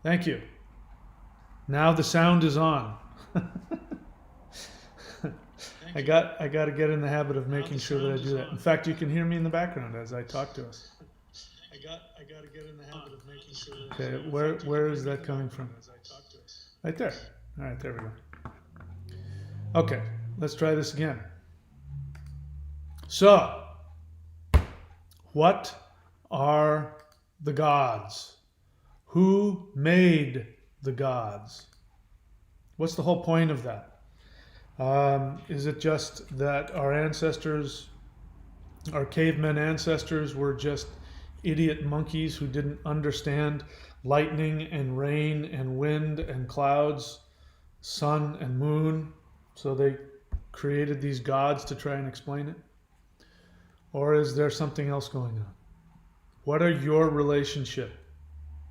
Thank you. Now the sound is on. I got to get in the habit of making sure that I do that. In fact, you can hear me in the background as I talk to us. I got to get in the habit of making sure that. Okay, where is that coming from? Right there. All right, there we go. Okay, let's try this again. So, what are the gods? Who made the gods? What's the whole point of that? Is it just that our ancestors, our cavemen ancestors, were just idiot monkeys who didn't understand lightning and rain and wind and clouds, sun and moon, so they created these gods to try and explain it? Or is there something else going on? What are your relationship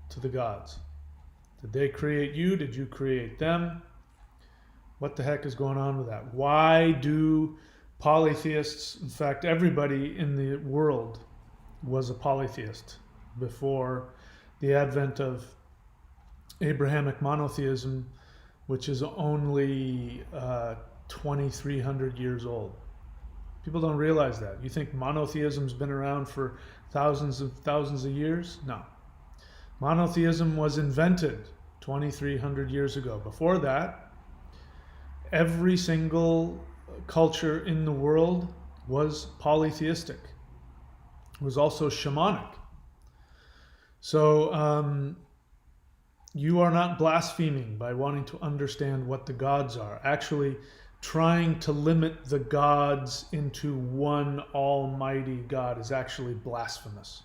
to the gods? Did they create you? Did you create them? What the heck is going on with that? Why do polytheists, in fact, everybody in the world was a polytheist before the advent of Abrahamic monotheism, which is only 2,300 years old. People don't realize that. You think monotheism's been around for thousands and thousands of years? No. Monotheism was invented 2,300 years ago. Before that, every single culture in the world was polytheistic. It was also shamanic. So you are not blaspheming by wanting to understand what the gods are. Actually, trying to limit the gods into one almighty God is actually blasphemous.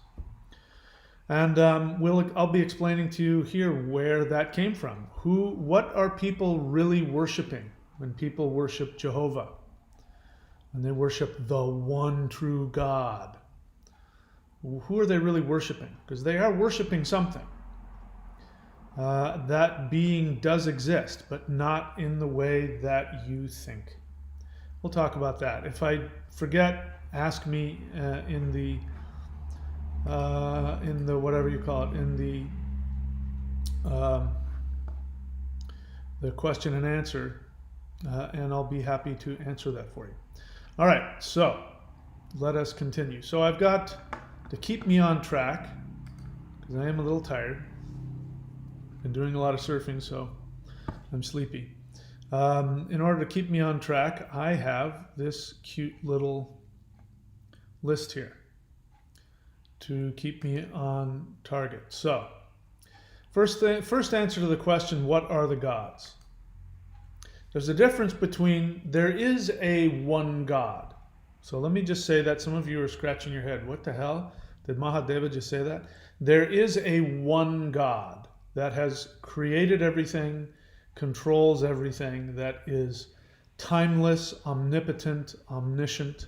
And I'll be explaining to you here where that came from. What are people really worshiping when people worship Jehovah? When they worship the one true God? Who are they really worshiping? Because they are worshiping something. That being does exist, but not in the way that you think. We'll talk about that. If I forget, ask me in the whatever you call it, in the question and answer, and I'll be happy to answer that for you. All right, so let us continue. So I've got to keep me on track, because I am a little tired. Been doing a lot of surfing, so I'm sleepy. In order to keep me on track, I have this cute little list here to keep me on target. So, first answer to the question, what are the gods? There's a difference between, there is a one God. So let me just say that some of you are scratching your head. What the hell? Did Mahadeva just say that? There is a one God that has created everything, controls everything, that is timeless, omnipotent, omniscient.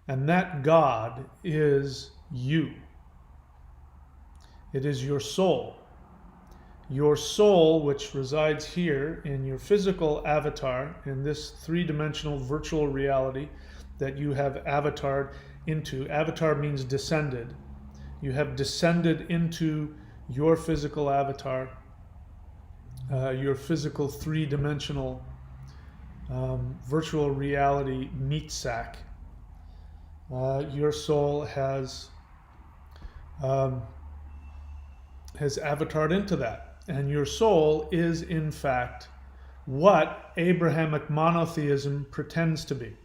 And that God is you. It is your soul. Your soul, which resides here in your physical avatar, in this three-dimensional virtual reality that you have avatared into. Avatar means descended. You have descended into your physical avatar, your physical three-dimensional virtual reality meat sack. Your soul has avatared into that. And your soul is, in fact, what Abrahamic monotheism pretends to be.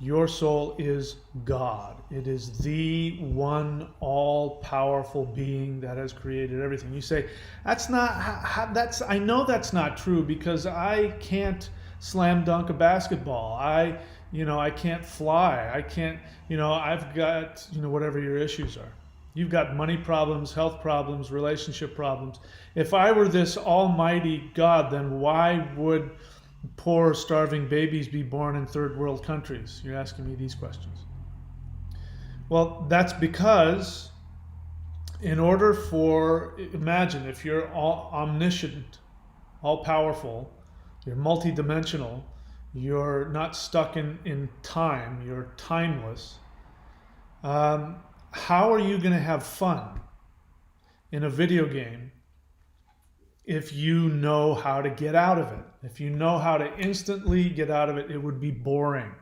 Your soul is God. It is the one all-powerful being that has created everything. You say, that's not, I know that's not true because I can't slam dunk a basketball. I can't fly. I can't, I've got, whatever your issues are. You've got money problems, health problems, relationship problems. If I were this almighty God, then why would poor starving babies be born in third world countries? You're asking me these questions. Well, that's because in order for, imagine if you're all omniscient, all powerful, you're multidimensional, you're not stuck in time, you're timeless. How are you going to have fun in a video game if you know how to get out of it. If you know how to instantly get out of it, it would be boring.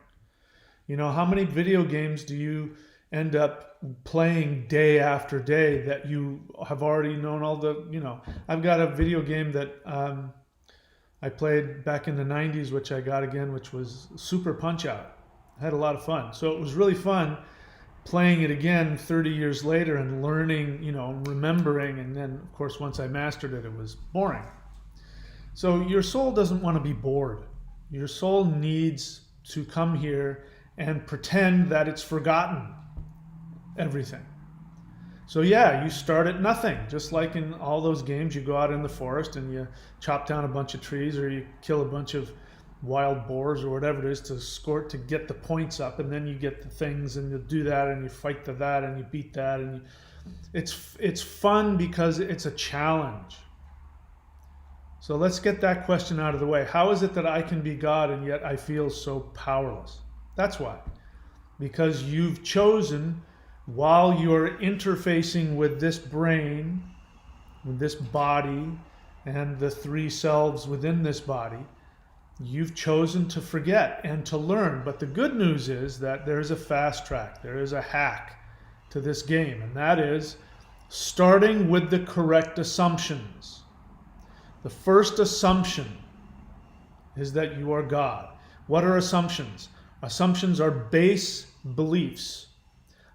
You know, how many video games do you end up playing day after day that you have already known all the, you know, I've got a video game that I played back in the 90s, which I got again, which was Super Punch-Out. I had a lot of fun. So it was really fun playing it again 30 years later and learning, you know, remembering. And then, of course, once I mastered it, it was boring. So your soul doesn't want to be bored. Your soul needs to come here and pretend that it's forgotten everything. So yeah, you start at nothing. Just like in all those games, you go out in the forest and you chop down a bunch of trees, or you kill a bunch of wild boars or whatever it is to get the points up, and then you get the things and you do that and you fight that and you beat that, and it's fun because it's a challenge. So let's get that question out of the way. How is it that I can be God and yet I feel so powerless? That's why. Because you've chosen, while you're interfacing with this brain, with this body, and the three selves within this body, you've chosen to forget and to learn. But the good news is that there is a fast track. There is a hack to this game, and that is starting with the correct assumptions. The first assumption is that you are God. What are assumptions? Assumptions are base beliefs.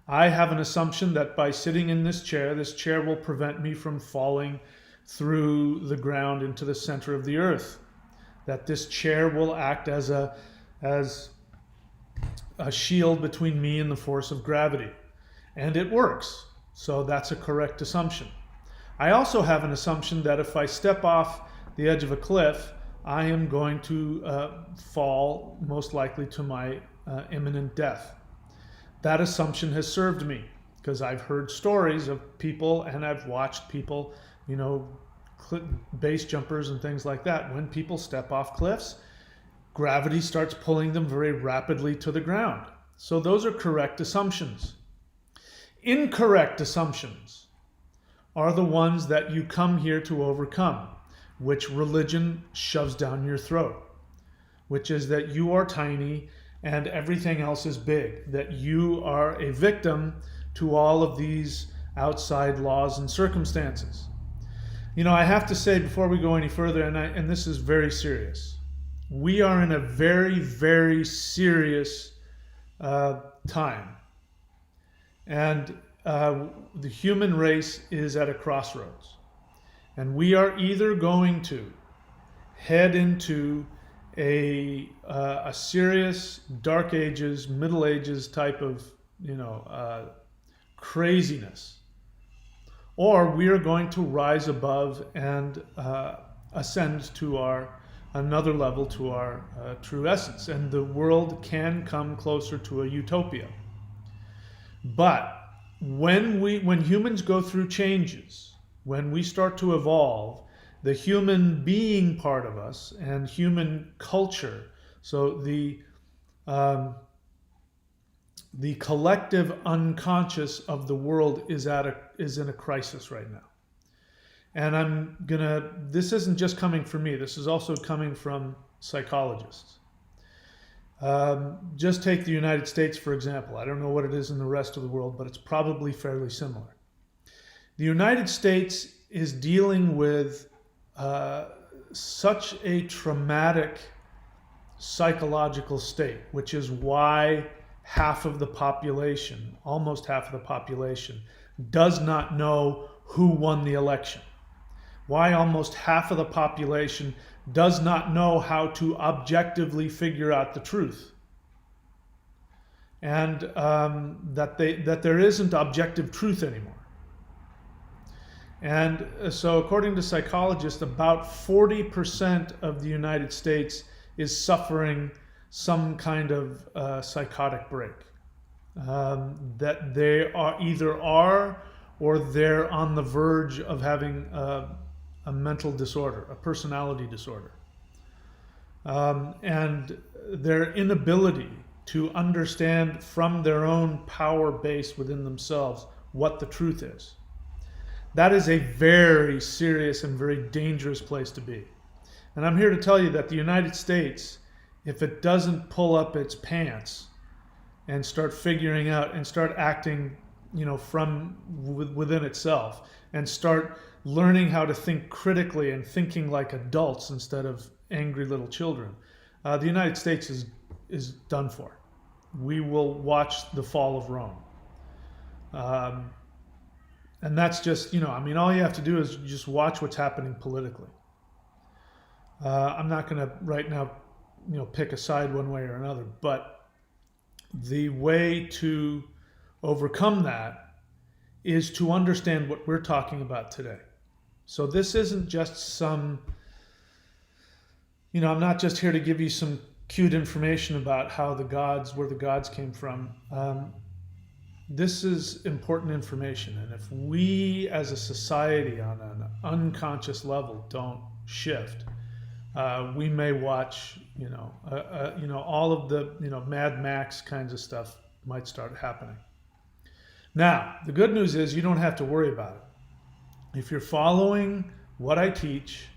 I have an assumption that by sitting in this chair will prevent me from falling through the ground into the center of the earth. That this chair will act as a shield between me and the force of gravity. And it works. So that's a correct assumption. I also have an assumption that if I step off the edge of a cliff, I am going to fall, most likely to my imminent death. That assumption has served me because I've heard stories of people and I've watched people, you know, base jumpers and things like that. When people step off cliffs, gravity starts pulling them very rapidly to the ground. So those are correct assumptions. Incorrect assumptions are the ones that you come here to overcome, which religion shoves down your throat, which is that you are tiny and everything else is big, that you are a victim to all of these outside laws and circumstances. You know, I have to say before we go any further, and this is very serious, we are in a very, very serious time. And the human race is at a crossroads. And we are either going to head into a serious Dark Ages, Middle Ages type of, you know, craziness, or we are going to rise above and ascend to another level, to our true essence, and the world can come closer to a utopia. But when humans go through changes, when we start to evolve, the human being part of us and human culture, so the collective unconscious of the world is in a crisis right now. And this isn't just coming from me, this is also coming from psychologists. Just take the United States, for example. I don't know what it is in the rest of the world, but it's probably fairly similar. The United States is dealing with such a traumatic psychological state, which is why half of the population, almost half of the population, does not know who won the election. Why almost half of the population does not know how to objectively figure out the truth. And that there isn't objective truth anymore. And so according to psychologists, about 40% of the United States is suffering some kind of psychotic break. That they are or they're on the verge of having a mental disorder, a personality disorder. And their inability to understand from their own power base within themselves what the truth is. That is a very serious and very dangerous place to be. And I'm here to tell you that the United States, if it doesn't pull up its pants and start figuring out and start acting, from within itself, and start learning how to think critically and thinking like adults instead of angry little children, the United States is done for. We will watch the fall of Rome. And that's just, all you have to do is just watch what's happening politically. I'm not going to right now, pick a side one way or another, but the way to overcome that is to understand what we're talking about today. So this isn't just some, I'm not just here to give you some cute information about where the gods came from. This is important information, and if we as a society on an unconscious level don't shift, we may watch, all of the, Mad Max kinds of stuff might start happening. Now, the good news is you don't have to worry about it. If you're following what I teach,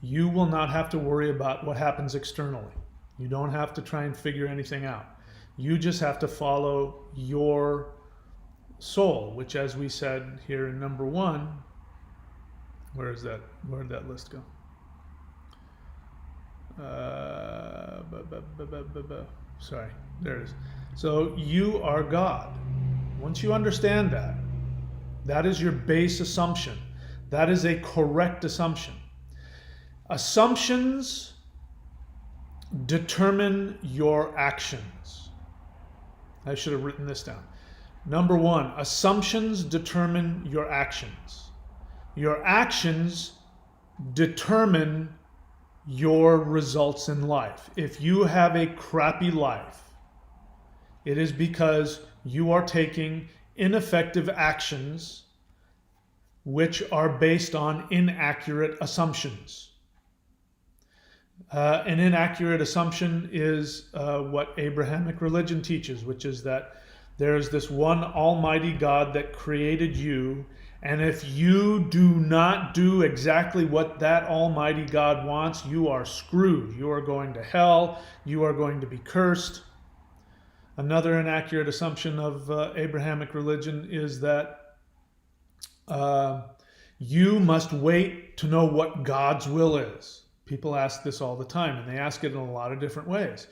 you will not have to worry about what happens externally. You don't have to try and figure anything out. You just have to follow your soul, which, as we said here in number 1, where did that list go? Sorry, there it is. So you are God. Once you understand that, that is your base assumption. That is a correct assumption. Assumptions determine your actions. I should have written this down. Number 1, assumptions determine your actions. Your actions determine your results in life. If you have a crappy life, it is because you are taking ineffective actions which are based on inaccurate assumptions. An inaccurate assumption is what Abrahamic religion teaches, which is that there is this one almighty God that created you, and if you do not do exactly what that almighty God wants, you are screwed. You are going to hell. You are going to be cursed. Another inaccurate assumption of Abrahamic religion is that you must wait to know what God's will is. People ask this all the time, and they ask it in a lot of different ways.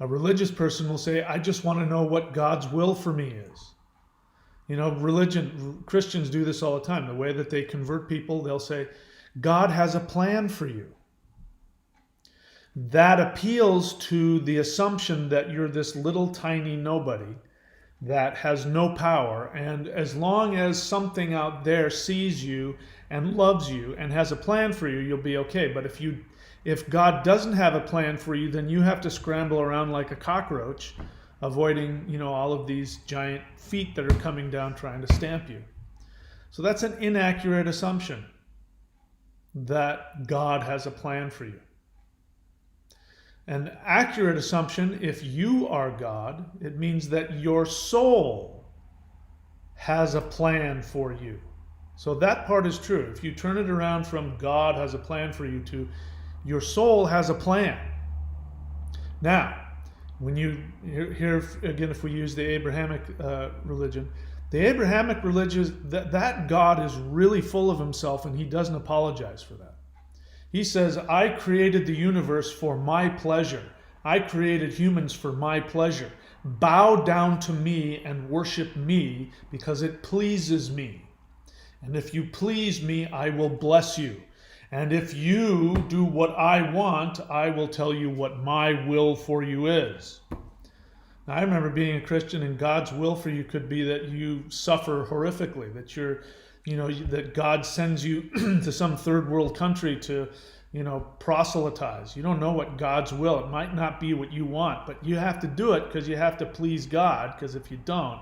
A religious person will say, I just want to know what God's will for me is. Christians do this all the time. The way that they convert people, they'll say, God has a plan for you. That appeals to the assumption that you're this little tiny nobody that has no power, and as long as something out there sees you and loves you and has a plan for you, you'll be okay. But if God doesn't have a plan for you, then you have to scramble around like a cockroach, avoiding, all of these giant feet that are coming down trying to stamp you. So that's an inaccurate assumption that God has a plan for you. An accurate assumption, if you are God, it means that your soul has a plan for you. So that part is true. If you turn it around from God has a plan for you to your soul has a plan. Now, when you here again, if we use the Abrahamic religion, the Abrahamic religion, that God is really full of himself, and he doesn't apologize for that. He says, I created the universe for my pleasure. I created humans for my pleasure. Bow down to me and worship me because it pleases me. And if you please me, I will bless you. And if you do what I want, I will tell you what my will for you is. Now, I remember being a Christian, and God's will for you could be that you suffer horrifically, that God sends you to some third world country to, proselytize. You don't know what God's will. It might not be what you want, but you have to do it because you have to please God, because if you don't,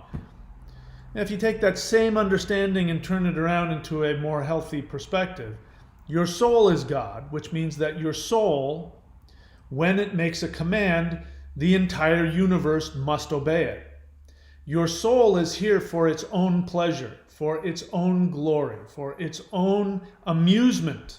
and if you take that same understanding and turn it around into a more healthy perspective, your soul is God, which means that your soul, when it makes a command, the entire universe must obey it. Your soul is here for its own pleasure, for its own glory, for its own amusement.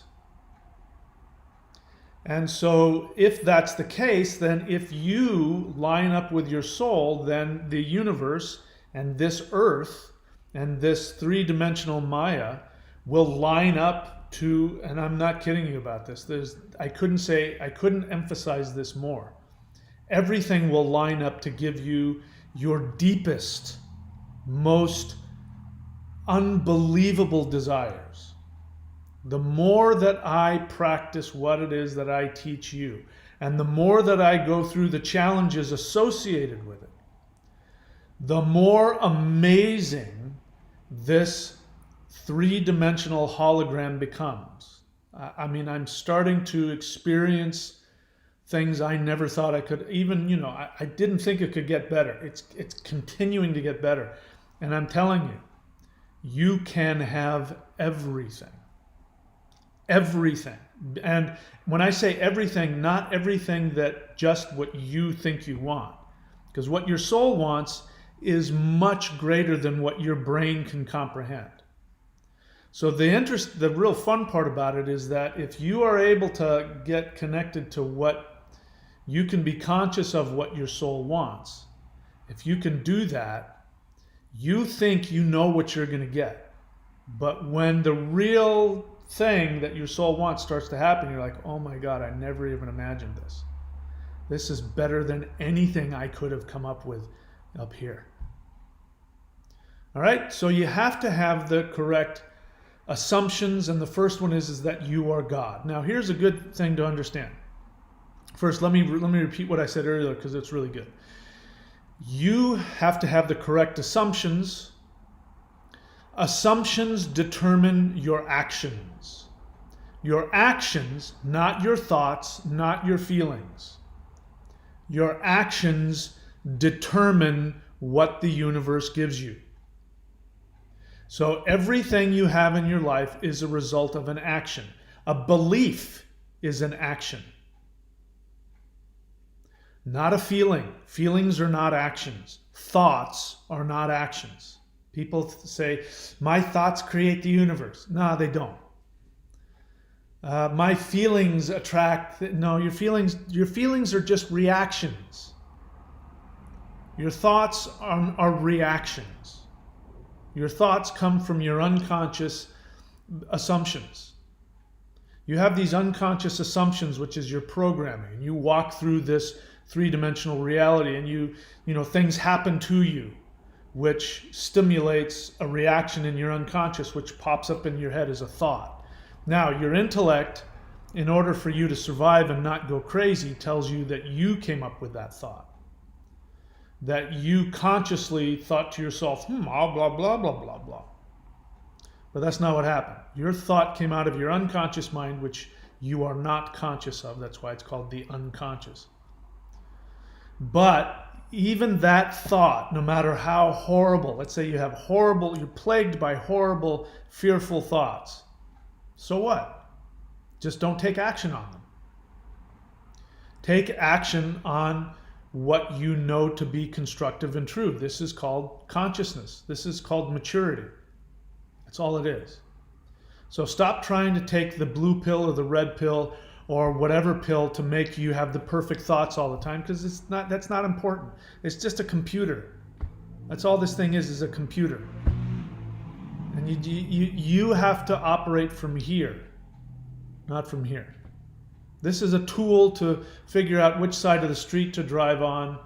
And so if that's the case, then if you line up with your soul, then the universe and this earth and this three-dimensional Maya will line up to, and I'm not kidding you about this, I couldn't emphasize this more. Everything will line up to give you your deepest, most unbelievable desires. The more that I practice what it is that I teach you, and the more that I go through the challenges associated with it, the more amazing this three-dimensional hologram becomes. I mean, I'm starting to experience things I never thought I could. Even, I didn't think it could get better. It's continuing to get better. And I'm telling you, you can have everything. Everything. And when I say everything, not everything that just what you think you want. Because what your soul wants is much greater than what your brain can comprehend. So the real fun part about it is that if you are able to get connected to what you can be conscious of what your soul wants, if you can do that, you think you know what you're going to get. But when the real thing that your soul wants starts to happen, you're like, oh my God, I never even imagined this. This is better than anything I could have come up with up here. All right, so you have to have the correct assumptions, and the first one is that you are God. Now, here's a good thing to understand. First, let me repeat what I said earlier because it's really good. You have to have the correct assumptions. Assumptions determine your actions. Your actions, not your thoughts, not your feelings. Your actions determine what the universe gives you. So everything you have in your life is a result of an action. A belief is an action, not a feeling. Feelings are not actions. Thoughts are not actions. People say, my thoughts create the universe. No, they don't. My feelings attract. No, your feelings are just reactions. Your thoughts are reactions. Your thoughts come from your unconscious assumptions. You have these unconscious assumptions, which is your programming. You walk through this three-dimensional reality, and things happen to you, which stimulates a reaction in your unconscious, which pops up in your head as a thought. Now, your intellect, in order for you to survive and not go crazy, tells you that you came up with that thought. That you consciously thought to yourself, blah, blah, blah, blah, blah, blah. But that's not what happened. Your thought came out of your unconscious mind, which you are not conscious of. That's why it's called the unconscious. But even that thought, no matter how horrible, let's say you're plagued by horrible, fearful thoughts. So what? Just don't take action on them. Take action on what you know to be constructive and true. This is called consciousness. This is called maturity. That's all it is. So stop trying to take the blue pill or the red pill or whatever pill to make you have the perfect thoughts all the time, because that's not important. It's just a computer. That's all this thing is a computer. And you have to operate from here, not from here. This is a tool to figure out which side of the street to drive on.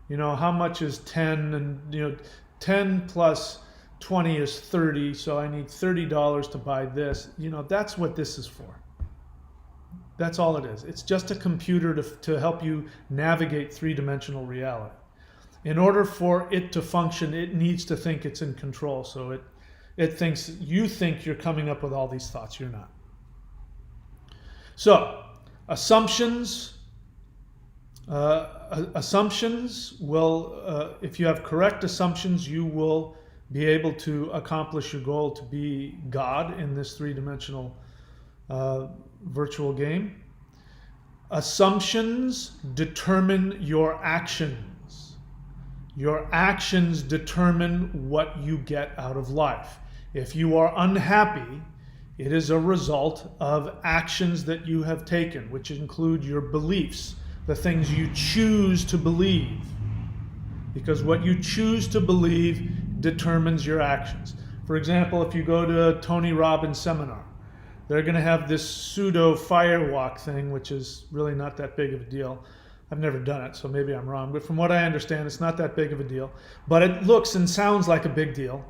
How much is 10, and 10 plus 20 is 30, so I need $30 to buy this. That's what this is for. That's all it is. It's just a computer to help you navigate three-dimensional reality. In order for it to function, it needs to think it's in control. So it thinks you think you're coming up with all these thoughts. You're not. So assumptions will, if you have correct assumptions, you will be able to accomplish your goal to be God in this three-dimensional virtual game. Assumptions determine your actions. Your actions determine what you get out of life. If you are unhappy, it is a result of actions that you have taken, which include your beliefs, the things you choose to believe. Because what you choose to believe determines your actions. For example, if you go to a Tony Robbins seminar, they're going to have this pseudo firewalk thing, which is really not that big of a deal. I've never done it, so maybe I'm wrong. But from what I understand, it's not that big of a deal. But it looks and sounds like a big deal.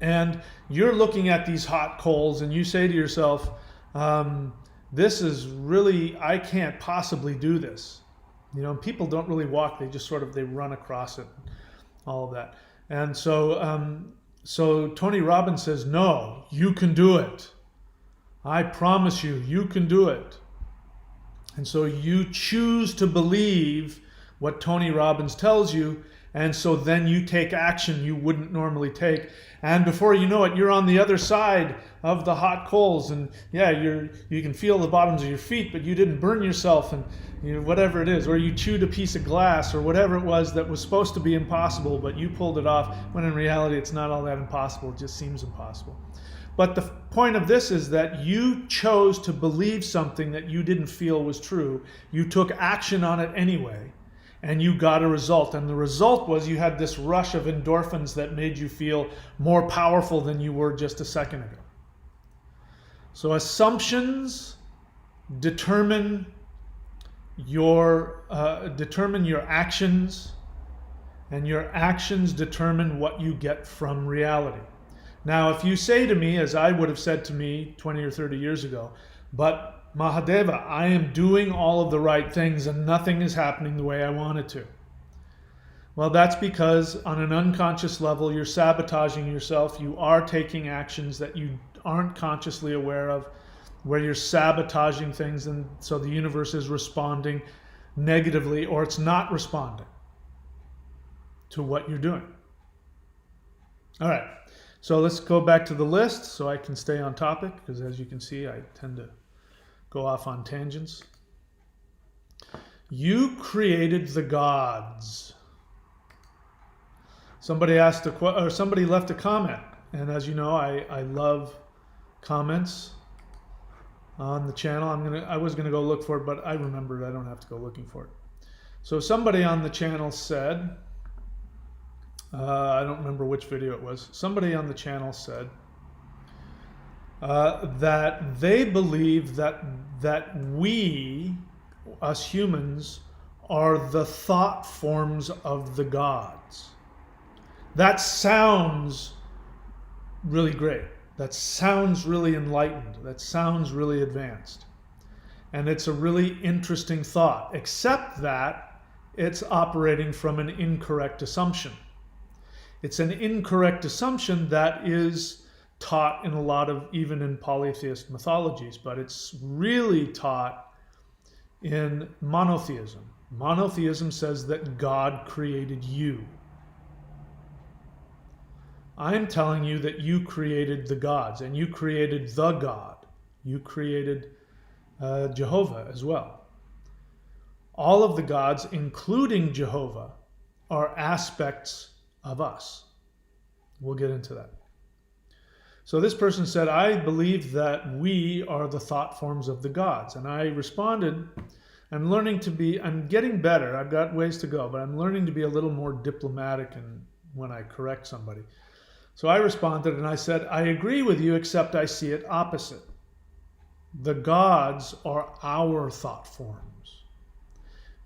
And you're looking at these hot coals and you say to yourself, this is really, I can't possibly do this. You know, people don't really walk, they just they run across it, all of that. And so Tony Robbins says, no, you can do it. I promise you, you can do it. And so you choose to believe what Tony Robbins tells you, and so then you take action you wouldn't normally take. And before you know it, you're on the other side of the hot coals, and yeah, you can feel the bottoms of your feet, but you didn't burn yourself, and whatever it is, or you chewed a piece of glass, or whatever it was that was supposed to be impossible, but you pulled it off, when in reality it's not all that impossible, it just seems impossible. But the point of this is that you chose to believe something that you didn't feel was true. You took action on it anyway, and you got a result. And the result was you had this rush of endorphins that made you feel more powerful than you were just a second ago. So assumptions determine your actions, and your actions determine what you get from reality. Now, if you say to me, as I would have said to me 20 or 30 years ago, but Mahadeva, I am doing all of the right things and nothing is happening the way I want it to. Well, that's because on an unconscious level, you're sabotaging yourself. You are taking actions that you aren't consciously aware of, where you're sabotaging things, and so the universe is responding negatively, or it's not responding to what you're doing. All right. So let's go back to the list so I can stay on topic, because as you can see, I tend to go off on tangents. You created the gods. Somebody somebody left a comment, and as you know, I love comments on the channel. I was gonna go look for it, but I remembered I don't have to go looking for it. So somebody on the channel said, I don't remember which video it was. Somebody on the channel said that they believe that we, us humans, are the thought forms of the gods. That sounds really great. That sounds really enlightened. That sounds really advanced. And it's a really interesting thought, except that it's operating from an incorrect assumption. It's an incorrect assumption that is taught in a lot of, even in polytheist mythologies, but it's really taught in monotheism. Monotheism says that God created you. I'm telling you that you created the gods, and you created the God. You created Jehovah as well. All of the gods, including Jehovah, are aspects of us. We'll get into that. So this person said, I believe that we are the thought forms of the gods. And I responded, I'm getting better. I've got ways to go, but I'm learning to be a little more diplomatic when I correct somebody. So I responded and I said, I agree with you, except I see it opposite. The gods are our thought forms.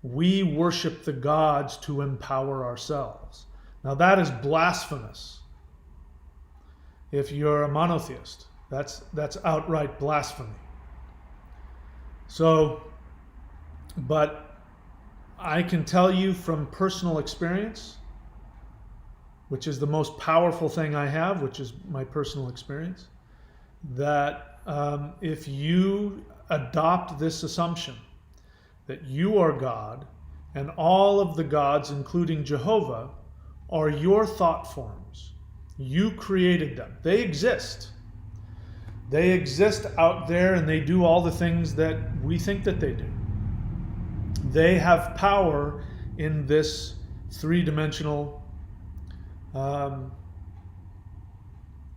We worship the gods to empower ourselves. Now that is blasphemous. If you're a monotheist, that's outright blasphemy. So, but I can tell you from personal experience, which is the most powerful thing I have, which is my personal experience, that if you adopt this assumption that you are God and all of the gods, including Jehovah, are your thought forms. You created them. They exist. They exist out there and they do all the things that we think that they do. They have power in this three-dimensional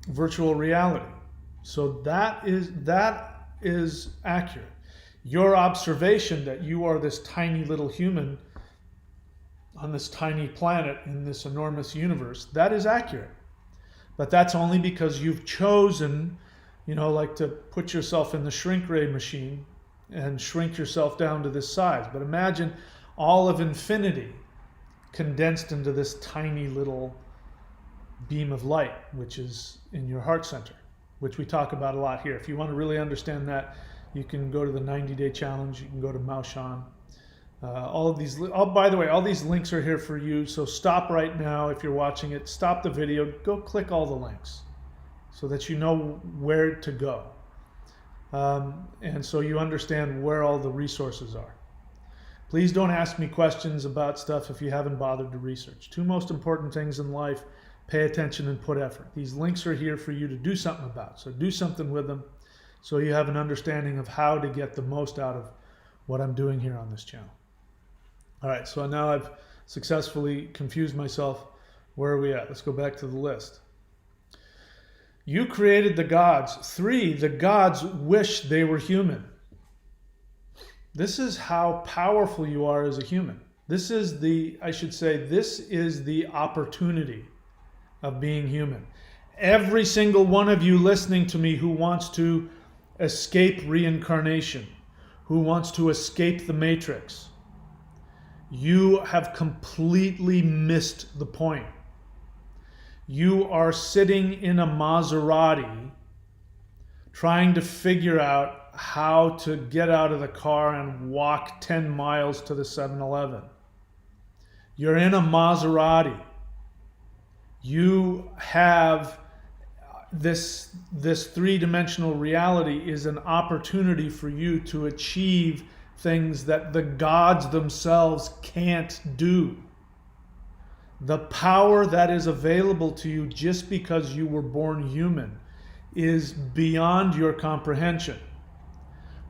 virtual reality. So that is accurate. Your observation that you are this tiny little human on this tiny planet in this enormous universe, that is accurate. But that's only because you've chosen, like to put yourself in the shrink ray machine and shrink yourself down to this size. But imagine all of infinity condensed into this tiny little beam of light, which is in your heart center, which we talk about a lot here. If you want to really understand that, you can go to the 90-day challenge. You can go to Maushan. All of these, by the way, all these links are here for you. So stop right now if you're watching it. Stop the video. Go click all the links so that you know where to go. And so you understand where all the resources are. Please don't ask me questions about stuff if you haven't bothered to research. Two most important things in life: pay attention and put effort. These links are here for you to do something about. So do something with them so you have an understanding of how to get the most out of what I'm doing here on this channel. All right, so now I've successfully confused myself. Where are we at? Let's go back to the list. You created the gods. 3, the gods wish they were human. This is how powerful you are as a human. This is the opportunity of being human. Every single one of you listening to me who wants to escape reincarnation, who wants to escape the matrix, you have completely missed the point. You are sitting in a Maserati trying to figure out how to get out of the car and walk 10 miles to the 7-Eleven. You're in a Maserati. You have this three-dimensional reality is an opportunity for you to achieve things that the gods themselves can't do. The power that is available to you just because you were born human is beyond your comprehension.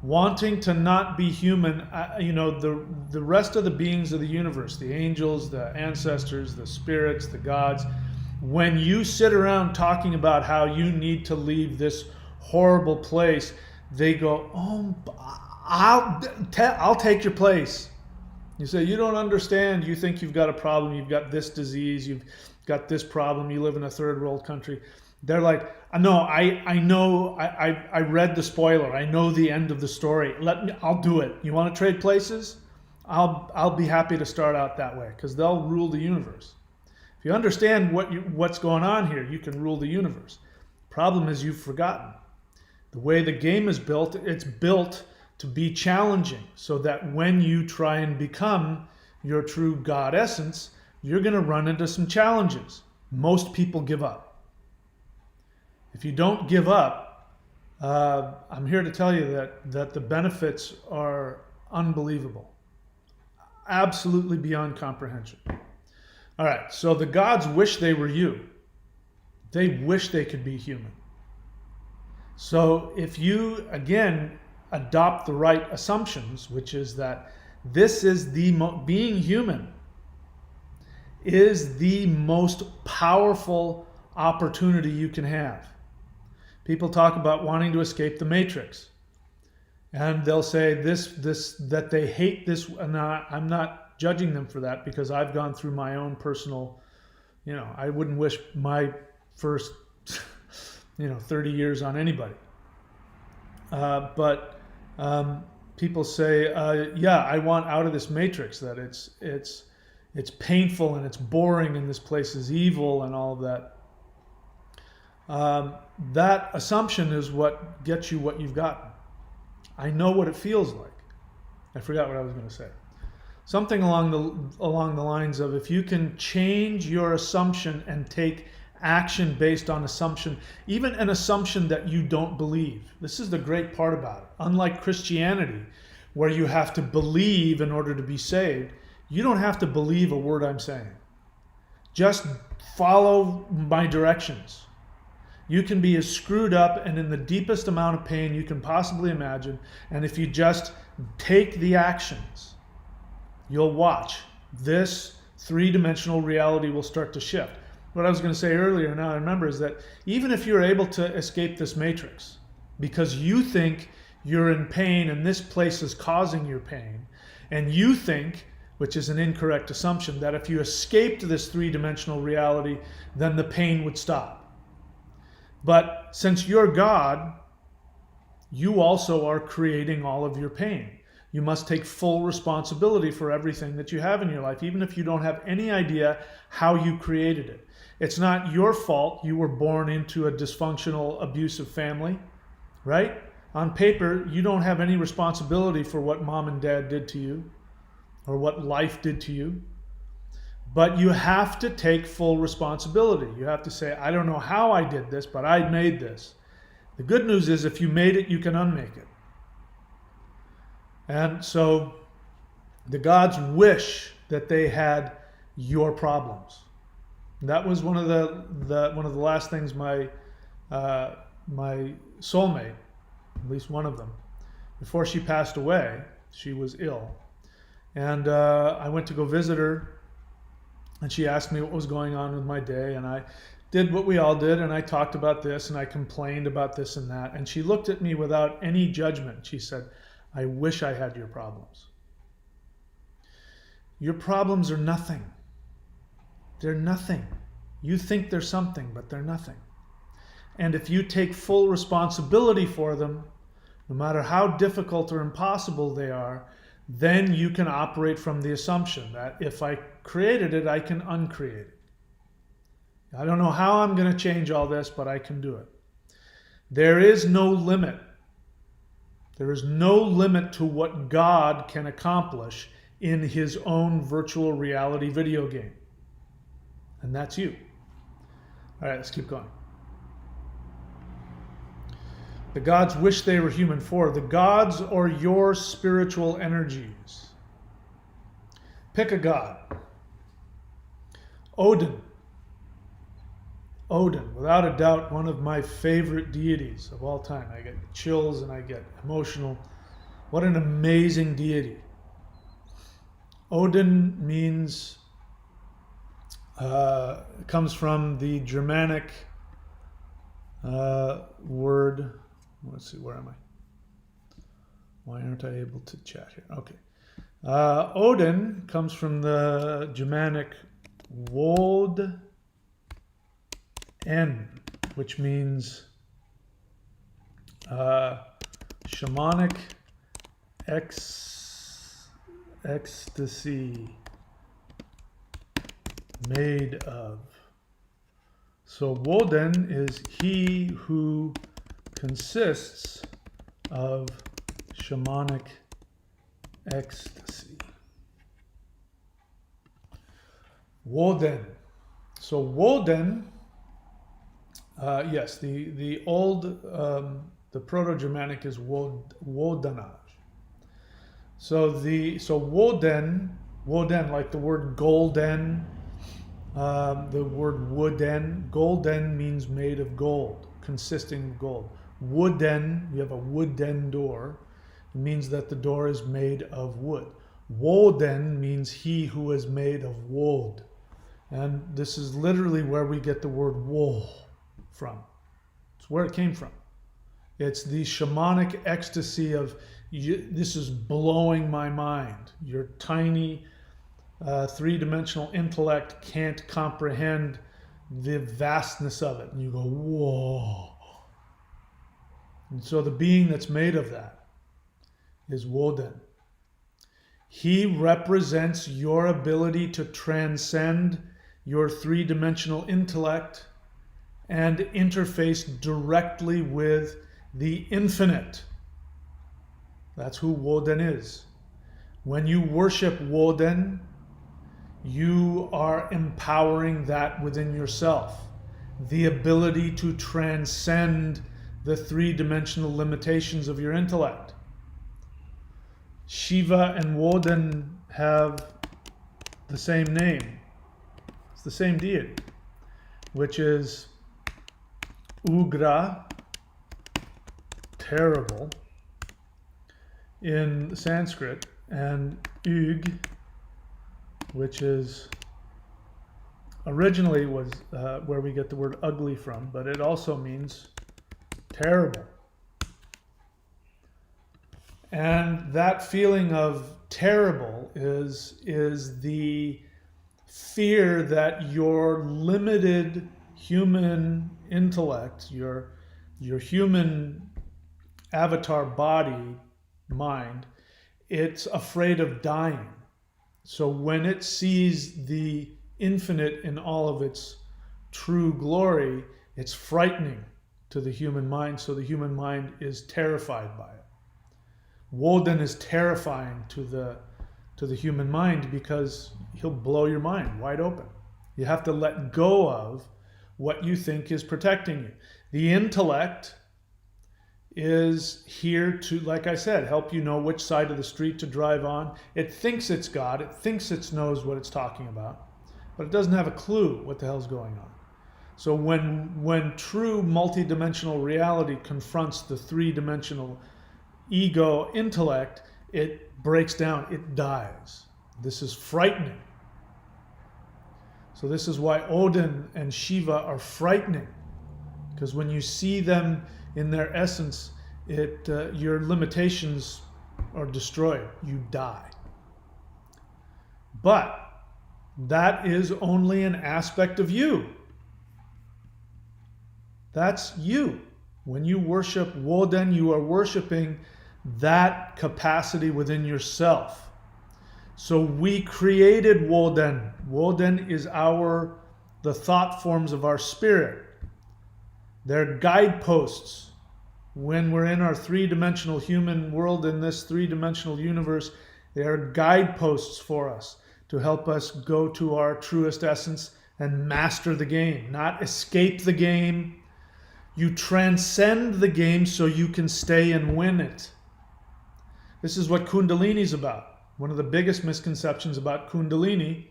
Wanting to not be human, the rest of the beings of the universe, the angels, the ancestors, the spirits, the gods, when you sit around talking about how you need to leave this horrible place, they go, "Oh, I'll take your place." You say, "You don't understand. You think you've got a problem. You've got this disease. You've got this problem. You live in a third world country." They're like, "No, I know. I read the spoiler. I know the end of the story. I'll do it. You want to trade places? I'll be happy to start out that way because they'll rule the universe. If you understand what's going on here, you can rule the universe. Problem is you've forgotten. The way the game is built, it's built to be challenging so that when you try and become your true God essence, you're going to run into some challenges. Most people give up. If you don't give up, I'm here to tell you that the benefits are unbelievable. Absolutely beyond comprehension. All right, so the gods wish they were you. They wish they could be human. So if you, again, adopt the right assumptions, which is that this is being human is the most powerful opportunity you can have. People talk about wanting to escape the matrix, and they'll say that they hate this, and I'm not judging them for that because I've gone through my own personal, I wouldn't wish my first 30 years on anybody. But people say, I want out of this matrix, that it's painful and it's boring and this place is evil and all of that. That assumption is what gets you what you've gotten. I know what it feels like. I forgot what I was going to say. Something along the lines of, if you can change your assumption and take action based on assumption, even an assumption that you don't believe. This is the great part about it. Unlike Christianity, where you have to believe in order to be saved, you don't have to believe a word I'm saying. Just follow my directions. You can be as screwed up and in the deepest amount of pain you can possibly imagine, and if you just take the actions, you'll watch. This three-dimensional reality will start to shift. What I was going to say earlier, now I remember, is that even if you're able to escape this matrix because you think you're in pain and this place is causing your pain, and you think, which is an incorrect assumption, that if you escaped this three-dimensional reality, then the pain would stop. But since you're God, you also are creating all of your pain. You must take full responsibility for everything that you have in your life, even if you don't have any idea how you created it. It's not your fault you were born into a dysfunctional, abusive family, right? On paper, you don't have any responsibility for what mom and dad did to you or what life did to you. But you have to take full responsibility. You have to say, I don't know how I did this, but I made this. The good news is if you made it, you can unmake it. And so the gods wish that they had your problems. That was one of the last things my soulmate, at least one of them, before she passed away, she was ill. And I went to go visit her, and she asked me what was going on with my day, and I did what we all did, and I talked about this, and I complained about this and that. And she looked at me without any judgment. She said, I wish I had your problems. Your problems are nothing. They're nothing. You think they're something, but they're nothing. And if you take full responsibility for them, no matter how difficult or impossible they are, then you can operate from the assumption that if I created it, I can uncreate it. I don't know how I'm going to change all this, but I can do it. There is no limit. There is no limit to what God can accomplish in his own virtual reality video game. And that's you. All right, let's keep going. The gods wish they were human. 4. The gods are your spiritual energies. Pick a god. Odin. Odin, without a doubt, one of my favorite deities of all time. I get chills and I get emotional. What an amazing deity. Odin means, comes from the Germanic word. Let's see, where am I? Why aren't I able to chat here? Okay. Odin comes from the Germanic Wod N, which means shamanic ecstasy made of. So Woden is he who consists of shamanic ecstasy. Woden. So Woden, yes, the old, the Proto-Germanic is Wodanage. So Woden, like the word golden, the word wooden. Golden means made of gold, consisting of gold. Wooden, you have a wooden door. It means that the door is made of wood. Woden means he who is made of wood. And this is literally where we get the word wool from. It's where it came from. It's the shamanic ecstasy of, this is blowing my mind. Your tiny three-dimensional intellect can't comprehend the vastness of it. And you go, whoa. And so the being that's made of that is Woden. He represents your ability to transcend your three-dimensional intellect and interface directly with the infinite. That's who Woden is. When you worship Woden, you are empowering that within yourself. The ability to transcend the three-dimensional limitations of your intellect. Shiva and Woden have the same name. It's the same deity, which is Ugra, terrible, in Sanskrit, and Ug, which is originally was where we get the word ugly from, but it also means terrible. And that feeling of terrible is the fear that your limited human intellect, your human avatar body, mind, it's afraid of dying. So when it sees the infinite in all of its true glory, it's frightening to the human mind, so the human mind is terrified by it. Woden is terrifying to the human mind because he'll blow your mind wide open. You have to let go of what you think is protecting you. The intellect is here to, like I said, help you know which side of the street to drive on. It thinks it's God. It thinks it knows what it's talking about, but it doesn't have a clue what the hell's going on. So when true multidimensional reality confronts the three-dimensional ego intellect, it breaks down, it dies. This is frightening. So this is why Odin and Shiva are frightening, because when you see them in their essence, your limitations are destroyed. You die. But that is only an aspect of you. That's you. When you worship Woden, you are worshiping that capacity within yourself. So we created Woden. Woden is the thought forms of our spirit. They're guideposts. When we're in our three-dimensional human world, in this three-dimensional universe, they are guideposts for us to help us go to our truest essence and master the game, not escape the game. You transcend the game so you can stay and win it. This is what Kundalini is about. One of the biggest misconceptions about Kundalini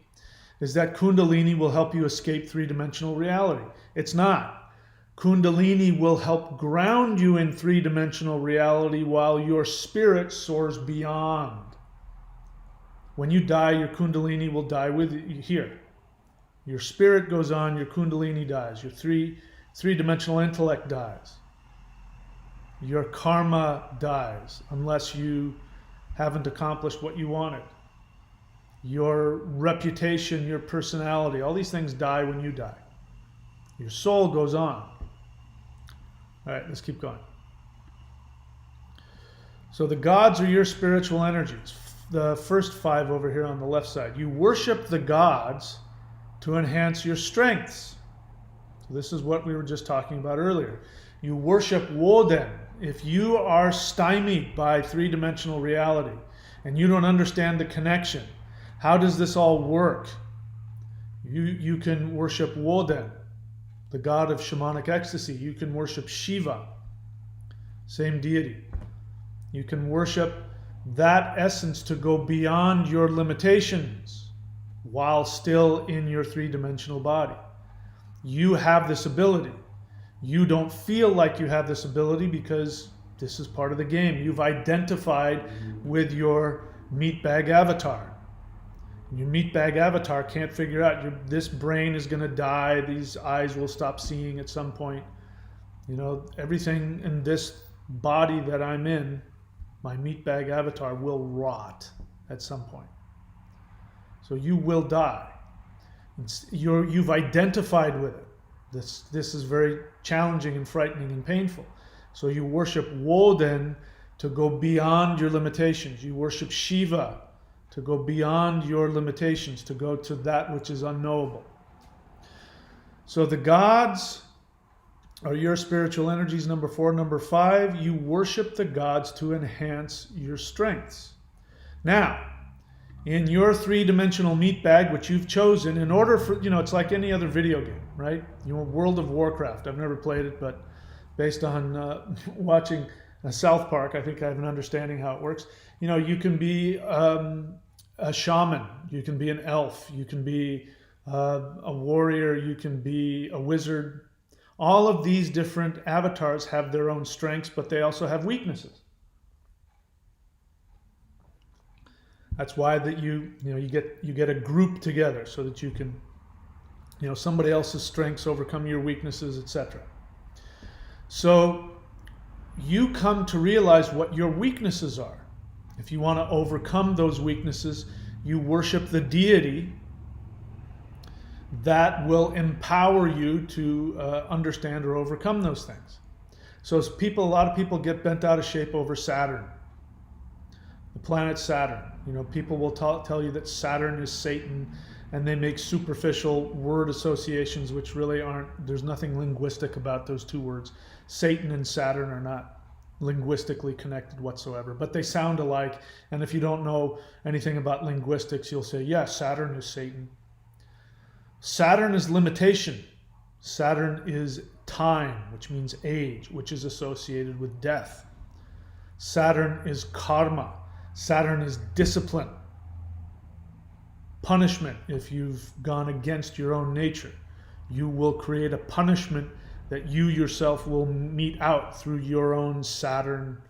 is that Kundalini will help you escape three-dimensional reality. It's not. Kundalini will help ground you in three-dimensional reality while your spirit soars beyond. When you die, your Kundalini will die with you here. Your spirit goes on, your Kundalini dies, your three-dimensional intellect dies. Your karma dies unless you haven't accomplished what you wanted. Your reputation, your personality, all these things die when you die. Your soul goes on. All right, let's keep going. So the gods are your spiritual energies. The first 5 over here on the left side. You worship the gods to enhance your strengths. So this is what we were just talking about earlier. You worship Woden. If you are stymied by three-dimensional reality and you don't understand the connection, how does this all work? You can worship Woden, the god of shamanic ecstasy. You can worship Shiva, same deity. You can worship that essence to go beyond your limitations while still in your three-dimensional body. You have this ability. You don't feel like you have this ability because this is part of the game. You've identified with your meatbag avatar. Your meatbag avatar can't figure out, this brain is going to die, these eyes will stop seeing at some point. You know, everything in this body that I'm in, my meatbag avatar will rot at some point. So you will die. You've identified with it. This is very challenging and frightening and painful. So you worship Woden to go beyond your limitations. You worship Shiva to go beyond your limitations, to go to that which is unknowable. So the gods are your spiritual energies, number 4. Number 5, you worship the gods to enhance your strengths. Now, in your three-dimensional meat bag, which you've chosen, in order for, it's like any other video game, right? World of Warcraft. I've never played it, but based on watching South Park, I think I have an understanding how it works. You can be a shaman, you can be an elf, you can be a warrior, you can be a wizard. All of these different avatars have their own strengths, but they also have weaknesses. That's why that you get a group together so that you can somebody else's strengths overcome your weaknesses, etc. So you come to realize what your weaknesses are. If you want to overcome those weaknesses, you worship the deity that will empower you to understand or overcome those things. So a lot of people get bent out of shape over Saturn, the planet Saturn. People will tell you that Saturn is Satan, and they make superficial word associations which really aren't. There's nothing linguistic about those two words. Satan and Saturn are not linguistically connected whatsoever, but they sound alike. And if you don't know anything about linguistics, you'll say, yeah, Saturn is Satan. Saturn is limitation. Saturn is time, which means age, which is associated with death. Saturn is karma. Saturn is discipline, punishment. If you've gone against your own nature, you will create a punishment that you yourself will mete out through your own Saturn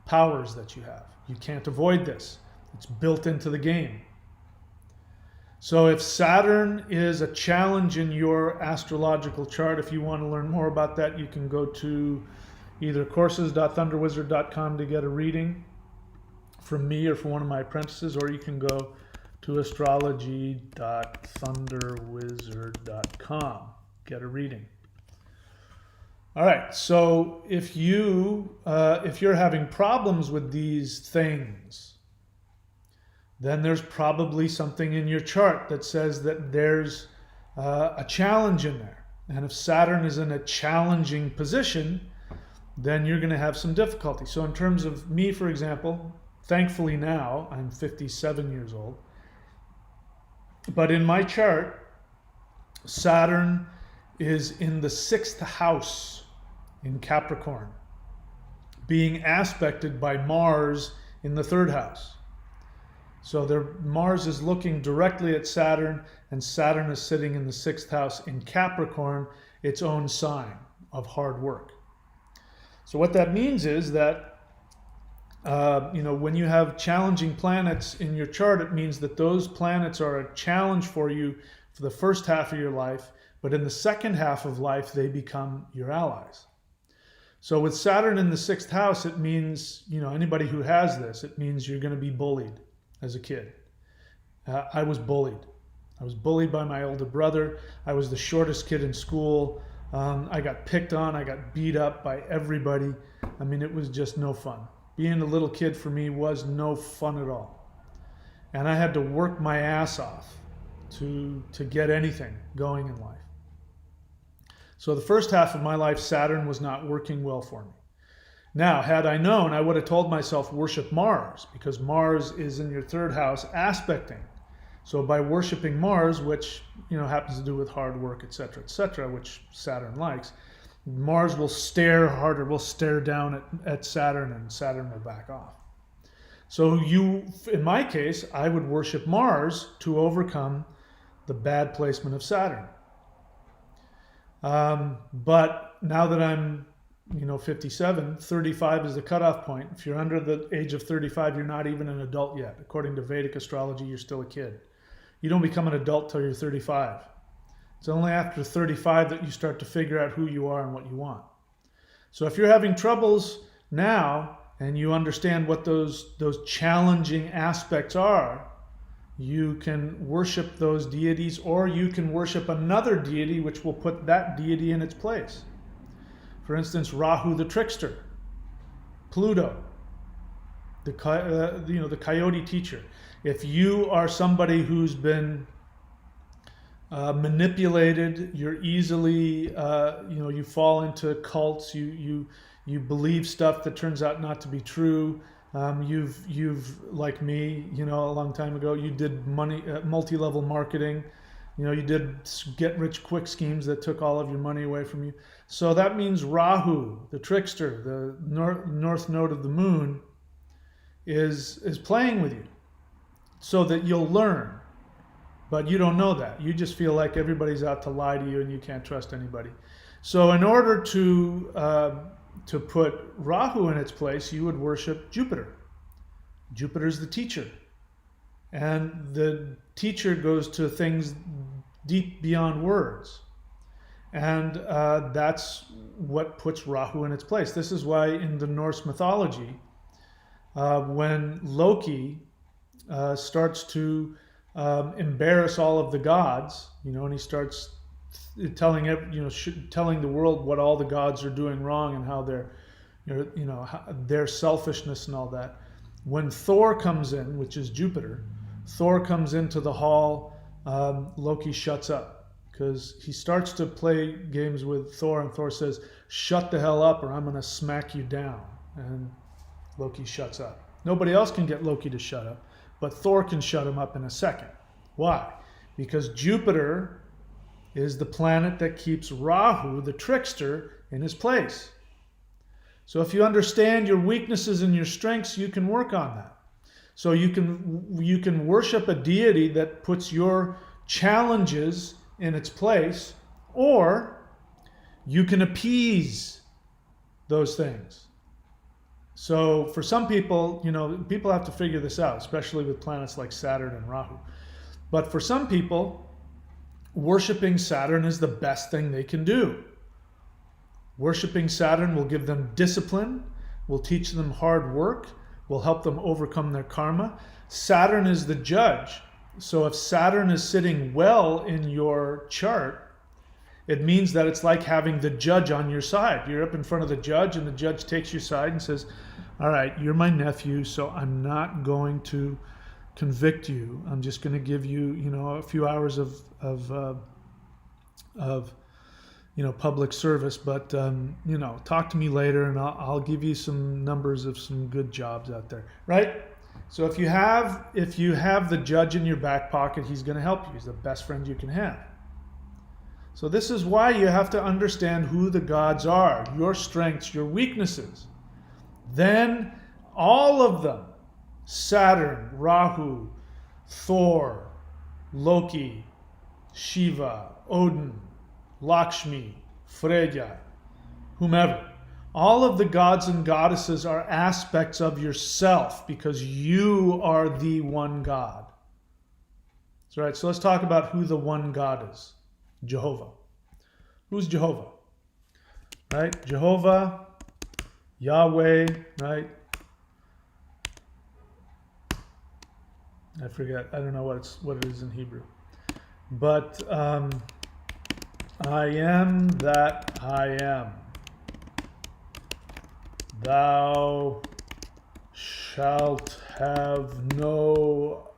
powers that you have. You can't avoid this. It's built into the game. So if Saturn is a challenge in your astrological chart, if you want to learn more about that, you can go to either courses.thunderwizard.com to get a reading from me or from one of my apprentices, or you can go to astrology.thunderwizard.com, get a reading. All right, so if you're having problems with these things, then there's probably something in your chart that says that there's a challenge in there. And if Saturn is in a challenging position, then you're going to have some difficulty. So in terms of me, for example, thankfully now I'm 57 years old, but in my chart, Saturn is in the 6th house in Capricorn, being aspected by Mars in the 3rd house. So Mars is looking directly at Saturn, and Saturn is sitting in the 6th house in Capricorn, its own sign of hard work. So what that means is that when you have challenging planets in your chart, it means that those planets are a challenge for you for the first half of your life, but in the second half of life, they become your allies. So with Saturn in the 6th house, it means, anybody who has this, it means you're going to be bullied as a kid. I was bullied. I was bullied by my older brother. I was the shortest kid in school. I got picked on. I got beat up by everybody. I mean, it was just no fun. Being a little kid for me was no fun at all. And I had to work my ass off to get anything going in life. So the first half of my life, Saturn was not working well for me. Now, had I known, I would have told myself, worship Mars, because Mars is in your 3rd house aspecting. So by worshiping Mars, which happens to do with hard work, etc., which Saturn likes, Mars will stare harder, will stare down at Saturn, and Saturn will back off. So in my case, I would worship Mars to overcome the bad placement of Saturn. But now that I'm 57, 35 is the cutoff point. If you're under the age of 35, you're not even an adult yet. According to Vedic astrology, you're still a kid. You don't become an adult till you're 35. It's only after 35 that you start to figure out who you are and what you want. So if you're having troubles now and you understand what those challenging aspects are, you can worship those deities, or you can worship another deity which will put that deity in its place. For instance, Rahu the trickster, Pluto, the coyote teacher. If you are somebody who's been manipulated, you're easily, you fall into cults, you believe stuff that turns out not to be true. You've like me, a long time ago, you did multi-level marketing. You did get-rich-quick schemes that took all of your money away from you. So that means Rahu, the trickster, the north node of the moon, is playing with you so that you'll learn. But you don't know that. You just feel like everybody's out to lie to you and you can't trust anybody. So in order to put Rahu in its place, you would worship Jupiter. Jupiter's the teacher. And the teacher goes to things deep beyond words. And that's what puts Rahu in its place. This is why in the Norse mythology, when Loki starts to embarrass all of the gods, and he starts telling telling the world what all the gods are doing wrong and how their selfishness and all that. When Thor comes in, which is Jupiter, Thor comes into the hall, Loki shuts up because he starts to play games with Thor, and Thor says, "Shut the hell up or I'm going to smack you down." And Loki shuts up. Nobody else can get Loki to shut up, but Thor can shut him up in a second. Why? Because Jupiter is the planet that keeps Rahu, the trickster, in his place. So if you understand your weaknesses and your strengths, you can work on that. So you can worship a deity that puts your challenges in its place, or you can appease those things. So for some people, people have to figure this out, especially with planets like Saturn and Rahu. But for some people, worshiping Saturn is the best thing they can do. Worshiping Saturn will give them discipline, will teach them hard work, will help them overcome their karma. Saturn is the judge. So if Saturn is sitting well in your chart, it means that it's like having the judge on your side. You're up in front of the judge, and the judge takes your side and says, "All right, you're my nephew, so I'm not going to convict you. I'm just going to give you, a few hours of public service, but talk to me later, and I'll give you some numbers of some good jobs out there," right? So if you have the judge in your back pocket, he's going to help you. He's the best friend you can have. So this is why you have to understand who the gods are, your strengths, your weaknesses. Then all of them, Saturn, Rahu, Thor, Loki, Shiva, Odin, Lakshmi, Freya, whomever. All of the gods and goddesses are aspects of yourself because you are the one God. That's right. So let's talk about who the one God is. Jehovah. Who's Jehovah? Right? Jehovah, Yahweh, right? I forget. I don't know what it is in Hebrew. But I am that I am. Thou shalt have no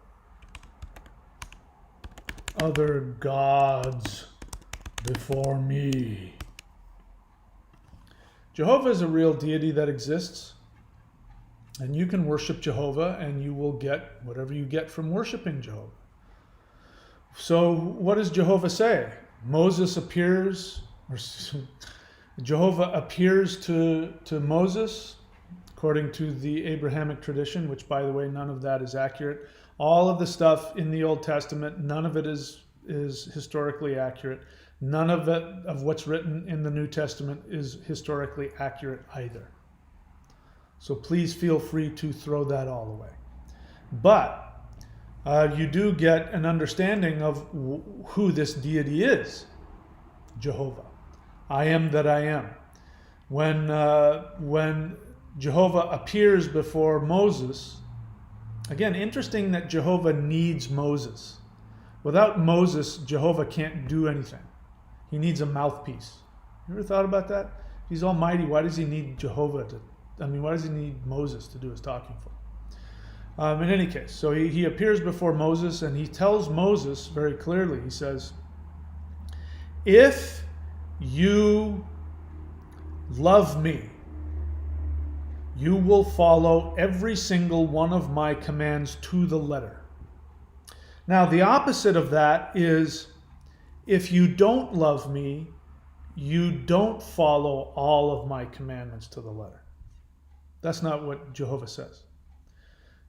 other gods before me. Jehovah is a real deity that exists, and you can worship Jehovah and you will get whatever you get from worshiping Jehovah. So what does Jehovah say? Jehovah appears to Moses, according to the Abrahamic tradition, which, by the way, none of that is accurate. All of the stuff in the Old Testament, none of it is historically accurate. None of what's written in the New Testament is historically accurate either. So please feel free to throw that all away. But you do get an understanding of who this deity is, Jehovah. I am that I am. When Jehovah appears before Moses, again, interesting that Jehovah needs Moses. Without Moses, Jehovah can't do anything. He needs a mouthpiece. You ever thought about that? If he's almighty, why does he need why does he need Moses to do his talking for? In any case, so he appears before Moses and he tells Moses very clearly, he says, "If you love me, you will follow every single one of my commands to the letter." Now, the opposite of that is, if you don't love me, you don't follow all of my commandments to the letter. That's not what Jehovah says.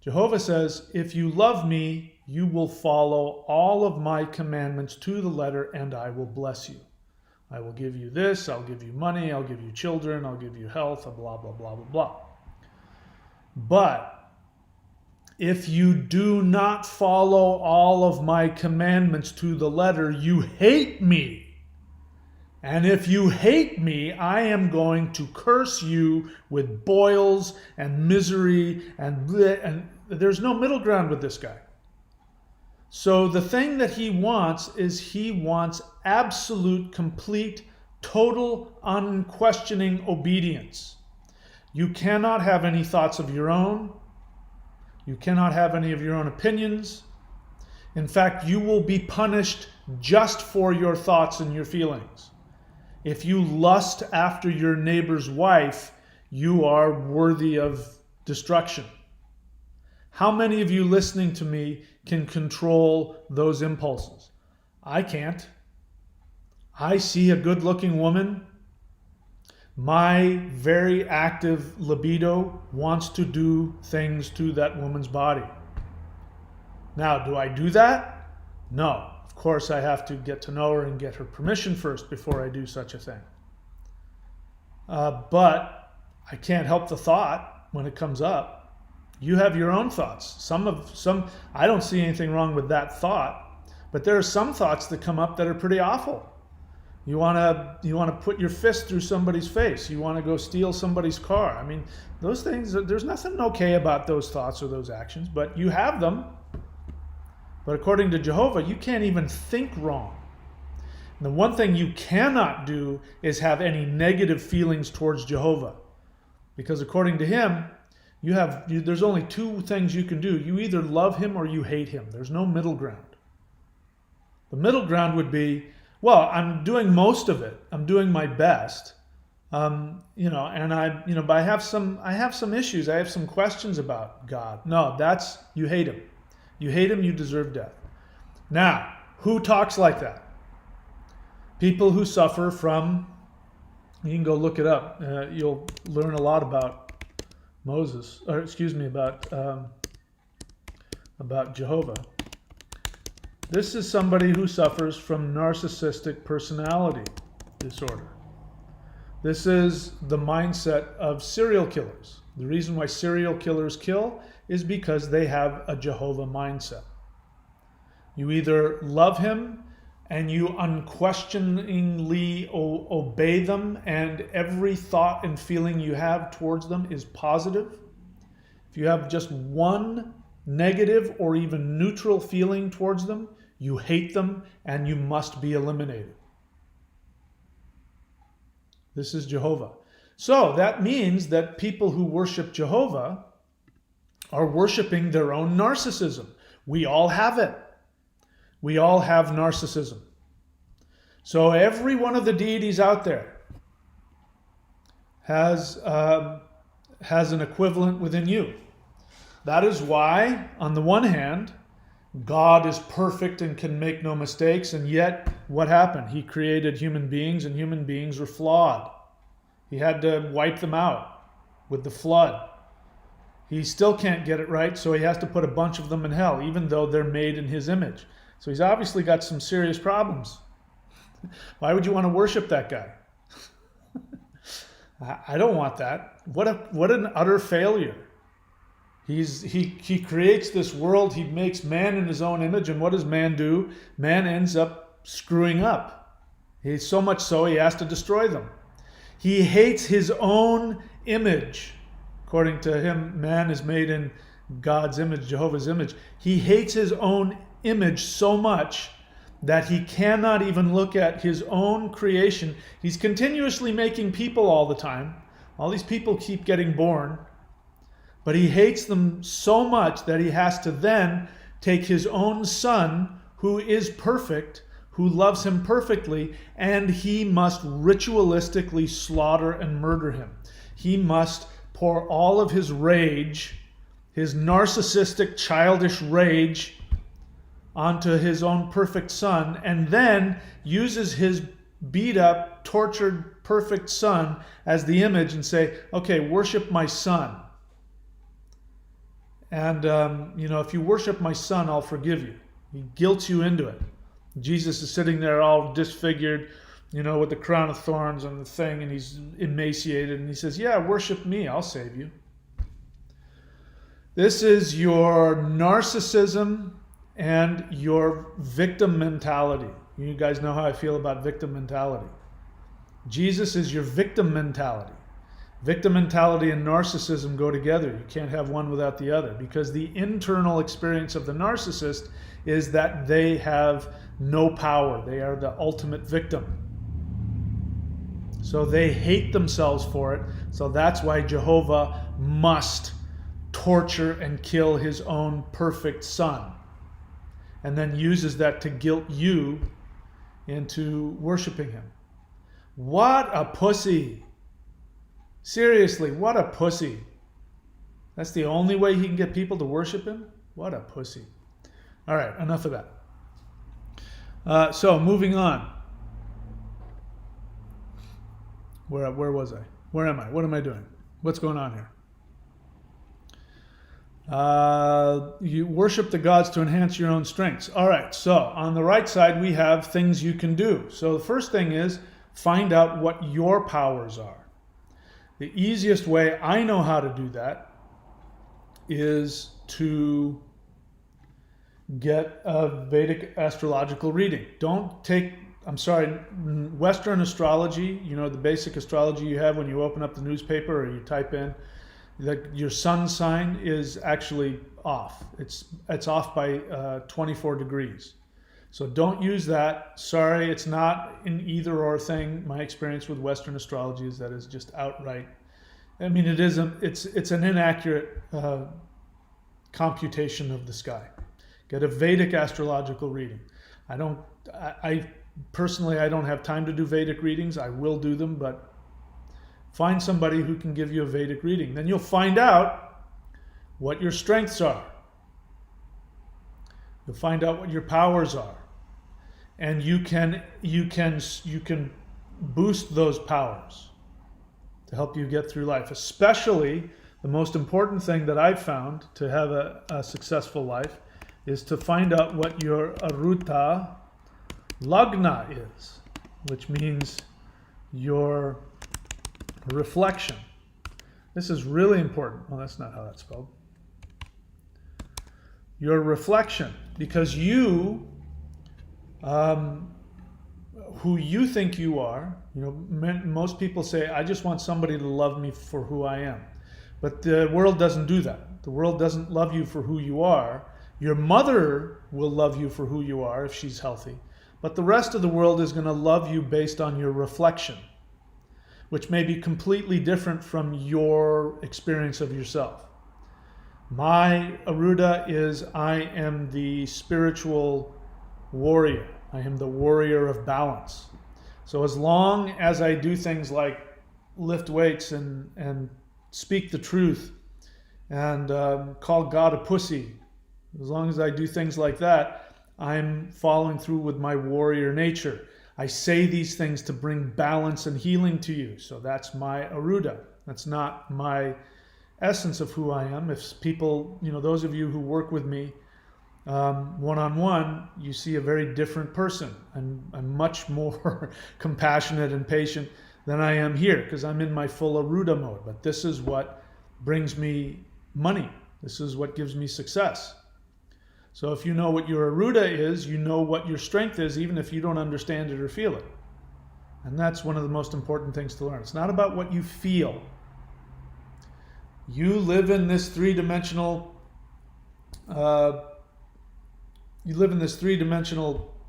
Jehovah says, if you love me, you will follow all of my commandments to the letter, and I will bless you. I will give you this, I'll give you money, I'll give you children, I'll give you health, blah, blah, blah, blah, blah. But if you do not follow all of my commandments to the letter, you hate me. And if you hate me, I am going to curse you with boils and misery and bleh, and there's no middle ground with this guy. So the thing that he wants is he wants absolute, complete, total, unquestioning obedience. You cannot have any thoughts of your own. You cannot have any of your own opinions. In fact, you will be punished just for your thoughts and your feelings. If you lust after your neighbor's wife, you are worthy of destruction. How many of you listening to me can control those impulses? I can't. I see a good-looking woman. My very active libido wants to do things to that woman's body. Now, do I do that? No. Of course, I have to get to know her and get her permission first before I do such a thing. But I can't help the thought when it comes up. You have your own thoughts. I don't see anything wrong with that thought, but there are some thoughts that come up that are pretty awful. You want to put your fist through somebody's face. You want to go steal somebody's car. I mean, those things, there's nothing okay about those thoughts or those actions, but you have them. But according to Jehovah, you can't even think wrong. And the one thing you cannot do is have any negative feelings towards Jehovah. Because according to him, there's only two things you can do. You either love him or you hate him. There's no middle ground. The middle ground would be, well, I'm doing most of it. I'm doing my best. But I have some issues. I have some questions about God. No, you hate him. You hate him, you deserve death. Now, who talks like that? People who suffer from, you can go look it up. You'll learn a lot about about Jehovah. This is somebody who suffers from narcissistic personality disorder. This is the mindset of serial killers. The reason why serial killers kill is because they have a Jehovah mindset. You either love him and you unquestioningly obey them, and every thought and feeling you have towards them is positive. If you have just one negative or even neutral feeling towards them, you hate them and you must be eliminated. This is Jehovah. So that means that people who worship Jehovah are worshiping their own narcissism. We all have it. We all have narcissism. So every one of the deities out there has an equivalent within you. That is why, on the one hand, God is perfect and can make no mistakes, and yet what happened? He created human beings, and human beings are flawed. He had to wipe them out with the flood. He still can't get it right, so he has to put a bunch of them in hell, even though they're made in his image. So he's obviously got some serious problems. Why would you want to worship that guy? I don't want that. What an utter failure. He creates this world. He makes man in his own image, and what does man do? Man ends up screwing up. He's so much so he has to destroy them. He hates his own image. According to him, man is made in God's image, Jehovah's image. He hates his own image so much that he cannot even look at his own creation. He's continuously making people all the time. All these people keep getting born. But he hates them so much that he has to then take his own son, who is perfect, who loves him perfectly, and he must ritualistically slaughter and murder him. He must pour all of his rage, his narcissistic, childish rage, onto his own perfect son, and then uses his beat-up, tortured, perfect son as the image and say, okay, worship my son. And, if you worship my son, I'll forgive you. He guilts you into it. Jesus is sitting there all disfigured, with the crown of thorns and the thing, and he's emaciated, and he says, yeah, worship me, I'll save you. This is your narcissism and your victim mentality. You guys know how I feel about victim mentality. Jesus is your victim mentality. Victim mentality and narcissism go together. You can't have one without the other, because the internal experience of the narcissist is that they have no power. They are the ultimate victim. So they hate themselves for it. So that's why Jehovah must torture and kill his own perfect son, and then uses that to guilt you into worshiping him. What a pussy. Seriously, what a pussy. That's the only way he can get people to worship him? What a pussy. All right, enough of that. So moving on. Where was I? Where am I? What am I doing? What's going on here? You worship the gods to enhance your own strengths. All right, so on the right side, we have things you can do. So the first thing is find out what your powers are. The easiest way I know how to do that is to get a Vedic astrological reading. Western astrology, the basic astrology you have when you open up the newspaper or you type in that your sun sign is actually off. It's off by 24 degrees. So don't use that. Sorry, it's not an either or thing. My experience with Western astrology is that it's just outright. I mean, it's an inaccurate computation of the sky. Get a Vedic astrological reading. I personally don't have time to do Vedic readings. I will do them, but find somebody who can give you a Vedic reading. Then you'll find out what your strengths are. You'll find out what your powers are. And you can boost those powers to help you get through life. Especially, the most important thing that I've found to have a successful life is to find out what your Aruta Lagna is, which means your reflection. This is really important. Well, that's not how that's spelled. Your reflection, because you, who you think you are, most people say, I just want somebody to love me for who I am. But the world doesn't do that. The world doesn't love you for who you are. Your mother will love you for who you are if she's healthy. But the rest of the world is going to love you based on your reflection, which may be completely different from your experience of yourself. My Aruda is I am the spiritual warrior. I am the warrior of balance. So as long as I do things like lift weights and speak the truth and call God a pussy, as long as I do things like that, I'm following through with my warrior nature. I say these things to bring balance and healing to you. So that's my Aruda. That's not my essence of who I am. If people, those of you who work with me one-on-one, you see a very different person. I'm much more compassionate and patient than I am here because I'm in my full Aruda mode. But this is what brings me money. This is what gives me success. So if you know what your Aruda is, you know what your strength is, even if you don't understand it or feel it. And that's one of the most important things to learn. It's not about what you feel. You live in this three-dimensional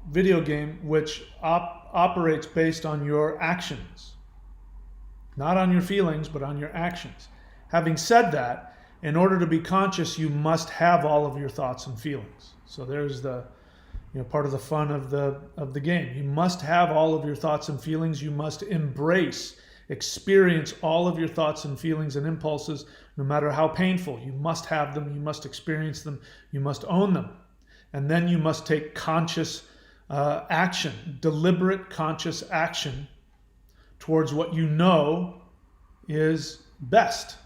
video game which operates based on your actions. Not on your feelings, but on your actions. Having said that, in order to be conscious, you must have all of your thoughts and feelings. So there's the part of the fun of the game. You must have all of your thoughts and feelings. You must experience all of your thoughts and feelings and impulses, no matter how painful. You must have them. You must experience them. You must own them. And then you must take conscious action, deliberate conscious action towards what you know is best.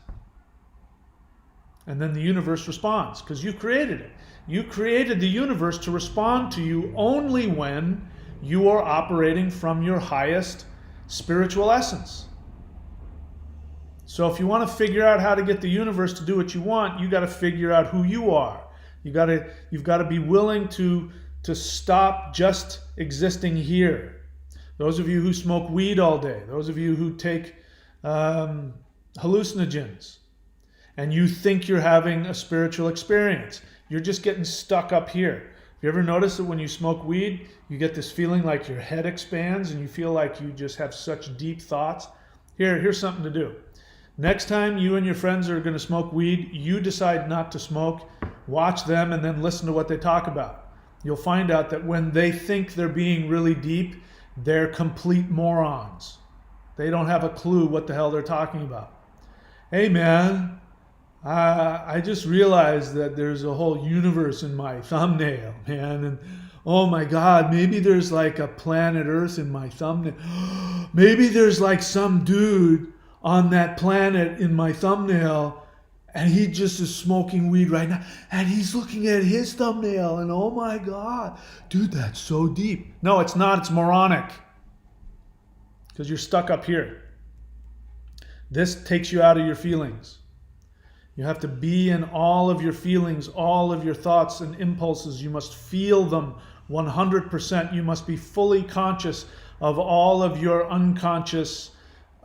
And then the universe responds because you created it. You created the universe to respond to you only when you are operating from your highest spiritual essence. So if you want to figure out how to get the universe to do what you want, you got to figure out who you are. You've got to be willing to stop just existing here. Those of you who smoke weed all day, those of you who take hallucinogens, and you think you're having a spiritual experience, you're just getting stuck up here. You ever notice that when you smoke weed, you get this feeling like your head expands and you feel like you just have such deep thoughts? Here's something to do. Next time you and your friends are going to smoke weed, you decide not to smoke, watch them, and then listen to what they talk about. You'll find out that when they think they're being really deep, they're complete morons. They don't have a clue what the hell they're talking about. Hey man, I just realized that there's a whole universe in my thumbnail, man. And oh my God, maybe there's like a planet Earth in my thumbnail. Maybe there's like some dude on that planet in my thumbnail, and he just is smoking weed right now, and he's looking at his thumbnail, and oh my God, dude, that's so deep. No, it's not. It's moronic. Because you're stuck up here. This takes you out of your feelings. You have to be in all of your feelings, all of your thoughts and impulses. You must feel them 100%. You must be fully conscious of all of your unconscious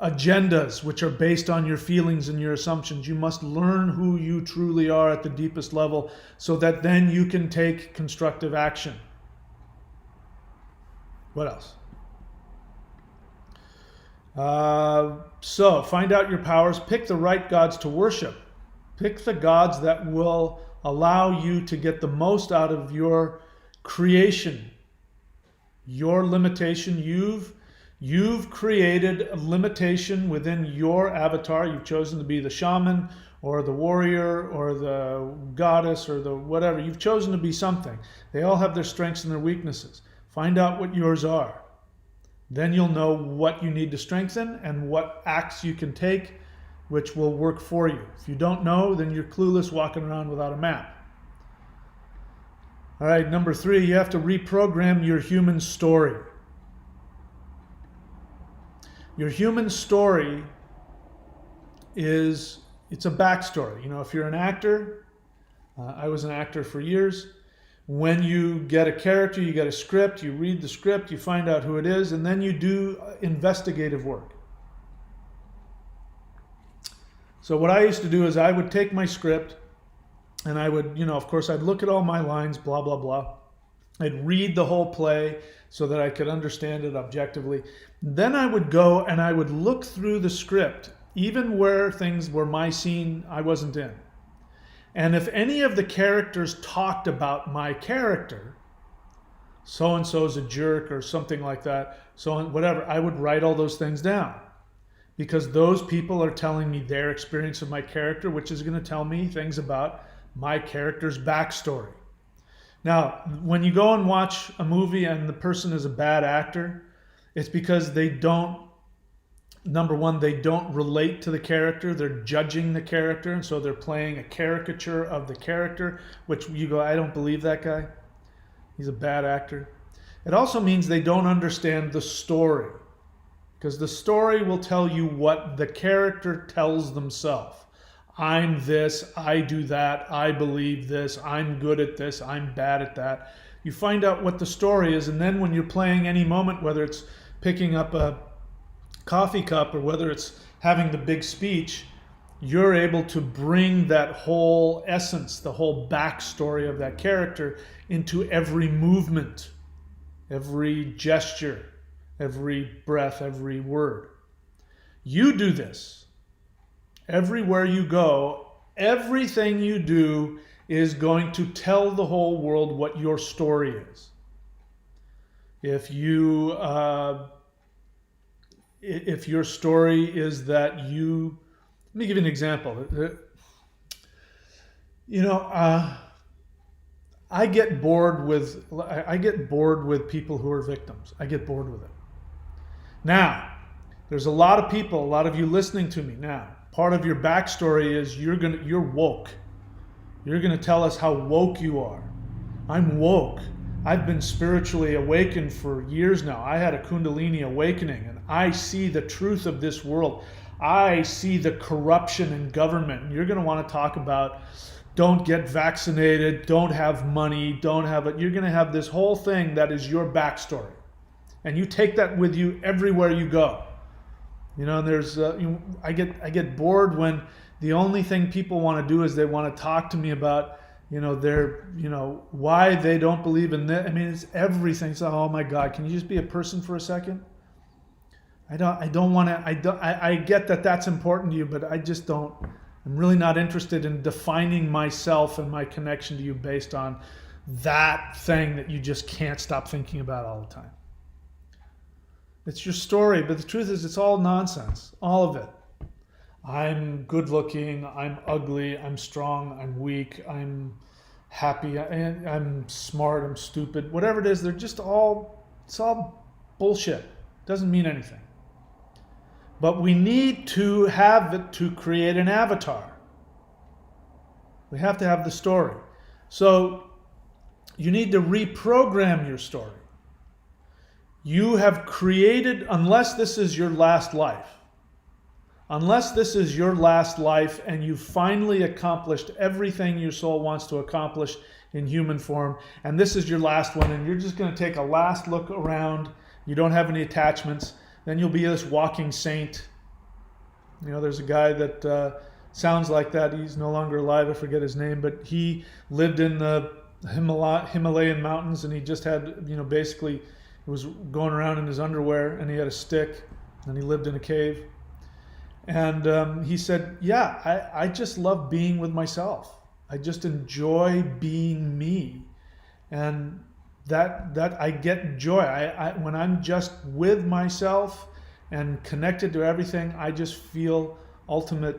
agendas, which are based on your feelings and your assumptions. You must learn who you truly are at the deepest level so that then you can take constructive action. What else? So find out your powers. Pick the right gods to worship. Pick the gods that will allow you to get the most out of your creation, your limitation. You've created a limitation within your avatar. You've chosen to be the shaman or the warrior or the goddess or the whatever. You've chosen to be something. They all have their strengths and their weaknesses. Find out what yours are. Then you'll know what you need to strengthen and what acts you can take which will work for you. If you don't know, then you're clueless walking around without a map. All right, number 3, you have to reprogram your human story. Your human story it's a backstory. You know, if you're an actor, I was an actor for years. When you get a character, you get a script, you read the script, you find out who it is, and then you do investigative work. So what I used to do is I would take my script and I would, of course, I'd look at all my lines, blah, blah, blah. I'd read the whole play so that I could understand it objectively. Then I would go and I would look through the script, even where things were my scene I wasn't in. And if any of the characters talked about my character, so-and-so's a jerk or something like that, so whatever, I would write all those things down. Because those people are telling me their experience of my character, which is going to tell me things about my character's backstory. Now, when you go and watch a movie and the person is a bad actor, it's because they don't, number one, they don't relate to the character. They're judging the character, and so they're playing a caricature of the character, which you go, I don't believe that guy. He's a bad actor. It also means they don't understand the story. Because the story will tell you what the character tells themselves. I'm this, I do that, I believe this, I'm good at this, I'm bad at that. You find out what the story is, and then when you're playing any moment, whether it's picking up a coffee cup or whether it's having the big speech, you're able to bring that whole essence, the whole backstory of that character into every movement, every gesture, every breath, every word. You do this. Everywhere you go, everything you do is going to tell the whole world what your story is. If your story is that you, let me give you an example. I get bored with people who are victims. I get bored with it. Now, there's a lot of people, a lot of you listening to me now. Part of your backstory is you're woke. You're going to tell us how woke you are. I'm woke. I've been spiritually awakened for years now. I had a Kundalini awakening, and I see the truth of this world. I see the corruption in government. And you're going to want to talk about don't get vaccinated, don't have money, don't have it. You're going to have this whole thing that is your backstory. And you take that with you everywhere you go. And there's, I get bored when the only thing people want to do is they want to talk to me about, their, why they don't believe in this. I mean, it's everything. So, oh my God, can you just be a person for a second? I don't want to, I get that that's important to you, but I just don't, I'm really not interested in defining myself and my connection to you based on that thing that you just can't stop thinking about all the time. It's your story, but the truth is it's all nonsense, all of it. I'm good looking, I'm ugly, I'm strong, I'm weak, I'm happy, I'm smart, I'm stupid, whatever it is, it's all bullshit. It doesn't mean anything. But we need to have it to create an avatar. We have to have the story. So you need to reprogram your story. You have created, unless this is your last life, and you've finally accomplished everything your soul wants to accomplish in human form, and this is your last one, and you're just going to take a last look around, you don't have any attachments, then you'll be this walking saint. There's a guy that sounds like that. He's no longer alive. I forget his name, but he lived in the Himalayan mountains, and he just had, basically was going around in his underwear, and he had a stick, and he lived in a cave. And he said, yeah, I just love being with myself. I just enjoy being me. And that I get joy. When I'm just with myself and connected to everything, I just feel ultimate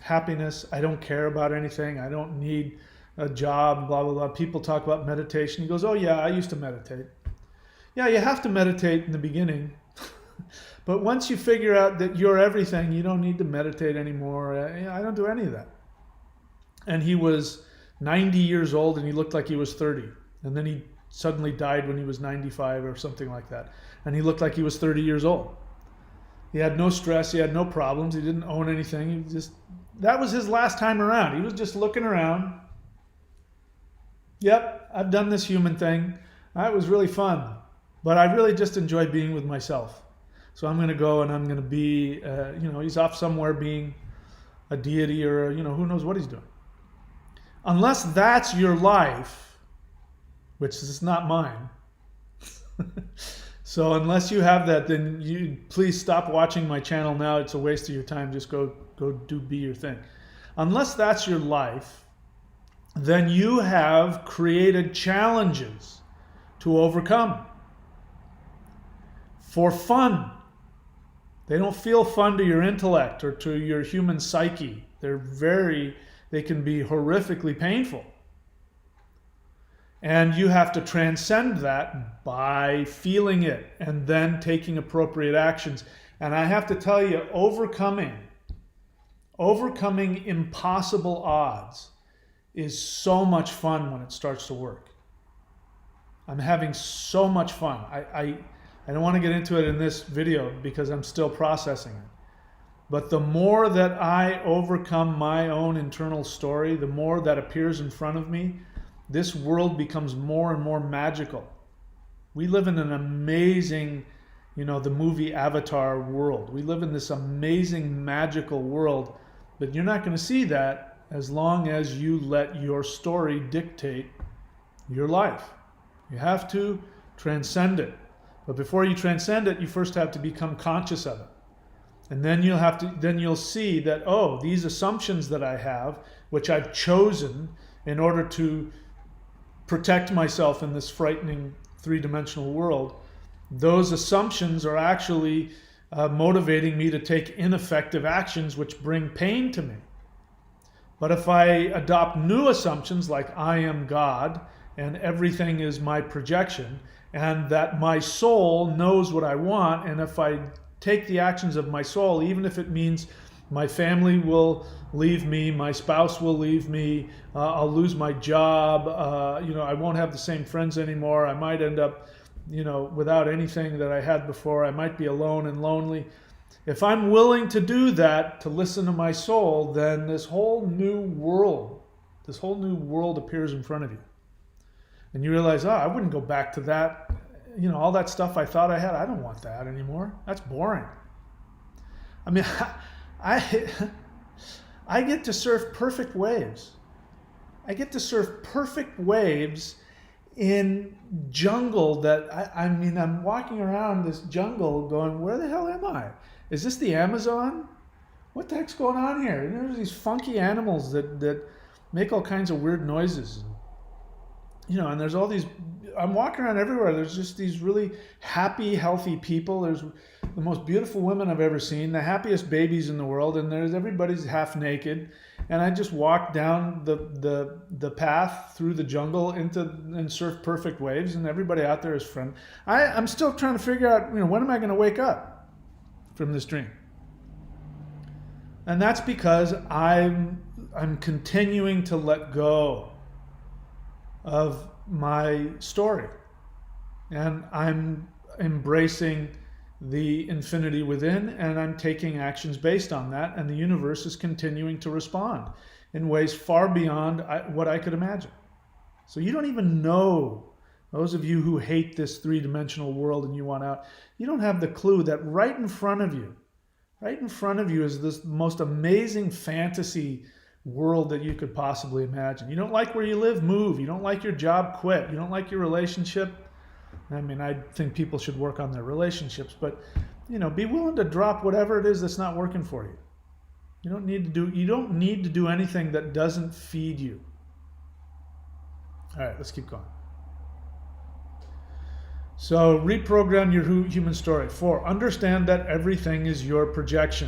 happiness. I don't care about anything. I don't need a job, blah, blah, blah. People talk about meditation. He goes, oh yeah, I used to meditate. Yeah, you have to meditate in the beginning. But once you figure out that you're everything, you don't need to meditate anymore. I don't do any of that. And he was 90 years old, and he looked like he was 30. And then he suddenly died when he was 95 or something like that. And he looked like he was 30 years old. He had no stress. He had no problems. He didn't own anything. That was his last time around. He was just looking around. Yep, I've done this human thing. It was really fun. But I really just enjoy being with myself. So I'm going to go and I'm going to be, he's off somewhere being a deity or, who knows what he's doing. Unless that's your life, which is not mine. So unless you have that, then you please stop watching my channel now. It's a waste of your time. Just go be your thing. Unless that's your life, then you have created challenges to overcome for fun. They don't feel fun to your intellect or to your human psyche. They can be horrifically painful. And you have to transcend that by feeling it and then taking appropriate actions. And I have to tell you, overcoming impossible odds is so much fun when it starts to work. I'm having so much fun. I don't want to get into it in this video because I'm still processing it. But the more that I overcome my own internal story, the more that appears in front of me, this world becomes more and more magical. We live in an amazing, the movie Avatar world. We live in this amazing magical world, but you're not going to see that as long as you let your story dictate your life. You have to transcend it. But before you transcend it, you first have to become conscious of it. And then you'll see that, oh, these assumptions that I have, which I've chosen in order to protect myself in this frightening three-dimensional world, those assumptions are actually motivating me to take ineffective actions which bring pain to me. But if I adopt new assumptions like I am God and everything is my projection, and that my soul knows what I want, and if I take the actions of my soul, even if it means my family will leave me, my spouse will leave me, I'll lose my job, I won't have the same friends anymore, I might end up, without anything that I had before, I might be alone and lonely. If I'm willing to do that, to listen to my soul, then this whole new world appears in front of you. And you realize, oh, I wouldn't go back to that. All that stuff I thought I had, I don't want that anymore. That's boring. I mean, I get to surf perfect waves. I get to surf perfect waves in jungle that, I'm walking around this jungle going, where the hell am I? Is this the Amazon? What the heck's going on here? And there's these funky animals that make all kinds of weird noises. And there's all these, I'm walking around everywhere. There's just these really happy, healthy people. There's the most beautiful women I've ever seen, the happiest babies in the world, and everybody's half naked. And I just walk down the path through the jungle and surf perfect waves, and everybody out there is friendly. I'm still trying to figure out, when am I going to wake up from this dream? And that's because I'm continuing to let go of my story, and I'm embracing the infinity within, and I'm taking actions based on that, and the universe is continuing to respond in ways far beyond what I could imagine. So you don't even know, those of you who hate this three-dimensional world and you want out, you don't have the clue that right in front of you is this most amazing fantasy world that you could possibly imagine. You don't like where you live? Move. You don't like your job? Quit. You don't like your relationship? I think people should work on their relationships, but be willing to drop whatever it is that's not working for you. You don't need to do anything that doesn't feed you. All right, let's keep going. So, reprogram your human story. 4, understand that everything is your projection.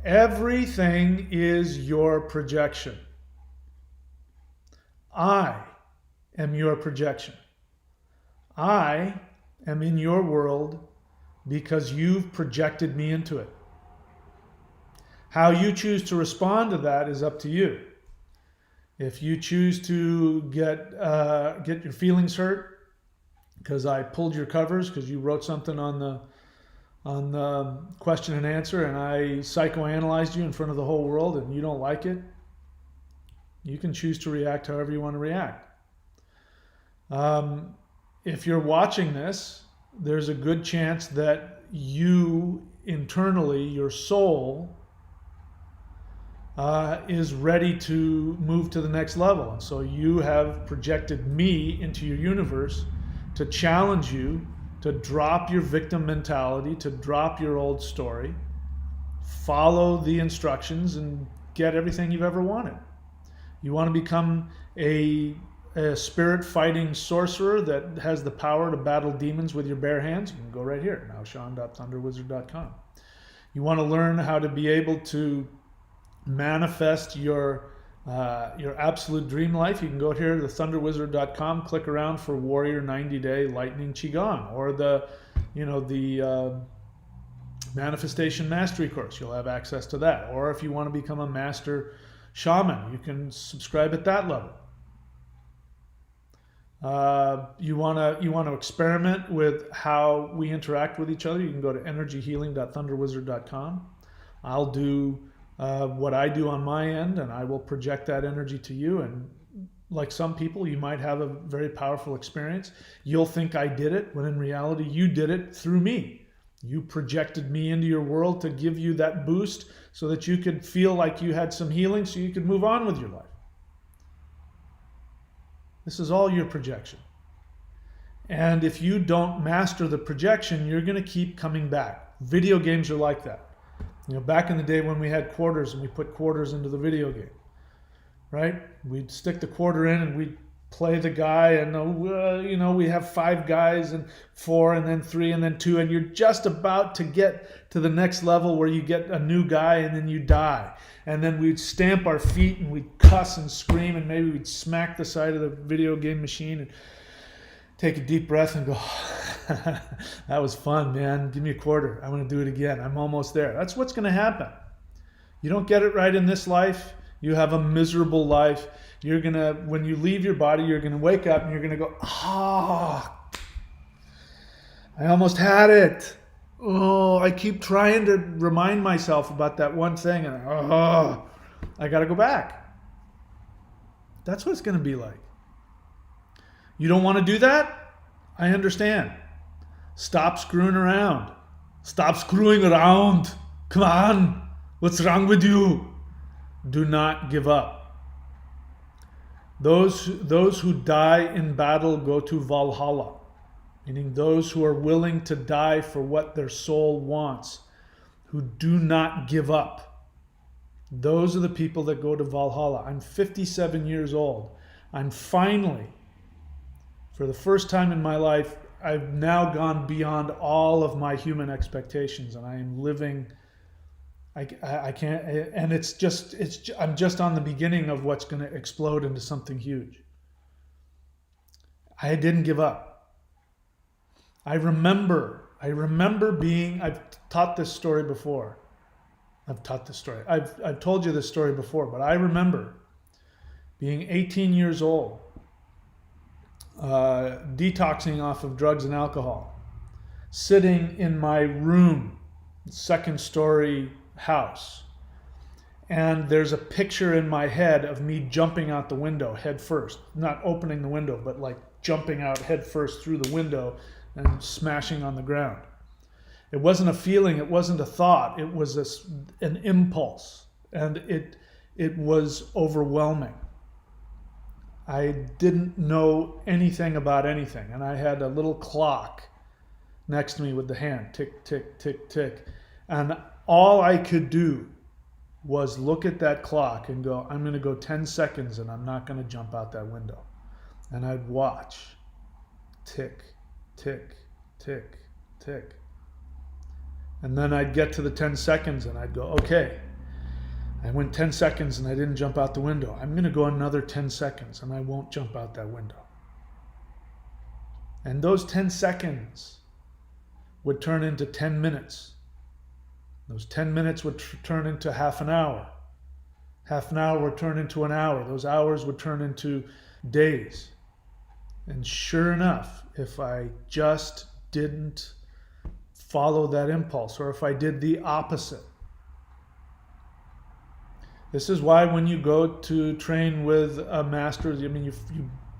Everything is your projection. I am your projection. I am in your world because you've projected me into it. How you choose to respond to that is up to you. If you choose to get your feelings hurt because I pulled your covers because you wrote something on the question and answer and I psychoanalyzed you in front of the whole world and you don't like it, you can choose to react however you want to react. If you're watching this, there's a good chance that you internally, your soul, is ready to move to the next level. And so you have projected me into your universe to challenge you to drop your victim mentality, to drop your old story, follow the instructions, and get everything you've ever wanted. You want to become a spirit-fighting sorcerer that has the power to battle demons with your bare hands? You can go right here, nowsean.thunderwizard.com. You want to learn how to be able to manifest your absolute dream life? You can go here to thunderwizard.com, click around for Warrior 90-Day Lightning Qigong, or the Manifestation Mastery course. You'll have access to that. Or if you want to become a master shaman, you can subscribe at that level. You want to experiment with how we interact with each other? You can go to energyhealing.thunderwizard.com. I'll do what I do on my end, and I will project that energy to you. And like some people, you might have a very powerful experience. You'll think I did it, when in reality, you did it through me. You projected me into your world to give you that boost so that you could feel like you had some healing so you could move on with your life. This is all your projection. And if you don't master the projection, you're going to keep coming back. Video games are like that. Back in the day when we had quarters and we put quarters into the video game, right? We'd stick the quarter in and we'd play the guy, and we have 5 guys and 4 and then 3 and then 2, and you're just about to get to the next level where you get a new guy and then you die. And then we'd stamp our feet and we'd cuss and scream, and maybe we'd smack the side of the video game machine and take a deep breath and go, that was fun, man. Give me a quarter. I want to do it again. I'm almost there. That's what's going to happen. You don't get it right in this life, you have a miserable life. You're going to, when you leave your body, you're going to wake up and you're going to go, I almost had it. oh, I keep trying to remind myself about that one thing, and I got to go back. That's what it's going to be like. You don't want to do that? I understand. Stop screwing around. Stop screwing around. Come on. What's wrong with you? Do not give up. Those who die in battle go to Valhalla, meaning those who are willing to die for what their soul wants, who do not give up. Those are the people that go to Valhalla. I'm 57 years old. I'm finally, for the first time in my life, I've now gone beyond all of my human expectations, and I am living. I can't, and I'm just on the beginning of what's going to explode into something huge. I didn't give up. I remember I've taught this story before. I've told you this story before, but I remember being 18 years old, detoxing off of drugs and alcohol, sitting in my room, second story house, and there's a picture in my head of me jumping out the window head first, not opening the window, but like jumping out head first through the window and smashing on the ground. It wasn't a feeling, it wasn't a thought, it was an impulse, and it was overwhelming. I didn't know anything about anything, and I had a little clock next to me with the hand, tick, tick, tick, tick, and all I could do was look at that clock and go, I'm going to go 10 seconds and I'm not going to jump out that window. And I'd watch, tick, tick, tick, tick. And then I'd get to the 10 seconds and I'd go, okay, I went 10 seconds and I didn't jump out the window. I'm going to go another 10 seconds and I won't jump out that window. And those 10 seconds would turn into 10 minutes. Those 10 minutes would turn into half an hour. Half an hour would turn into an hour. Those hours would turn into days. And sure enough, if I just didn't follow that impulse, or if I did the opposite. This is why when you go to train with a master, I mean, you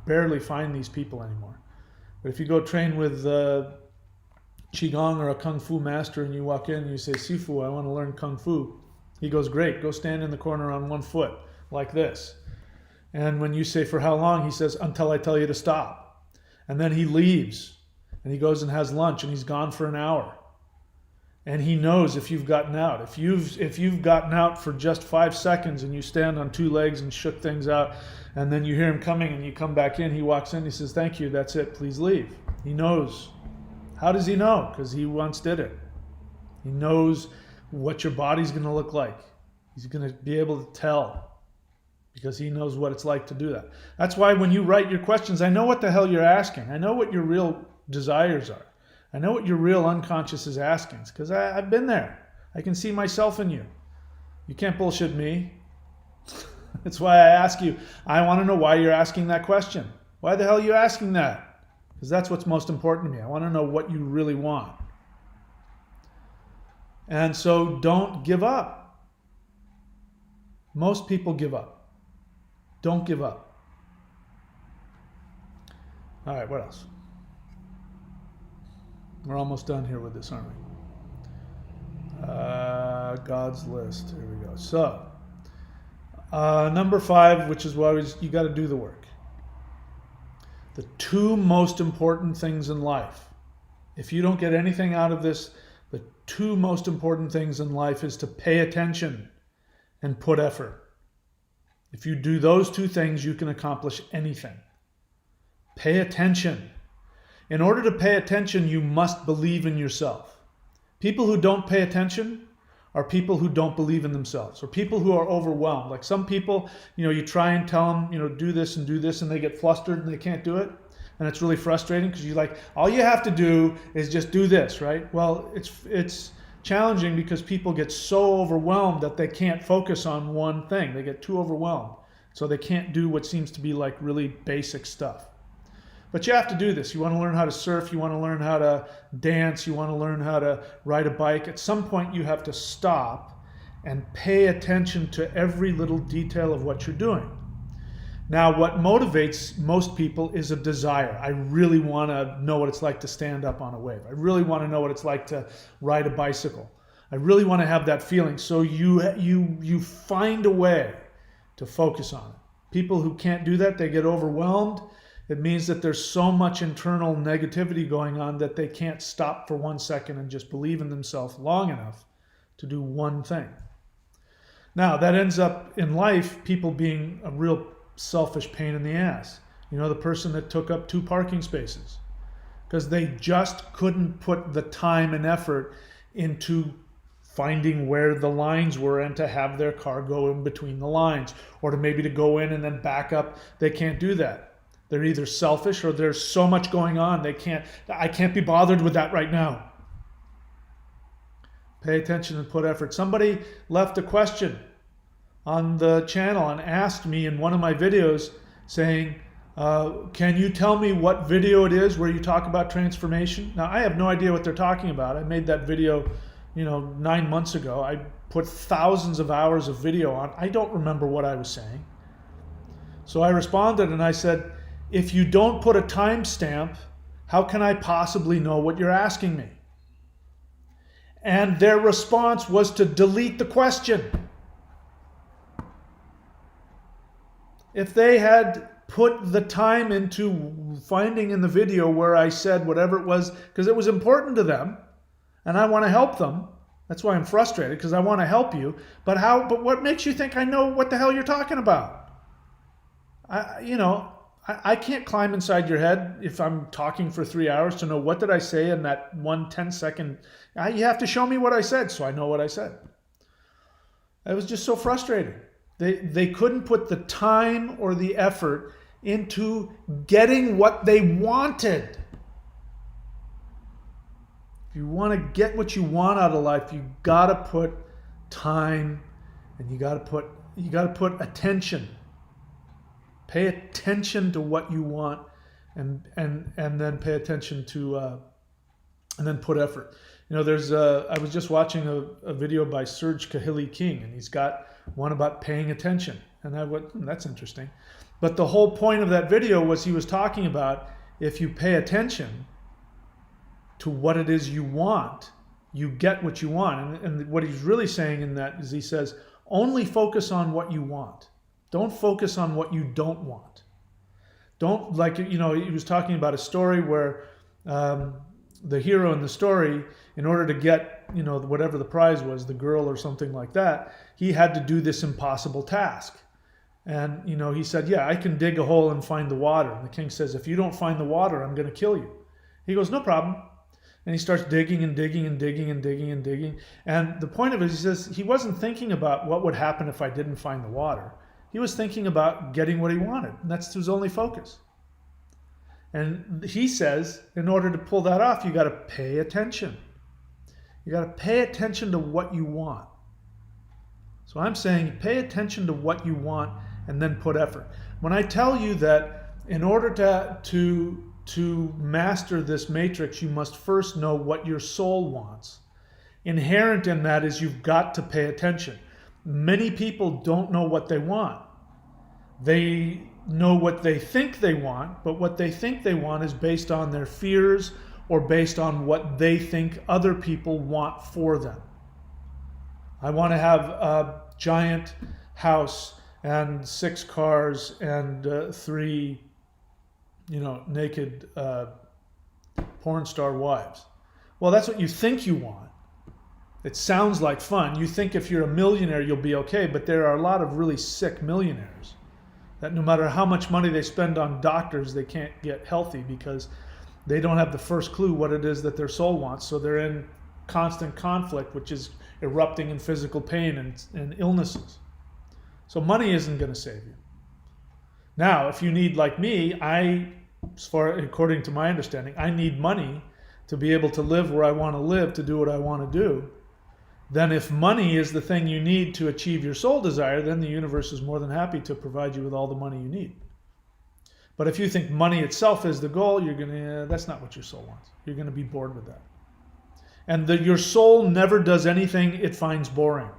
barely find these people anymore. But if you go train with Qigong or a Kung Fu master and you walk in and you say, Sifu, I want to learn Kung Fu. He goes, great, go stand in the corner on one foot like this. And when you say, for how long? He says, until I tell you to stop. And then he leaves and he goes and has lunch and he's gone for an hour. And he knows if you've gotten out. If you've gotten out for just 5 seconds and you stand on two legs and shook things out, and then you hear him coming and you come back in, he walks in, he says, thank you, that's it, please leave. He knows. How does he know? Because he once did it. He knows what your body's going to look like. He's going to be able to tell because he knows what it's like to do that. That's why when you write your questions, I know what the hell you're asking. I know what your real desires are. I know what your real unconscious is asking because I've been there. I can see myself in you. You can't bullshit me. That's why I ask you. I want to know why you're asking that question. Why the hell are you asking that? Because that's what's most important to me. I want to know what you really want. And so don't give up. Most people give up. Don't give up. All right, what else? We're almost done here with this, aren't we? God's list. Here we go. So, number 5, which is why you got to do the work. The 2 most important things in life. If you don't get anything out of this, the 2 most important things in life is to pay attention and put effort. If you do those 2 things, you can accomplish anything. Pay attention. In order to pay attention, you must believe in yourself. People who don't pay attention are people who don't believe in themselves, or people who are overwhelmed. Like some people, you try and tell them, do this, and they get flustered and they can't do it. And it's really frustrating because you're like, all you have to do is just do this, right? Well, it's challenging because people get so overwhelmed that they can't focus on one thing. They get too overwhelmed. So they can't do what seems to be like really basic stuff. But you have to do this. You want to learn how to surf, you want to learn how to dance, you want to learn how to ride a bike. At some point you have to stop and pay attention to every little detail of what you're doing. Now, what motivates most people is a desire. I really want to know what it's like to stand up on a wave. I really want to know what it's like to ride a bicycle. I really want to have that feeling. So you find a way to focus on it. People who can't do that, they get overwhelmed. It means that there's so much internal negativity going on that they can't stop for 1 second and just believe in themselves long enough to do one thing. Now, that ends up in life, people being a real selfish pain in the ass. You know, the person that took up 2 parking spaces because they just couldn't put the time and effort into finding where the lines were and to have their car go in between the lines, or to maybe to go in and then back up. They can't do that. They're either selfish or there's so much going on I can't be bothered with that right now. Pay attention and put effort. Somebody left a question on the channel and asked me in one of my videos saying, can you tell me what video it is where you talk about transformation? Now, I have no idea what they're talking about. I made that video 9 months ago. I put thousands of hours of video on. I don't remember what I was saying. So I responded and I said, if you don't put a timestamp, how can I possibly know what you're asking me? And their response was to delete the question. If they had put the time into finding in the video where I said whatever it was, because it was important to them, and I want to help them. That's why I'm frustrated, because I want to help you. But what makes you think I know what the hell you're talking about? I can't climb inside your head if I'm talking for 3 hours to know what did I say in that 1 10-second. You have to show me what I said so I know what I said. It was just so frustrating. They couldn't put the time or the effort into getting what they wanted. If you want to get what you want out of life, you got to put time and you got to put attention. Pay attention to what you want and then pay attention to and then put effort. I was just watching a video by Serge Kahili King, and he's got one about paying attention. And I went, that's interesting. But the whole point of that video was he was talking about if you pay attention to what it is you want, you get what you want. And what he's really saying in that is he says, only focus on what you want. Don't focus on what you don't want. Don't, he was talking about a story where the hero in the story, in order to get, whatever the prize was, the girl or something like that, he had to do this impossible task. And, he said, yeah, I can dig a hole and find the water. And the king says, if you don't find the water, I'm going to kill you. He goes, no problem. And he starts digging and digging and digging and digging and digging. And the point of it is, he says, he wasn't thinking about what would happen if I didn't find the water. He was thinking about getting what he wanted. And that's his only focus. And he says, in order to pull that off, you got to pay attention. You got to pay attention to what you want. So I'm saying pay attention to what you want and then put effort. When I tell you that in order to master this matrix, you must first know what your soul wants. Inherent in that is you've got to pay attention. Many people don't know what they want. They know what they think they want, but what they think they want is based on their fears or based on what they think other people want for them. I want to have a giant house and 6 cars and 3, naked porn star wives. Well, that's what you think you want. It sounds like fun. You think if you're a millionaire, you'll be okay, but there are a lot of really sick millionaires that no matter how much money they spend on doctors, they can't get healthy because they don't have the first clue what it is that their soul wants. So they're in constant conflict, which is erupting in physical pain and illnesses. So money isn't going to save you. Now, if you need, like me, according to my understanding, I need money to be able to live where I want to live, to do what I want to do. Then if money is the thing you need to achieve your soul desire, then the universe is more than happy to provide you with all the money you need. But if you think money itself is the goal, that's not what your soul wants. You're going to be bored with that. And your soul never does anything it finds boring.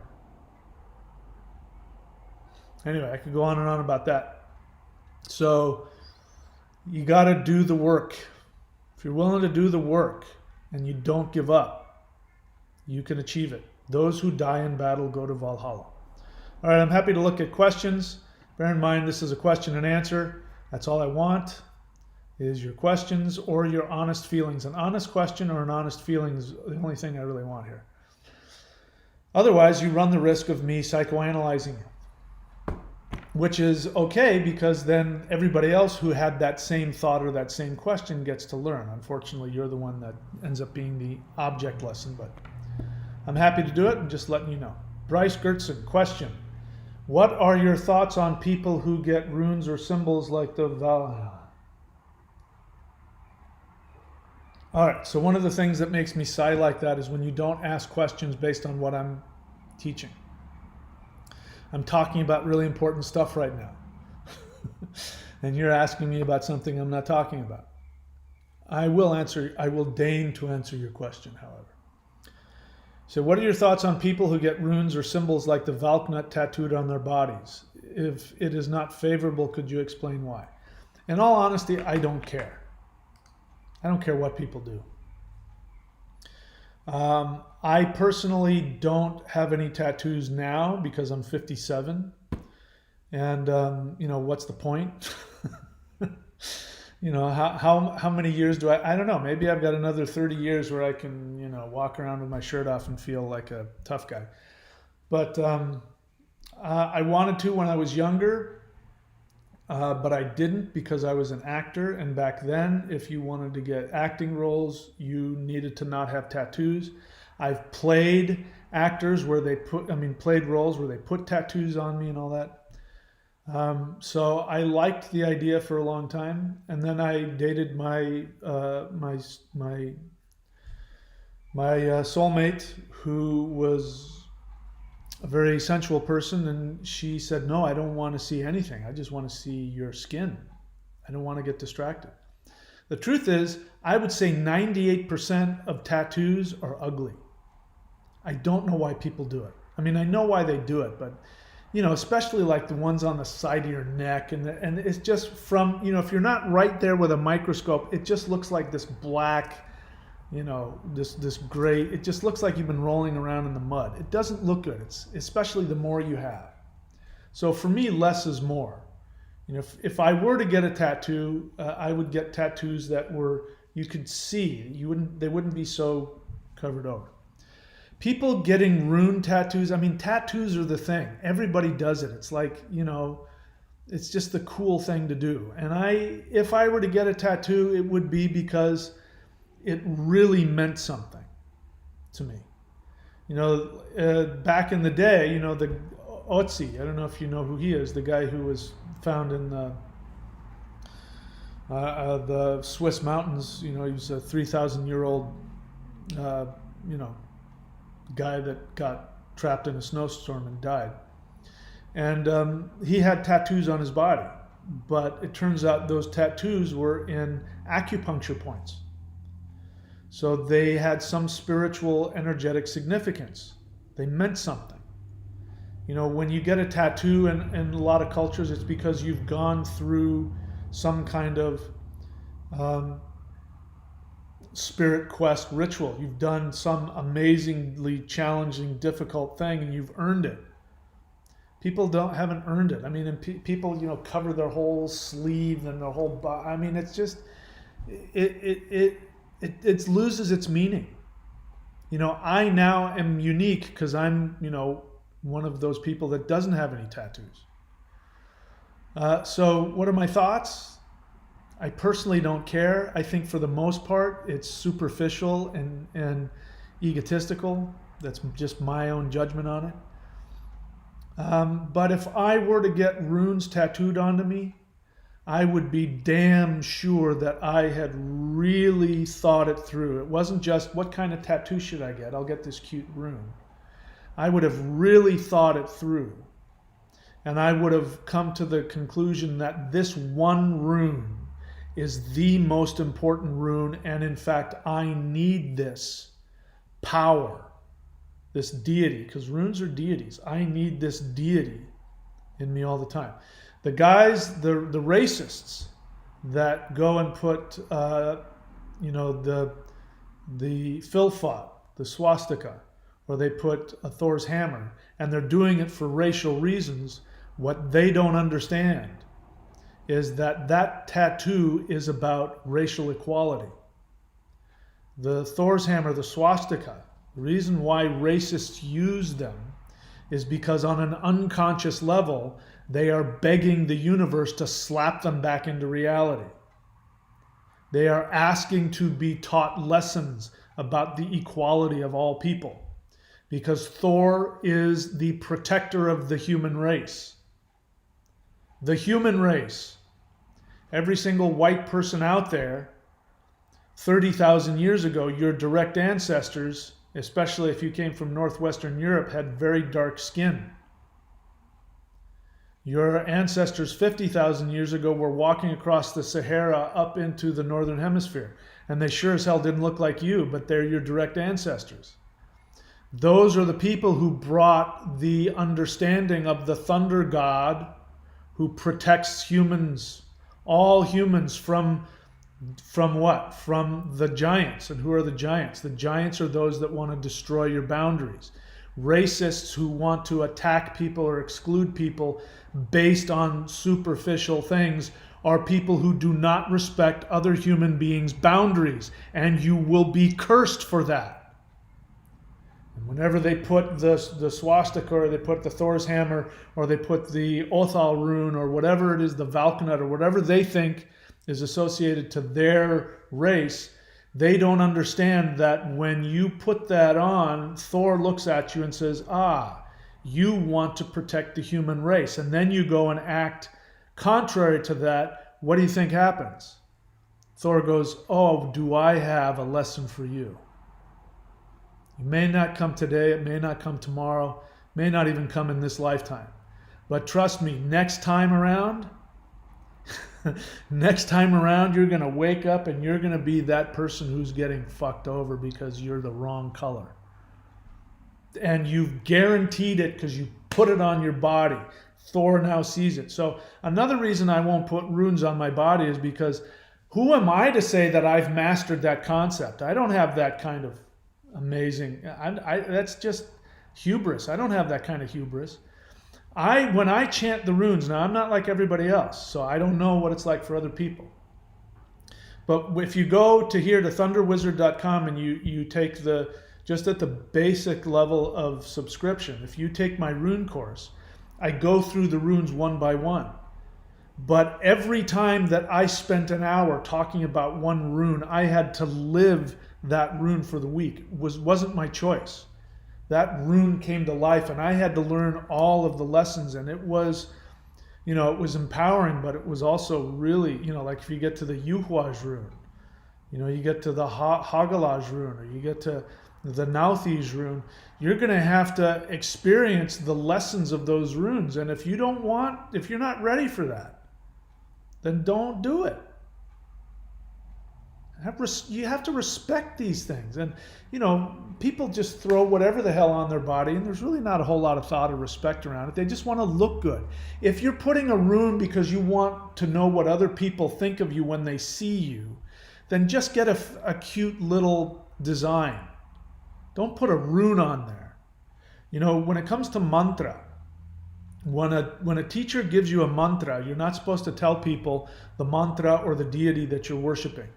Anyway, I could go on and on about that. So you got to do the work. If you're willing to do the work and you don't give up, you can achieve it. Those who die in battle go to Valhalla. All right, I'm happy to look at questions. Bear in mind, this is a question and answer. That's all I want is your questions or your honest feelings. An honest question or an honest feeling is the only thing I really want here. Otherwise, you run the risk of me psychoanalyzing you, which is okay because then everybody else who had that same thought or that same question gets to learn. Unfortunately, you're the one that ends up being the object lesson, but I'm happy to do it and just letting you know. Bryce Gertson, question. What are your thoughts on people who get runes or symbols like the Valhalla? All right, so one of the things that makes me sigh like that is when you don't ask questions based on what I'm teaching. I'm talking about really important stuff right now. And you're asking me about something I'm not talking about. I will deign to answer your question, however. So what are your thoughts on people who get runes or symbols like the Valknut tattooed on their bodies? If it is not favorable, could you explain why? In all honesty, I don't care. I don't care what people do. I personally don't have any tattoos now because I'm 57. And, what's the point? How many years do I don't know. Maybe I've got another 30 years where I can, walk around with my shirt off and feel like a tough guy. But I wanted to when I was younger. But I didn't because I was an actor, and back then, if you wanted to get acting roles, you needed to not have tattoos. I've played actors played roles where they put tattoos on me and all that. So I liked the idea for a long time, and then I dated my soulmate, who was a very sensual person, and she said, no, I don't want to see anything. I just want to see your skin. I don't want to get distracted. The truth is, I would say 98% of tattoos are ugly. I don't know why people do it. I mean, I know why they do it, but, especially like the ones on the side of your neck, and it's just from, if you're not right there with a microscope, it just looks like this black, this gray, it just looks like you've been rolling around in the mud. It doesn't look good, especially the more you have. So for me, less is more. If I were to get a tattoo, I would get tattoos that you could see. They wouldn't be so covered over. People getting rune tattoos, tattoos are the thing. Everybody does it. It's like, it's just the cool thing to do. And if I were to get a tattoo, it would be because it really meant something to me. Back in the day, the Otzi, I don't know if you know who he is, the guy who was found in the Swiss mountains. He was a 3,000-year-old, guy that got trapped in a snowstorm and died. And he had tattoos on his body, but it turns out those tattoos were in acupuncture points. So they had some spiritual, energetic significance. They meant something. When you get a tattoo in a lot of cultures, it's because you've gone through some kind of spirit quest ritual. You've done some amazingly challenging, difficult thing, and you've earned it. People haven't earned it. And people, cover their whole sleeve and their whole body. It's just, it loses its meaning. I now am unique because I'm, one of those people that doesn't have any tattoos. So what are my thoughts? I personally don't care. I think for the most part, it's superficial and egotistical. That's just my own judgment on it. But if I were to get runes tattooed onto me, I would be damn sure that I had really thought it through. It wasn't just, what kind of tattoo should I get? I'll get this cute rune. I would have really thought it through. and I would have come to the conclusion that this one rune is the most important rune, and in fact, I need this power, this deity, because runes are deities. I need this deity in me all the time. The guys, the racists that go and put, the filfot, the swastika, or they put a Thor's hammer, and they're doing it for racial reasons. What they don't understand is that that tattoo is about racial equality. The Thor's hammer, the swastika, the reason why racists use them is because on an unconscious level, they are begging the universe to slap them back into reality. They are asking to be taught lessons about the equality of all people, because Thor is the protector of the human race. The human race. Every single white person out there, 30,000 years ago, your direct ancestors, especially if you came from Northwestern Europe, had very dark skin. Your ancestors 50,000 years ago were walking across the Sahara up into the Northern Hemisphere, and they sure as hell didn't look like you, but they're your direct ancestors. Those are the people who brought the understanding of the thunder god who protects humans, all humans, from what? From the giants. And who are the giants? The giants are those that want to destroy your boundaries. Racists who want to attack people or exclude people based on superficial things are people who do not respect other human beings' boundaries, and you will be cursed for that. And whenever they put the swastika, or they put the Thor's hammer, or they put the Othal rune, or whatever it is, the Valknut, or whatever they think is associated to their race, they don't understand that when you put that on, Thor looks at you and says, you want to protect the human race. And then you go and act contrary to that. What do you think happens? Thor goes, do I have a lesson for you? It may not come today, it may not come tomorrow, may not even come in this lifetime. But trust me, next time around, you're going to wake up and you're going to be that person who's getting fucked over because you're the wrong color. And you've guaranteed it because you put it on your body. Thor now sees it. So another reason I won't put runes on my body is because who am I to say that I've mastered that concept? I don't have that kind of amazing, that's just hubris. I don't have that kind of hubris. When I chant the runes, now I'm not like everybody else, so I don't know what it's like for other people. But if you go to here to thunderwizard.com and you take just at the basic level of subscription, if you take my rune course, I go through the runes one by one. But every time that I spent an hour talking about one rune, I had to live that rune for the week. It wasn't my choice. That rune came to life, and I had to learn all of the lessons, and it was empowering, but it was also really, like if you get to the Yuhuaj rune, you get to the Hagalaj rune, or you get to the Nauthiz rune, you're going to have to experience the lessons of those runes. And if you're not ready for that, then don't do it. You have to respect these things. And, people just throw whatever the hell on their body, and there's really not a whole lot of thought or respect around it. They just want to look good. If you're putting a rune because you want to know what other people think of you when they see you, then just get a cute little design. Don't put a rune on there. When it comes to mantra, when a teacher gives you a mantra, you're not supposed to tell people the mantra or the deity that you're worshiping,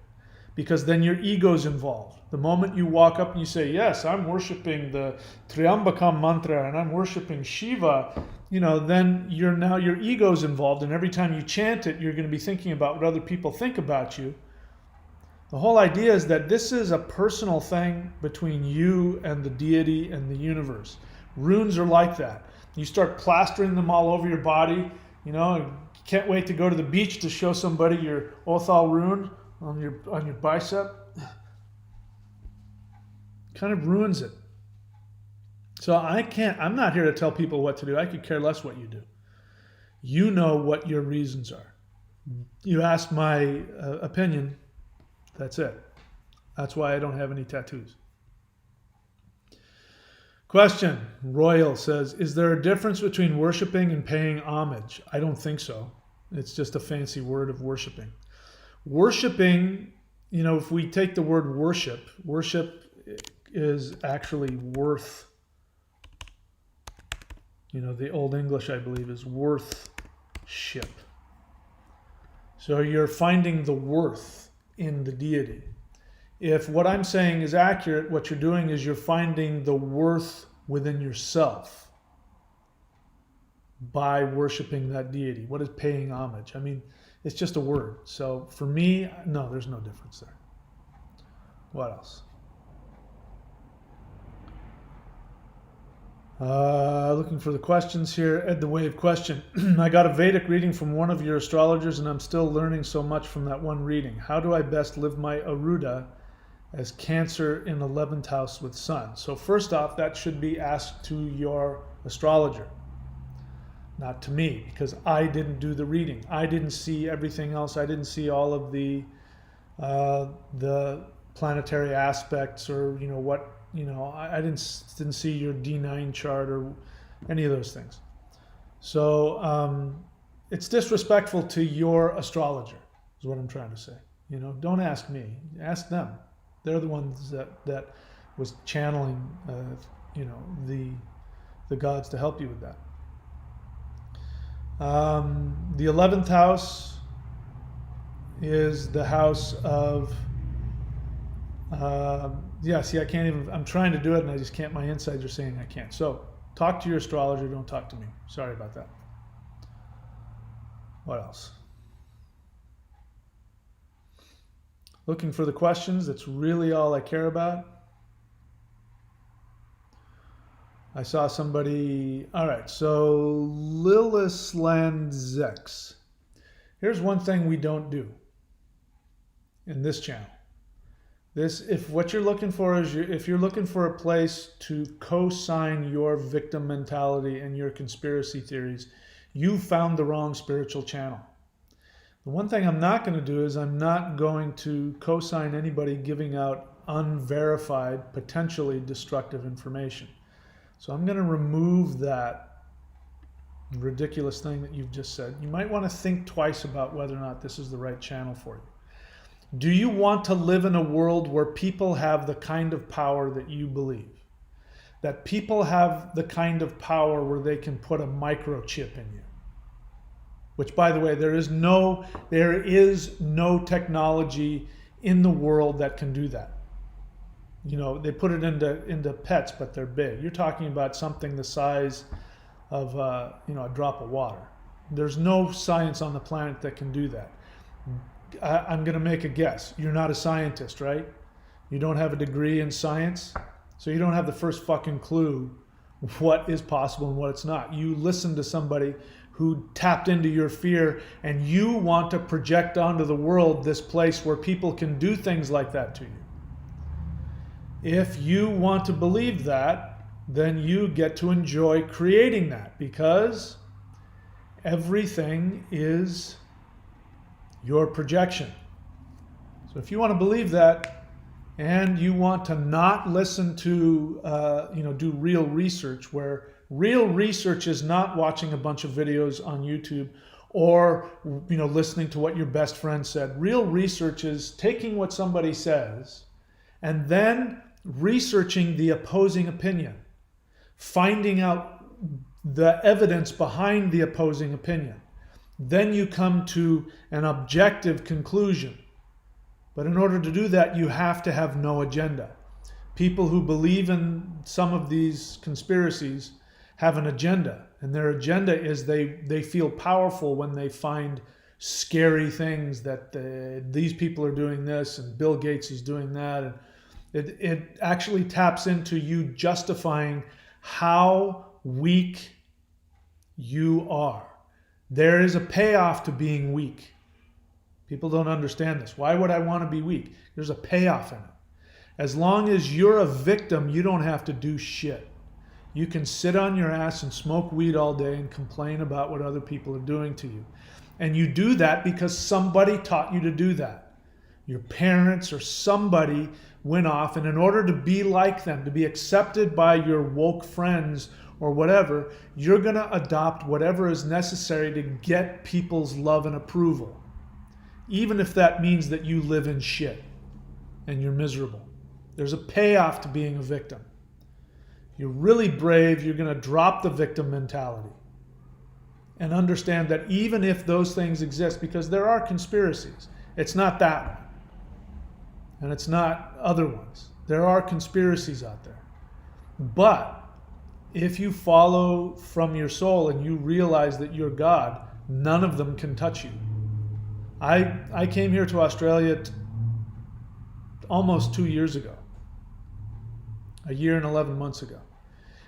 because then your ego's involved. The moment you walk up and you say, yes, I'm worshiping the Triambakam mantra and I'm worshiping Shiva, then your ego's involved, and every time you chant it, you're going to be thinking about what other people think about you. The whole idea is that this is a personal thing between you and the deity and the universe. Runes are like that. You start plastering them all over your body. Can't wait to go to the beach to show somebody your Othal rune on your bicep. Kind of ruins it. So I'm not here to tell people what to do. I could care less what you do. You know what your reasons are. You ask my opinion, that's it. That's why I don't have any tattoos. Question. Royal says, is there a difference between worshiping and paying homage? I don't think so. It's just a fancy word of worshiping. Worshiping, if we take the word worship, worship is actually worth, the Old English, I believe, is worth-ship. So you're finding the worth in the deity. If what I'm saying is accurate, what you're doing is you're finding the worth within yourself by worshiping that deity. What is paying homage? I mean, it's just a word. So for me, no, there's no difference there. What else? Looking for the questions here. Ed the Wave question. I got a Vedic reading from one of your astrologers and I'm still learning so much from that one reading. How do I best live my Aruda as Cancer in 11th house with Sun? So first off, that should be asked to your astrologer, not to me, because I didn't do the reading. I didn't see everything else. I didn't see all of the planetary aspects or what. I didn't see your D9 chart or any of those things. So it's disrespectful to your astrologer, is what I'm trying to say. Don't ask me. Ask them. They're the ones that was channeling, the gods to help you with that. The 11th house is the house of. I can't even, I'm trying to do it and I just can't, my insides are saying I can't. So talk to your astrologer, don't talk to me. Sorry about that. What else? Looking for the questions, that's really all I care about. I saw somebody, all right, so Lilisland Zex. Here's one thing we don't do in this channel. If what you're looking for is, if you're looking for a place to co-sign your victim mentality and your conspiracy theories, you found the wrong spiritual channel. The one thing I'm not going to do is I'm not going to co-sign anybody giving out unverified, potentially destructive information. So I'm going to remove that ridiculous thing that you've just said. You might want to think twice about whether or not this is the right channel for you. Do you want to live in a world where people have the kind of power that you believe? That people have the kind of power where they can put a microchip in you? Which, by the way, there is no technology in the world that can do that. They put it into pets, but they're big. You're talking about something the size of a drop of water. There's no science on the planet that can do that. I'm going to make a guess. You're not a scientist, right? You don't have a degree in science, so you don't have the first fucking clue what is possible and what it's not. You listen to somebody who tapped into your fear and you want to project onto the world this place where people can do things like that to you. If you want to believe that, then you get to enjoy creating that, because everything is your projection. So if you want to believe that and you want to not listen to, do real research, where real research is not watching a bunch of videos on YouTube or, listening to what your best friend said. Real research is taking what somebody says and then researching the opposing opinion, finding out the evidence behind the opposing opinion. Then you come to an objective conclusion. But in order to do that, you have to have no agenda. People who believe in some of these conspiracies have an agenda. And their agenda is they feel powerful when they find scary things that these people are doing this and Bill Gates is doing that. And it actually taps into you justifying how weak you are. There is a payoff to being weak. People don't understand this. Why would I want to be weak? There's a payoff in it. As long as you're a victim, you don't have to do shit. You can sit on your ass and smoke weed all day and complain about what other people are doing to you. And you do that because somebody taught you to do that. Your parents or somebody went off, and in order to be like them, to be accepted by your woke friends or whatever, you're going to adopt whatever is necessary to get people's love and approval. Even if that means that you live in shit and you're miserable. There's a payoff to being a victim. You're really brave, you're going to drop the victim mentality and understand that even if those things exist, because there are conspiracies, it's not that one. And it's not other ones. There are conspiracies out there. But if you follow from your soul and you realize that you're God, none of them can touch you. I came here to Australia almost 2 years ago. A year and 11 months ago.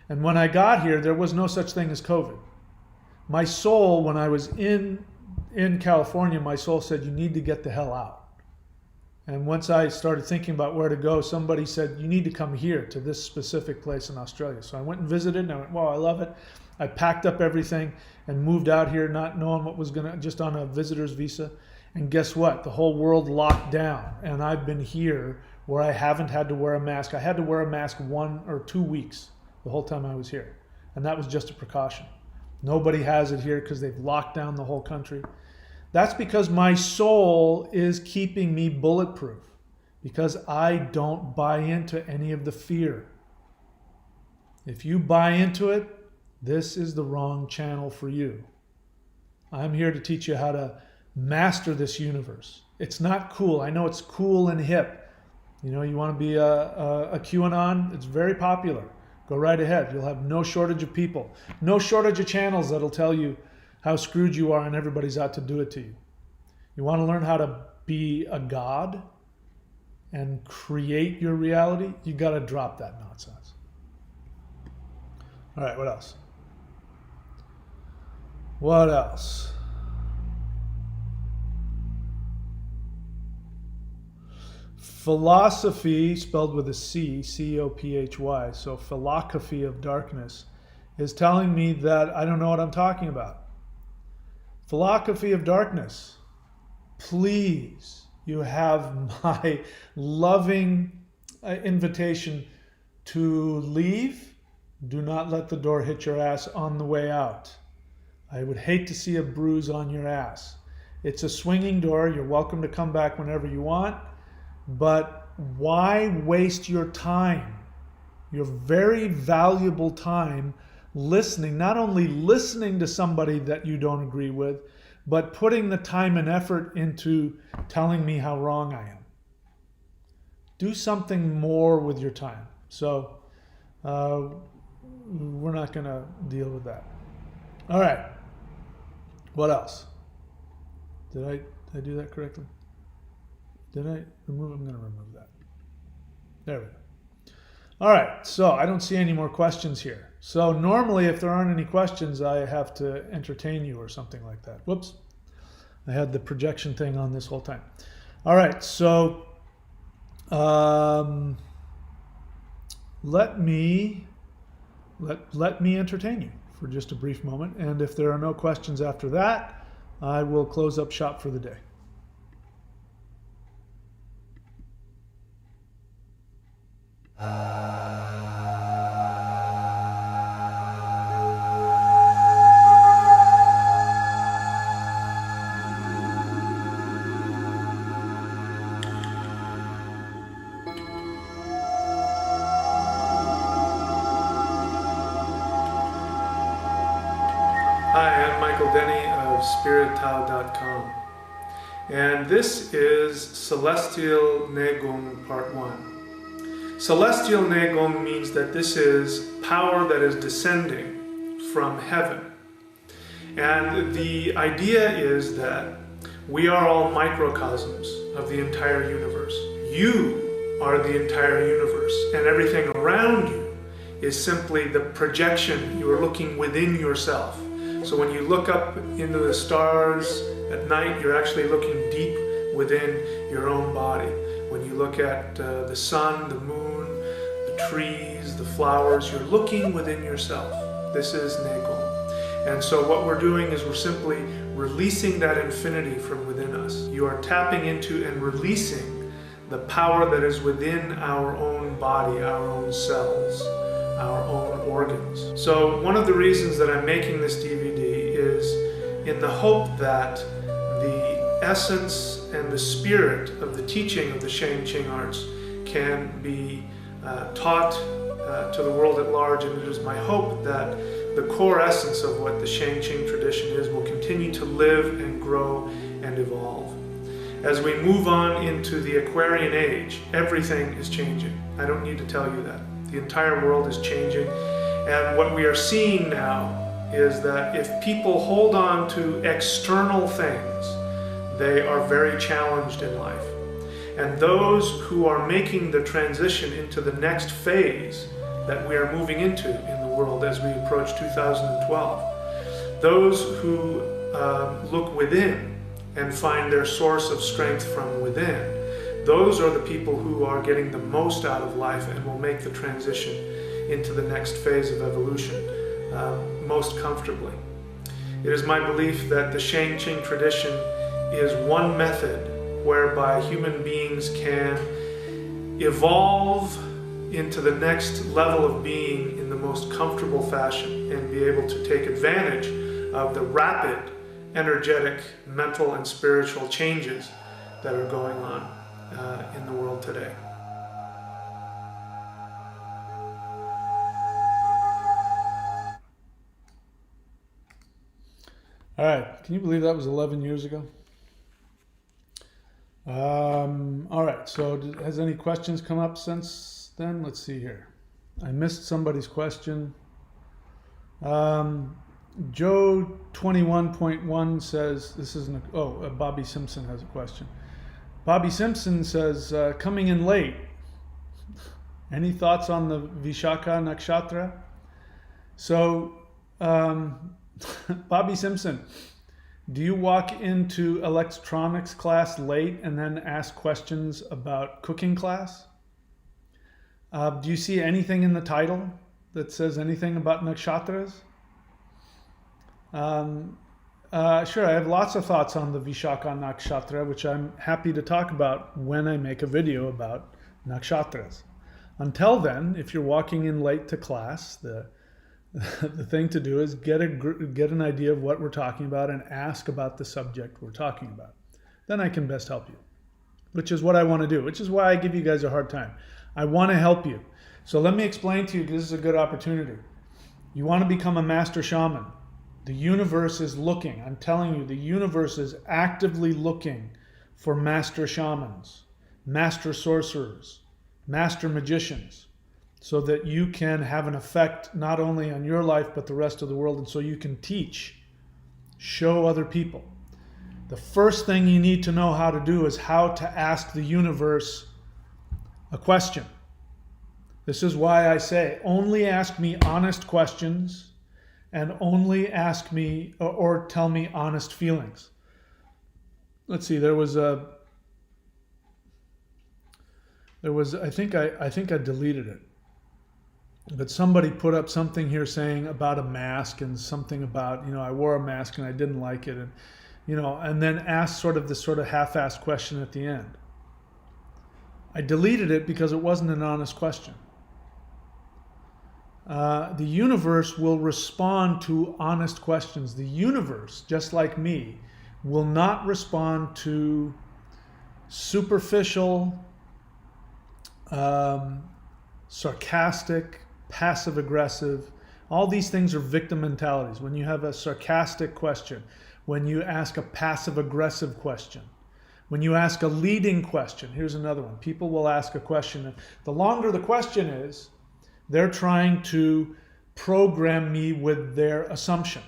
And when I got here, there was no such thing as COVID. My soul, when I was in California, my soul said, you need to get the hell out. And once I started thinking about where to go, somebody said, you need to come here to this specific place in Australia. So I went and visited, and I went, wow, I love it. I packed up everything and moved out here, not knowing what was going to, just on a visitor's visa. And guess what? The whole world locked down. And I've been here where I haven't had to wear a mask. I had to wear a mask 1 or 2 weeks the whole time I was here. And that was just a precaution. Nobody has it here because they've locked down the whole country. That's because my soul is keeping me bulletproof, because I don't buy into any of the fear. If you buy into it, this is the wrong channel for you. I'm here to teach you how to master this universe. It's not cool. I know it's cool and hip. You know, you want to be a QAnon? It's very popular. Go right ahead. You'll have no shortage of people. No shortage of channels that'll tell you how screwed you are and everybody's out to do it to you. You want to learn how to be a god and create your reality? You got to drop that nonsense. All right, what else? What else? Philosophy, spelled with a C, C-O-P-H-Y, so philosophy of darkness, is telling me that I don't know what I'm talking about. Philosophy of darkness, please, you have my loving invitation to leave. Do not let the door hit your ass on the way out. I would hate to see a bruise on your ass. It's a swinging door. You're welcome to come back whenever you want. But why waste your time, your very valuable time, listening, not only listening to somebody that you don't agree with, but putting the time and effort into telling me how wrong I am. Do something more with your time. So we're not going to deal with that. All right. What else? Did I do that correctly? Did I remove? I'm going to remove that. There we go. All right. So I don't see any more questions here. So normally if there aren't any questions, I have to entertain you or something like that. Whoops. I had the projection thing on this whole time. All right. So let me entertain you for just a brief moment. And if there are no questions after that, I will close up shop for the day. Hi, I'm Michael Denny of SpiritTao.com, and this is Celestial Negung Part 1. Celestial Negung means that this is power that is descending from heaven. And the idea is that we are all microcosms of the entire universe. You are the entire universe, and everything around you is simply the projection. You are looking within yourself. So when you look up into the stars at night, you're actually looking deep within your own body. When you look at the sun, the moon, the trees, the flowers. You're looking within yourself. This is Negom. And so what we're doing is we're simply releasing that infinity from within us. You are tapping into and releasing the power that is within our own body, our own cells, our own organs. So one of the reasons that I'm making this DVD is in the hope that the essence and the spirit of the teaching of the Shang Qing arts can be taught to the world at large, and it is my hope that the core essence of what the Shang Qing tradition is will continue to live and grow and evolve. As we move on into the Aquarian age, everything is changing. I don't need to tell you that. The entire world is changing, and what we are seeing now is that if people hold on to external things, they are very challenged in life. And those who are making the transition into the next phase that we are moving into in the world as we approach 2012, those who look within and find their source of strength from within, those are the people who are getting the most out of life and will make the transition into the next phase of evolution most comfortably. It is my belief that the Shang Qing tradition is one method whereby human beings can evolve into the next level of being in the most comfortable fashion and be able to take advantage of the rapid, energetic, mental, and spiritual changes that are going on in the world today. All right, can you believe that was 11 years ago? All right, so has any questions come up since then? Let's see here. I missed somebody's question. Joe 21.1 says, this isn't, Bobby Simpson has a question. Bobby Simpson says, coming in late. Any thoughts on the Vishaka Nakshatra? So, Bobby Simpson, do you walk into electronics class late and then ask questions about cooking class? Do you see anything in the title that says anything about nakshatras? Sure, I have lots of thoughts on the Vishaka Nakshatra, which I'm happy to talk about when I make a video about nakshatras. Until then, if you're walking in late to class, the thing to do is get an idea of what we're talking about and ask about the subject we're talking about. Then I can best help you, which is what I want to do, which is why I give you guys a hard time. I want to help you. So let me explain to you, this is a good opportunity. You want to become a master shaman. The universe is looking. I'm telling you, the universe is actively looking for master shamans, master sorcerers, master magicians, so that you can have an effect not only on your life, but the rest of the world, and so you can teach, show other people. The first thing you need to know how to do is how to ask the universe a question. This is why I say, only ask me honest questions and only ask me or tell me honest feelings. Let's see, I think I deleted it. But somebody put up something here saying about a mask and something about, I wore a mask and I didn't like it, and and then asked this half-assed question at the end. I deleted it because it wasn't an honest question. The universe will respond to honest questions. The universe, just like me, will not respond to superficial, sarcastic, passive-aggressive. All these things are victim mentalities. When you have a sarcastic question, when you ask a passive-aggressive question, when you ask a leading question, here's another one. People will ask a question, and the longer the question is, they're trying to program me with their assumption.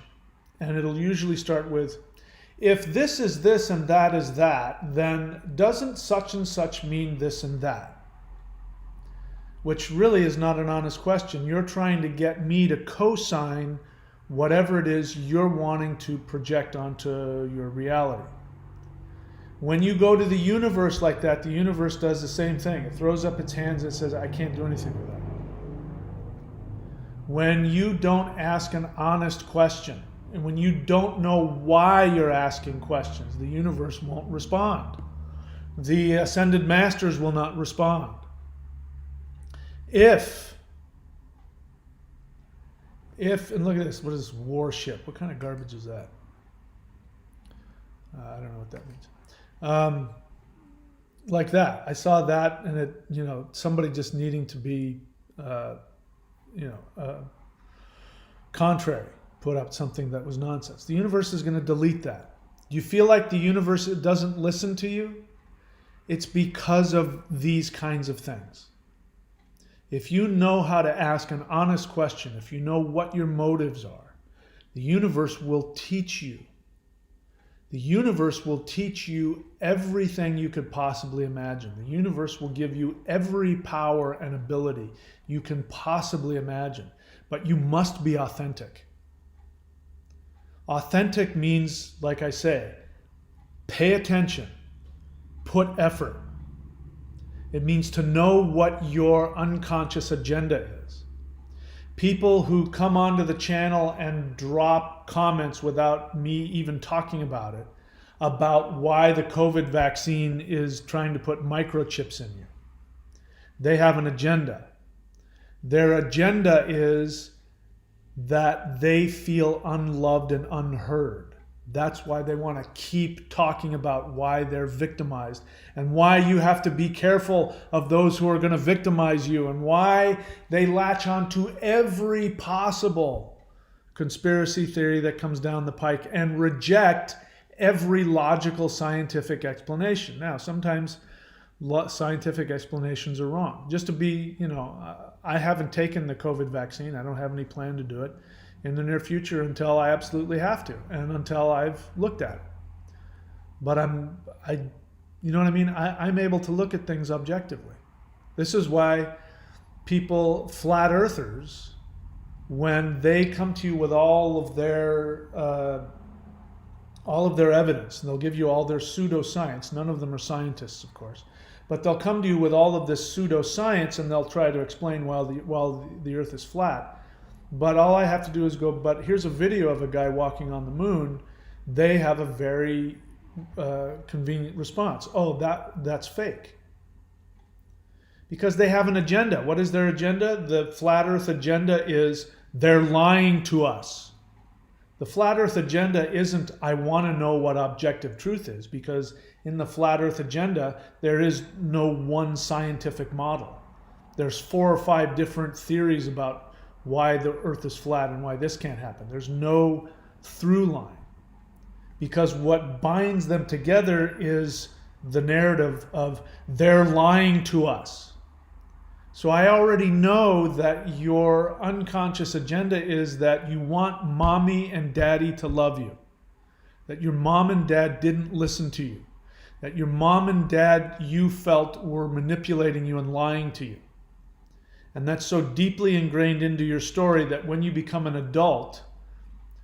And it'll usually start with, if this is this and that is that, then doesn't such and such mean this and that? Which really is not an honest question. You're trying to get me to co-sign whatever it is you're wanting to project onto your reality. When you go to the universe like that, the universe does the same thing. It throws up its hands and says, I can't do anything with that. when you don't ask an honest question, and when you don't know why you're asking questions, the universe won't respond. The ascended masters will not respond. If, and look at this, what is this, warship? What kind of garbage is that? I don't know what that means. Like that. I saw that, and it, somebody just needing to be, contrary, put up something that was nonsense. The universe is going to delete that. Do you feel like the universe doesn't listen to you? It's because of these kinds of things. If you know how to ask an honest question, if you know what your motives are, the universe will teach you. The universe will teach you everything you could possibly imagine. The universe will give you every power and ability you can possibly imagine. But you must be authentic. Authentic means, like I say, pay attention, put effort. It means to know what your unconscious agenda is. People who come onto the channel and drop comments without me even talking about it, about why the COVID vaccine is trying to put microchips in you. They have an agenda. Their agenda is that they feel unloved and unheard. That's why they want to keep talking about why they're victimized and why you have to be careful of those who are going to victimize you and why they latch on to every possible conspiracy theory that comes down the pike and reject every logical scientific explanation. Now, sometimes scientific explanations are wrong. Just to be, I haven't taken the COVID vaccine. I don't have any plan to do it in the near future until I absolutely have to and until I've looked at it. But you know what I mean? I'm able to look at things objectively. This is why people, flat earthers, when they come to you with all of their evidence, and they'll give you all their pseudoscience. None of them are scientists, of course. But they'll come to you with all of this pseudoscience and they'll try to explain why the earth is flat. But all I have to do is go, but here's a video of a guy walking on the moon. They have a very convenient response. Oh, that's fake. Because they have an agenda. What is their agenda? The flat earth agenda is they're lying to us. The flat earth agenda isn't, I want to know what objective truth is, because in the flat earth agenda, there is no one scientific model. There's 4 or 5 different theories about why the earth is flat and why this can't happen. There's no through line. Because what binds them together is the narrative of they're lying to us. So I already know that your unconscious agenda is that you want mommy and daddy to love you. That your mom and dad didn't listen to you. That your mom and dad, you felt, were manipulating you and lying to you. And that's so deeply ingrained into your story that when you become an adult,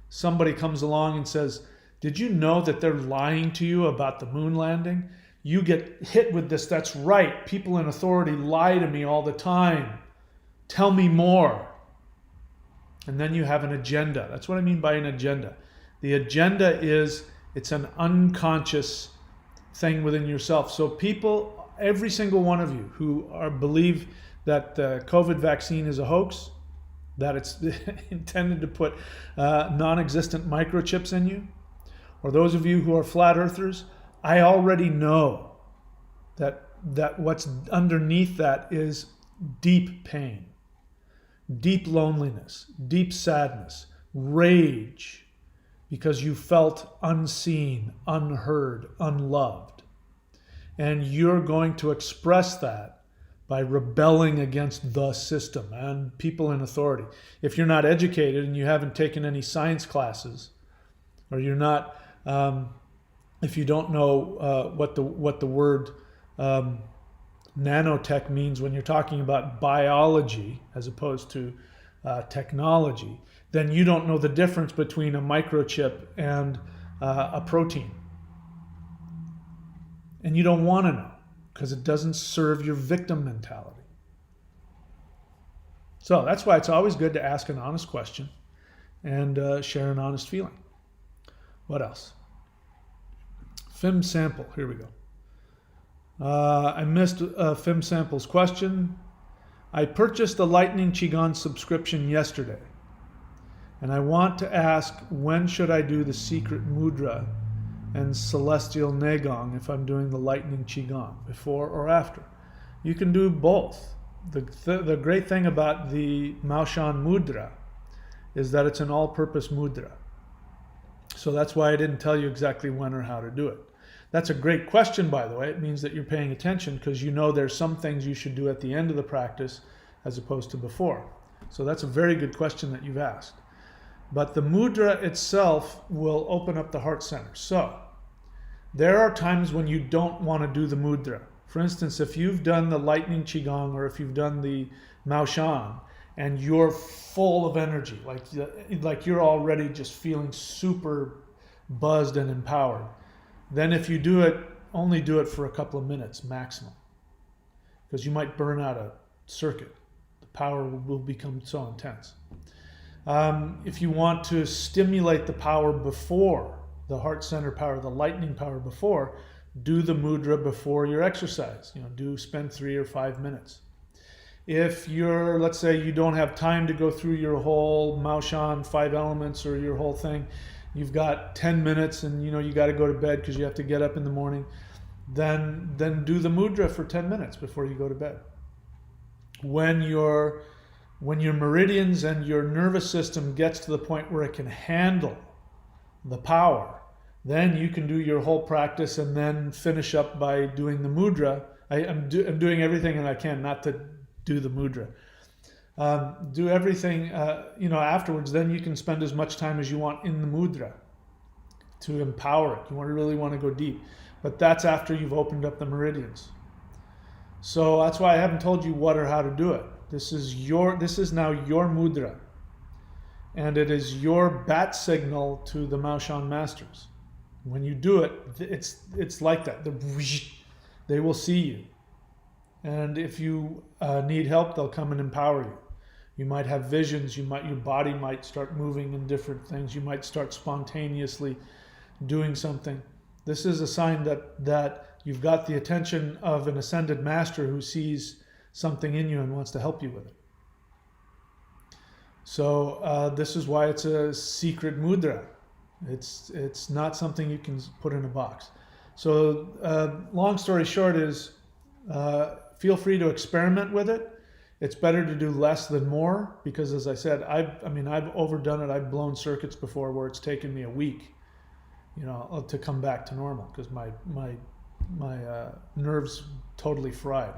somebody comes along and says, did you know that they're lying to you about the moon landing? You get hit with this, that's right, people in authority lie to me all the time. Tell me more. And then you have an agenda. That's what I mean by an agenda. The agenda is, it's an unconscious thing within yourself. So people, every single one of you who believe that the COVID vaccine is a hoax, that it's intended to put non-existent microchips in you, or those of you who are flat earthers, I already know that what's underneath that is deep pain, deep loneliness, deep sadness, rage, because you felt unseen, unheard, unloved. And you're going to express that by rebelling against the system and people in authority. If you're not educated and you haven't taken any science classes, or you're not, if you don't know what the word nanotech means when you're talking about biology as opposed to technology, then you don't know the difference between a microchip and a protein. And you don't want to know, because it doesn't serve your victim mentality. So that's why it's always good to ask an honest question and share an honest feeling. What else? Fim Sample. Here we go. I missed Fim Sample's question. I purchased the Lightning Qigong subscription yesterday, and I want to ask, when should I do the secret mudra and celestial Negong if I'm doing the Lightning Qigong, before or after? You can do both. The great thing about the Maoshan mudra is that it's an all-purpose mudra. So that's why I didn't tell you exactly when or how to do it. That's a great question, by the way. It means that you're paying attention, because you know there's some things you should do at the end of the practice as opposed to before. So that's a very good question that you've asked. But the mudra itself will open up the heart center. So there are times when you don't want to do the mudra. For instance, if you've done the Lightning Qigong or if you've done the Maoshan and you're full of energy, like you're already just feeling super buzzed and empowered, then if you do it, only do it for a couple of minutes maximum, because you might burn out a circuit. The power will become so intense. If you want to stimulate the power before, the heart center power, the lightning power before, do the mudra before your exercise. Spend 3 or 5 minutes. If let's say you don't have time to go through your whole Maoshan 5 elements or your whole thing, you've got 10 minutes and you got to go to bed because you have to get up in the morning, then do the mudra for 10 minutes before you go to bed. When your meridians and your nervous system gets to the point where it can handle the power, then you can do your whole practice and then finish up by doing the mudra. I'm doing everything that I can not to do the mudra. Do everything, afterwards. Then you can spend as much time as you want in the mudra to empower it. You really want to go deep, but that's after you've opened up the meridians. So that's why I haven't told you what or how to do it. This is now your mudra, and it is your bat signal to the Maoshan masters. When you do it, it's like that. They will see you, and if you need help, they'll come and empower you. You might have visions. Your body might start moving in different things. You might start spontaneously doing something. This is a sign that you've got the attention of an ascended master who sees something in you and wants to help you with it. So this is why it's a secret mudra. It's not something you can put in a box. So long story short is, feel free to experiment with it. It's better to do less than more, because as I said, I've overdone it. I've blown circuits before where it's taken me a week, to come back to normal, because my nerves totally fried.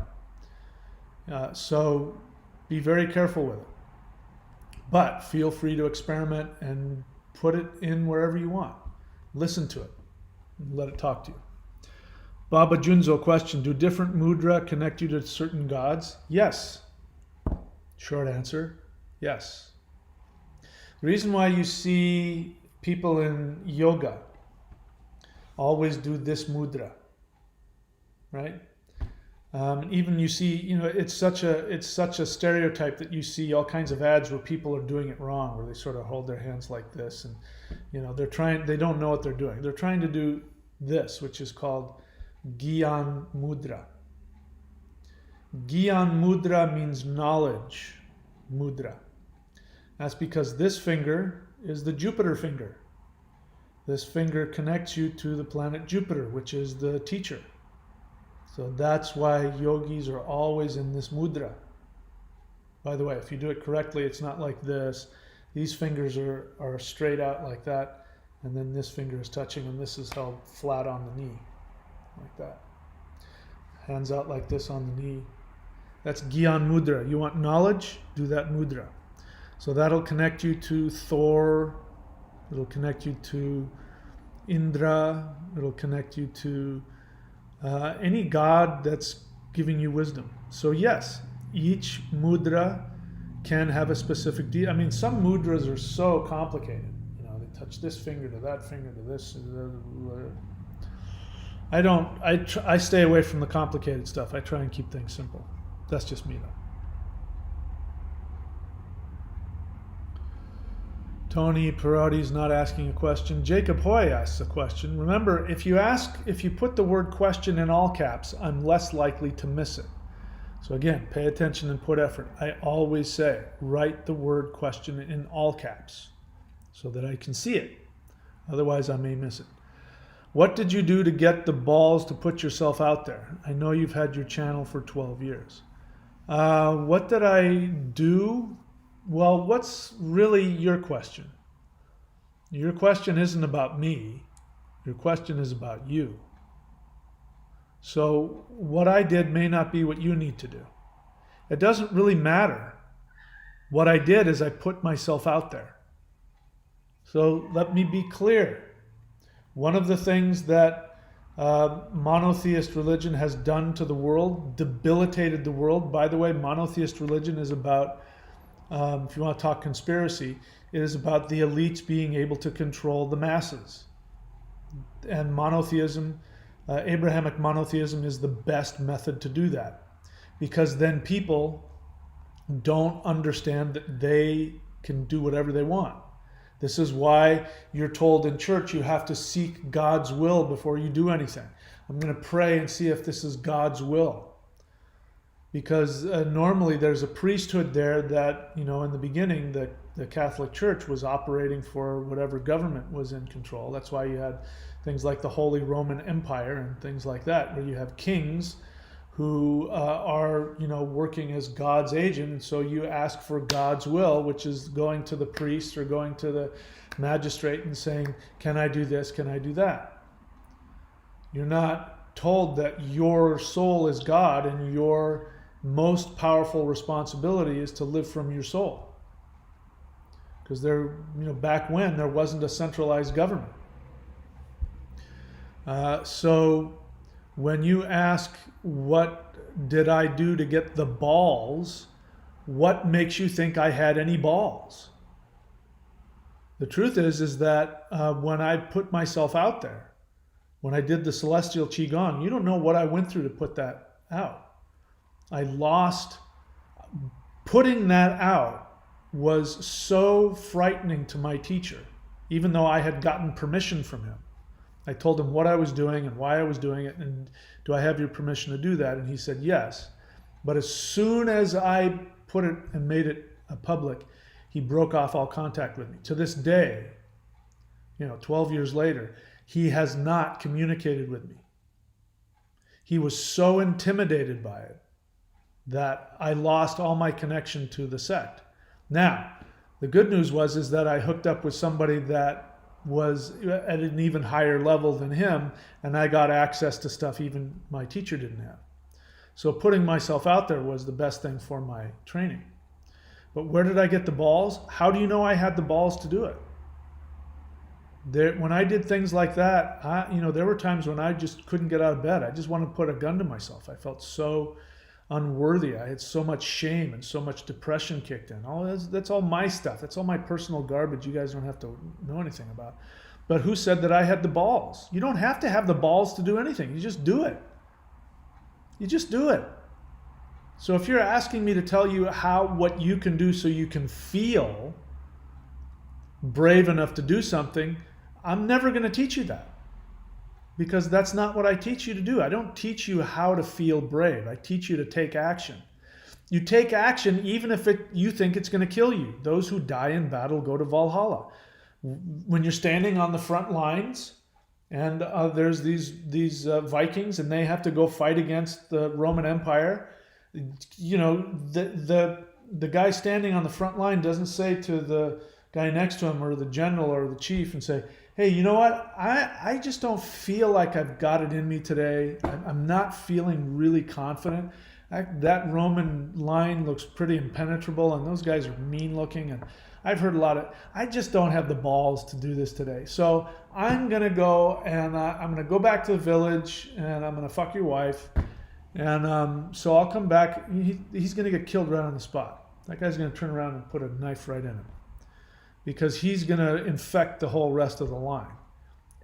So be very careful with it. But feel free to experiment and put it in wherever you want. Listen to it. Let it talk to you. Baba Junzo question: do different mudra connect you to certain gods? Yes. Short answer, yes. The reason why you see people in yoga always do this mudra, right? Even you see, it's such a stereotype that you see all kinds of ads where people are doing it wrong, where they sort of hold their hands like this, and they don't know what they're doing. They're trying to do this, which is called Gyan mudra. Gyan mudra means knowledge mudra. That's because this finger is the Jupiter finger. This finger connects you to the planet Jupiter, which is the teacher. So that's why yogis are always in this mudra. By the way, if you do it correctly, it's not like this. These fingers are straight out like that, and then this finger is touching, and this is held flat on the knee, like that. Hands out like this on the knee. That's Gyan mudra. You want knowledge? Do that mudra. So that'll connect you to Thor. It'll connect you to Indra. It'll connect you to any god that's giving you wisdom. So yes, each mudra can have a specific some mudras are so complicated. They touch this finger to that finger to this. I stay away from the complicated stuff. I try and keep things simple. That's just me, though. Tony Perotti is not asking a question. Jacob Hoy asks a question. Remember, if you put the word question in all caps, I'm less likely to miss it. So again, pay attention and put effort. I always say, write the word question in all caps so that I can see it. Otherwise, I may miss it. What did you do to get the balls to put yourself out there? I know you've had your channel for 12 years. What did I do? Well, what's really your question? Your question isn't about me. Your question is about you. So what I did may not be what you need to do. It doesn't really matter. What I did is I put myself out there. So let me be clear. One of the things that monotheist religion has done to the world, debilitated the world. By the way, monotheist religion is about, if you want to talk conspiracy, it is about the elites being able to control the masses. And monotheism, Abrahamic monotheism, is the best method to do that, because then people don't understand that they can do whatever they want. This is why you're told in church you have to seek God's will before you do anything. I'm going to pray and see if this is God's will. Because normally there's a priesthood there that, in the beginning, the Catholic Church was operating for whatever government was in control. That's why you had things like the Holy Roman Empire and things like that, where you have kings who are, working as God's agent. And so you ask for God's will, which is going to the priest or going to the magistrate and saying, can I do this? Can I do that? You're not told that your soul is God and your most powerful responsibility is to live from your soul. Because back when there wasn't a centralized government. So when you ask, what did I do to get the balls? What makes you think I had any balls? The truth is that when I put myself out there, when I did the Celestial Qigong, you don't know what I went through to put that out. Putting that out was so frightening to my teacher, even though I had gotten permission from him. I told him what I was doing and why I was doing it, and do I have your permission to do that? And he said yes. But as soon as I put it and made it public, he broke off all contact with me. To this day, 12 years later, he has not communicated with me. He was so intimidated by it that I lost all my connection to the sect. Now, the good news is that I hooked up with somebody that was at an even higher level than him, and I got access to stuff even my teacher didn't have. So putting myself out there was the best thing for my training. But where did I get the balls? How do you know I had the balls to do it? When I did things like that, there were times when I just couldn't get out of bed. I just wanted to put a gun to myself. I felt so unworthy. I had so much shame and so much depression kicked in. That's all my stuff. That's all my personal garbage you guys don't have to know anything about. But who said that I had the balls? You don't have to have the balls to do anything. You just do it. You just do it. So if you're asking me to tell you what you can do so you can feel brave enough to do something, I'm never going to teach you that. Because that's not what I teach you to do. I don't teach you how to feel brave. I teach you to take action. You take action even if you think it's going to kill you. Those who die in battle go to Valhalla. When you're standing on the front lines and there's these Vikings and they have to go fight against the Roman Empire, the guy standing on the front line doesn't say to the guy next to him or the general or the chief and say, hey, you know what? I just don't feel like I've got it in me today. I'm not feeling really confident. That Roman line looks pretty impenetrable, and those guys are mean looking. And I've heard I just don't have the balls to do this today. So I'm going to go and I'm going to go back to the village and I'm going to fuck your wife. And so I'll come back. He's going to get killed right on the spot. That guy's going to turn around and put a knife right in him, because he's going to infect the whole rest of the line.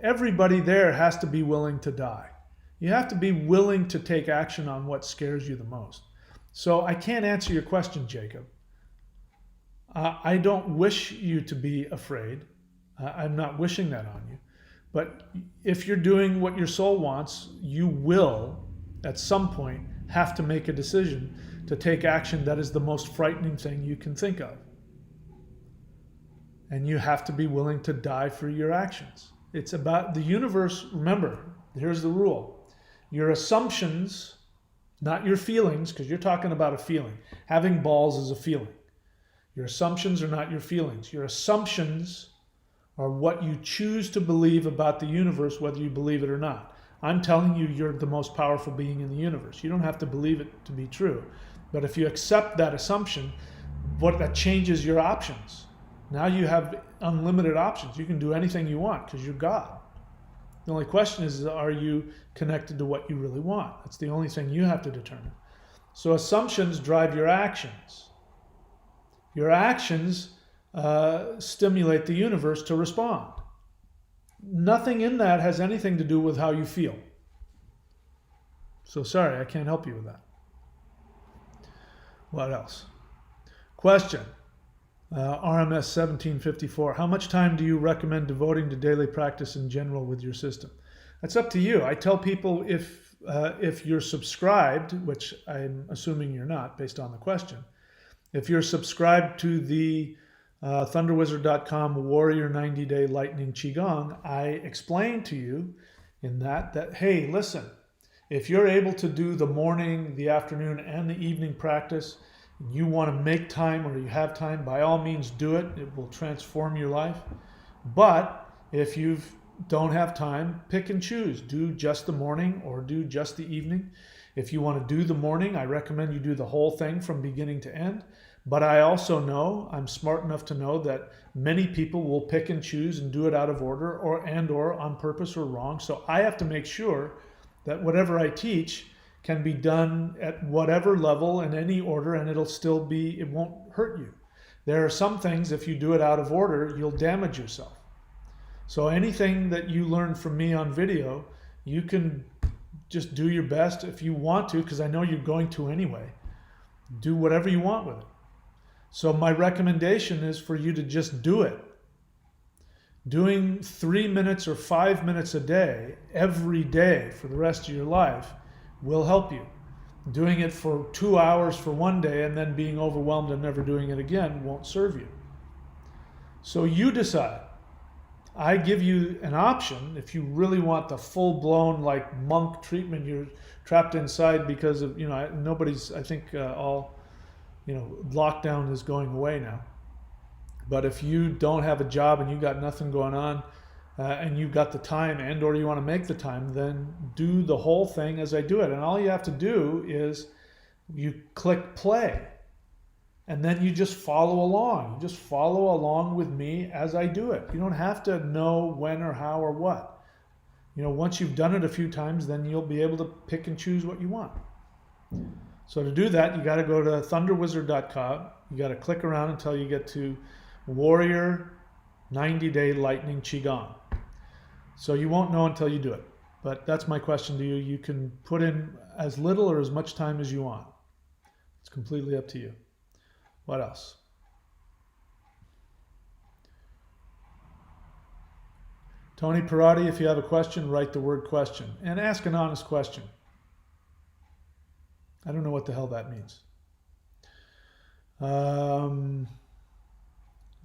Everybody there has to be willing to die. You have to be willing to take action on what scares you the most. So I can't answer your question, Jacob. I don't wish you to be afraid. I'm not wishing that on you. But if you're doing what your soul wants, you will, at some point, have to make a decision to take action that is the most frightening thing you can think of. And you have to be willing to die for your actions. It's about the universe. Remember, here's the rule. Your assumptions, not your feelings, because you're talking about a feeling. Having balls is a feeling. Your assumptions are not your feelings. Your assumptions are what you choose to believe about the universe, whether you believe it or not. I'm telling you, you're the most powerful being in the universe. You don't have to believe it to be true. But if you accept that assumption, that changes your options. Now you have unlimited options. You can do anything you want because you're God. The only question is, are you connected to what you really want? That's the only thing you have to determine. So assumptions drive your actions. Your actions stimulate the universe to respond. Nothing in that has anything to do with how you feel. So sorry, I can't help you with that. What else? Question. RMS 1754. How much time do you recommend devoting to daily practice in general with your system? That's up to you. I tell people if you're subscribed, which I'm assuming you're not based on the question, if you're subscribed to the thunderwizard.com Warrior 90-Day Lightning Qigong, I explain to you in that, hey, listen, if you're able to do the morning, the afternoon, and the evening practice, you want to make time or you have time, by all means do it. It will transform your life. But if you don't have time, pick and choose. Do just the morning or do just the evening. If you want to do the morning, I recommend you do the whole thing from beginning to end. But I also know, I'm smart enough to know that many people will pick and choose and do it out of order or on purpose or wrong. So I have to make sure that whatever I teach can be done at whatever level in any order, and it won't hurt you. There are some things, if you do it out of order, you'll damage yourself. So anything that you learn from me on video, you can just do your best if you want to, because I know you're going to anyway. Do whatever you want with it. So my recommendation is for you to just do it. Doing 3 minutes or 5 minutes a day, every day for the rest of your life, will help you. Doing it for 2 hours for one day and then being overwhelmed and never doing it again won't serve you. So you decide. I give you an option if you really want the full-blown like monk treatment. You're trapped inside because of, lockdown is going away now. But if you don't have a job and you got nothing going on, and you've got the time or you want to make the time, then do the whole thing as I do it. And all you have to do is you click play. And then you just follow along. You just follow along with me as I do it. You don't have to know when or how or what. Once you've done it a few times, then you'll be able to pick and choose what you want. So to do that, you got to go to thunderwizard.com. You got to click around until you get to Warrior 90-Day Lightning Qigong. So you won't know until you do it. But that's my question to you. You can put in as little or as much time as you want. It's completely up to you. What else? Tony Perotti, if you have a question, write the word question. And ask an honest question. I don't know what the hell that means.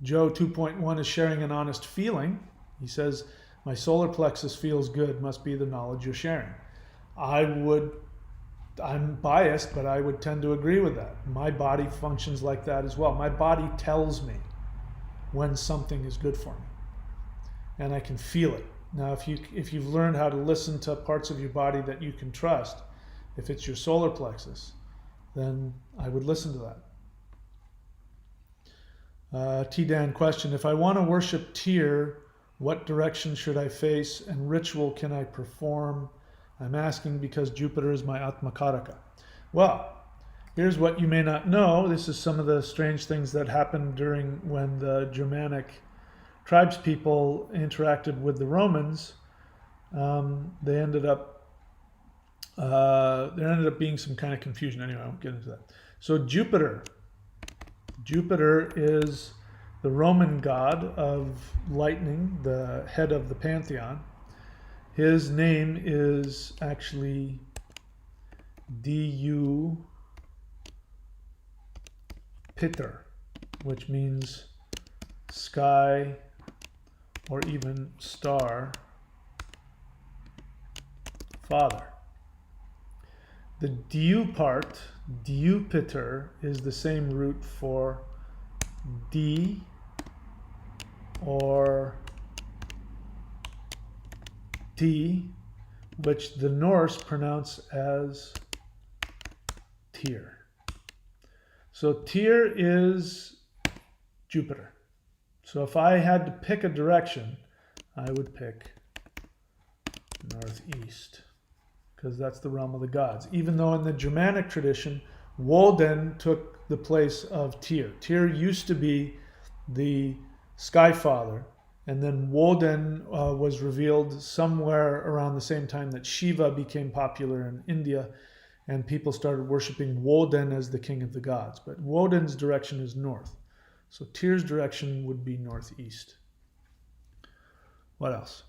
Joe 2.1 is sharing an honest feeling. He says, my solar plexus feels good, must be the knowledge you're sharing. I'm biased, but I would tend to agree with that. My body functions like that as well. My body tells me when something is good for me, and I can feel it. Now, if you've learned how to listen to parts of your body that you can trust, if it's your solar plexus, then I would listen to that. T-Dan question, if I want to worship Tyr, what direction should I face and ritual can I perform? I'm asking because Jupiter is my Atmakaraka. Well, here's what you may not know. This is some of the strange things that happened when the Germanic tribespeople interacted with the Romans. There ended up being some kind of confusion. Anyway, I won't get into that. So Jupiter Jupiter is the Roman god of lightning, the head of the pantheon. His name is actually Jupiter, which means sky or even star father. The diu part, Jupiter, is the same root for D or T, which the Norse pronounce as Tyr. So Tyr is Jupiter. So if I had to pick a direction, I would pick northeast, because that's the realm of the gods. Even though in the Germanic tradition, Woden took the place of Tyr. Tyr used to be the sky father, and then Woden was revealed somewhere around the same time that Shiva became popular in India, and people started worshiping Woden as the king of the gods. But Woden's direction is north. So Tyr's direction would be northeast. What else?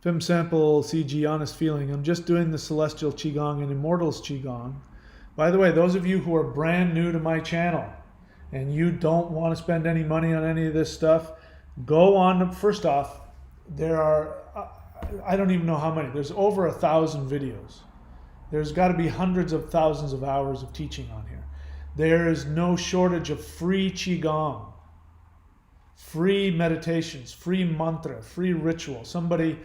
Film sample CG honest feeling. I'm just doing the celestial qigong and immortals qigong. By the way, those of you who are brand new to my channel and you don't want to spend any money on any of this stuff, go on. First off, there are, I don't even know how many. There's over 1,000 videos. There's got to be hundreds of thousands of hours of teaching on here. There is no shortage of free qigong, free meditations, free mantra, free ritual. Somebody,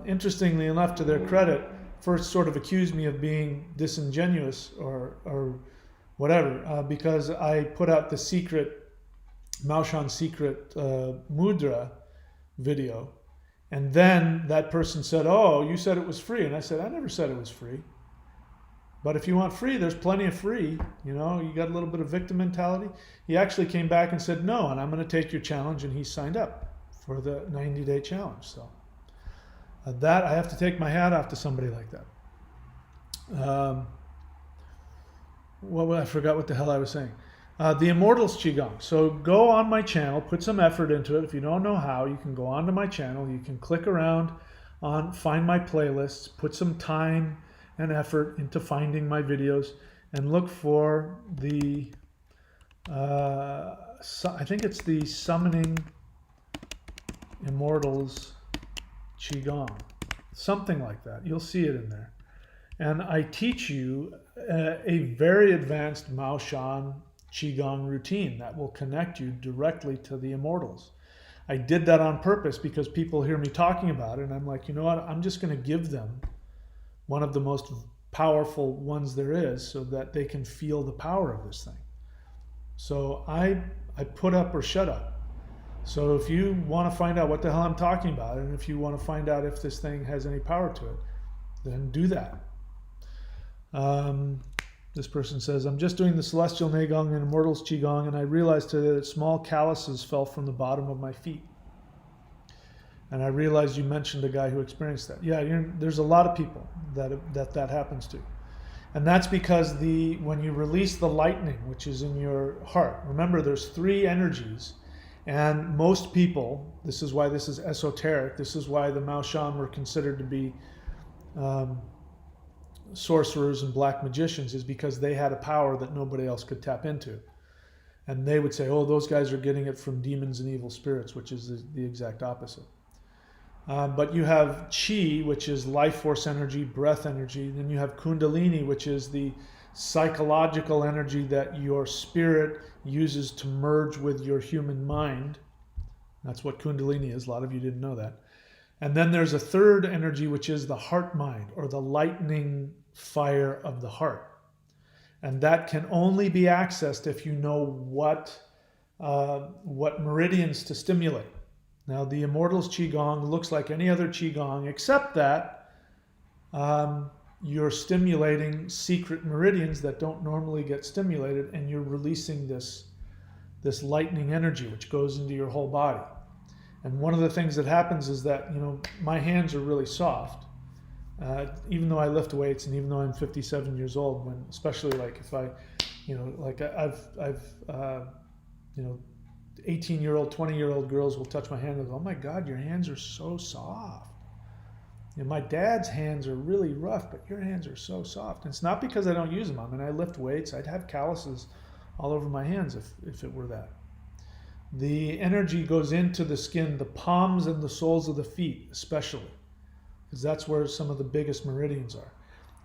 interestingly enough, to their credit, first sort of accused me of being disingenuous or whatever, because I put out the secret, Maoshan secret mudra video. And then that person said, oh, you said it was free. And I said, I never said it was free. But if you want free, there's plenty of free. You know, you got a little bit of victim mentality. He actually came back and said, no, and I'm going to take your challenge. And he signed up for the 90-day challenge. So that, I have to take my hat off to somebody like that. I forgot what the hell I was saying. The Immortals Qigong. So go on my channel, put some effort into it. If you don't know how, you can go onto my channel. You can click around on find my playlists, put some time and effort into finding my videos, and look for the, I think it's the Summoning Immortals Qigong. Something like that. You'll see it in there. And I teach you a very advanced Maoshan Qigong routine that will connect you directly to the immortals. I did that on purpose because people hear me talking about it, and I'm like, you know what? I'm just going to give them one of the most powerful ones there is so that they can feel the power of this thing. So I put up or shut up. So if you want to find out what the hell I'm talking about, and if you want to find out if this thing has any power to it, then do that. This person says, I'm just doing the Celestial Neigong and Immortals Qigong, and I realized today that small calluses fell from the bottom of my feet. And I realized you mentioned a guy who experienced that. Yeah, there's a lot of people that happens to. And that's because when you release the lightning, which is in your heart, remember there's 3 energies, and most people, this is why this is esoteric, this is why the Maoshan were considered to be sorcerers and black magicians, is because they had a power that nobody else could tap into. And they would say, oh, those guys are getting it from demons and evil spirits, which is the exact opposite. But you have Chi, which is life force energy, breath energy. Then you have Kundalini, which is the psychological energy that your spirit uses to merge with your human mind. That's what Kundalini is. A lot of you didn't know that. And then there's a third energy, which is the heart mind, or the lightning fire of the heart. And that can only be accessed if you know what meridians to stimulate. Now, the Immortals Qigong looks like any other Qigong, except that you're stimulating secret meridians that don't normally get stimulated, and you're releasing this lightning energy, which goes into your whole body. And one of the things that happens is that, my hands are really soft. Even though I lift weights and even though I'm 57 years old, especially like if I Like I've 18-year-old, 20-year-old girls will touch my hand and go, "Oh my God, your hands are so soft. My dad's hands are really rough, but your hands are so soft." And it's not because I don't use them. I mean, I lift weights. I'd have calluses all over my hands if it were that. The energy goes into the skin, the palms and the soles of the feet, especially, because that's where some of the biggest meridians are.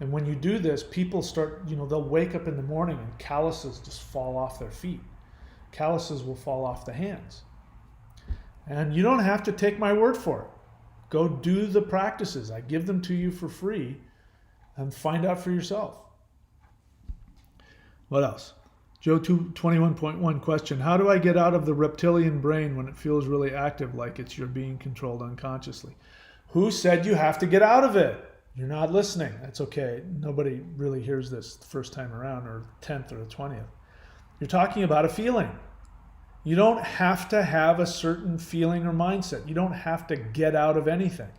And when you do this, people start, they'll wake up in the morning and calluses just fall off their feet. Calluses will fall off the hands. And you don't have to take my word for it. Go do the practices. I give them to you for free and find out for yourself. What else? Joe 21.1 question. How do I get out of the reptilian brain when it feels really active, like you're being controlled unconsciously? Who said you have to get out of it? You're not listening. That's okay. Nobody really hears this the first time around, or 10th or the 20th. You're talking about a feeling. You don't have to have a certain feeling or mindset. You don't have to get out of anything.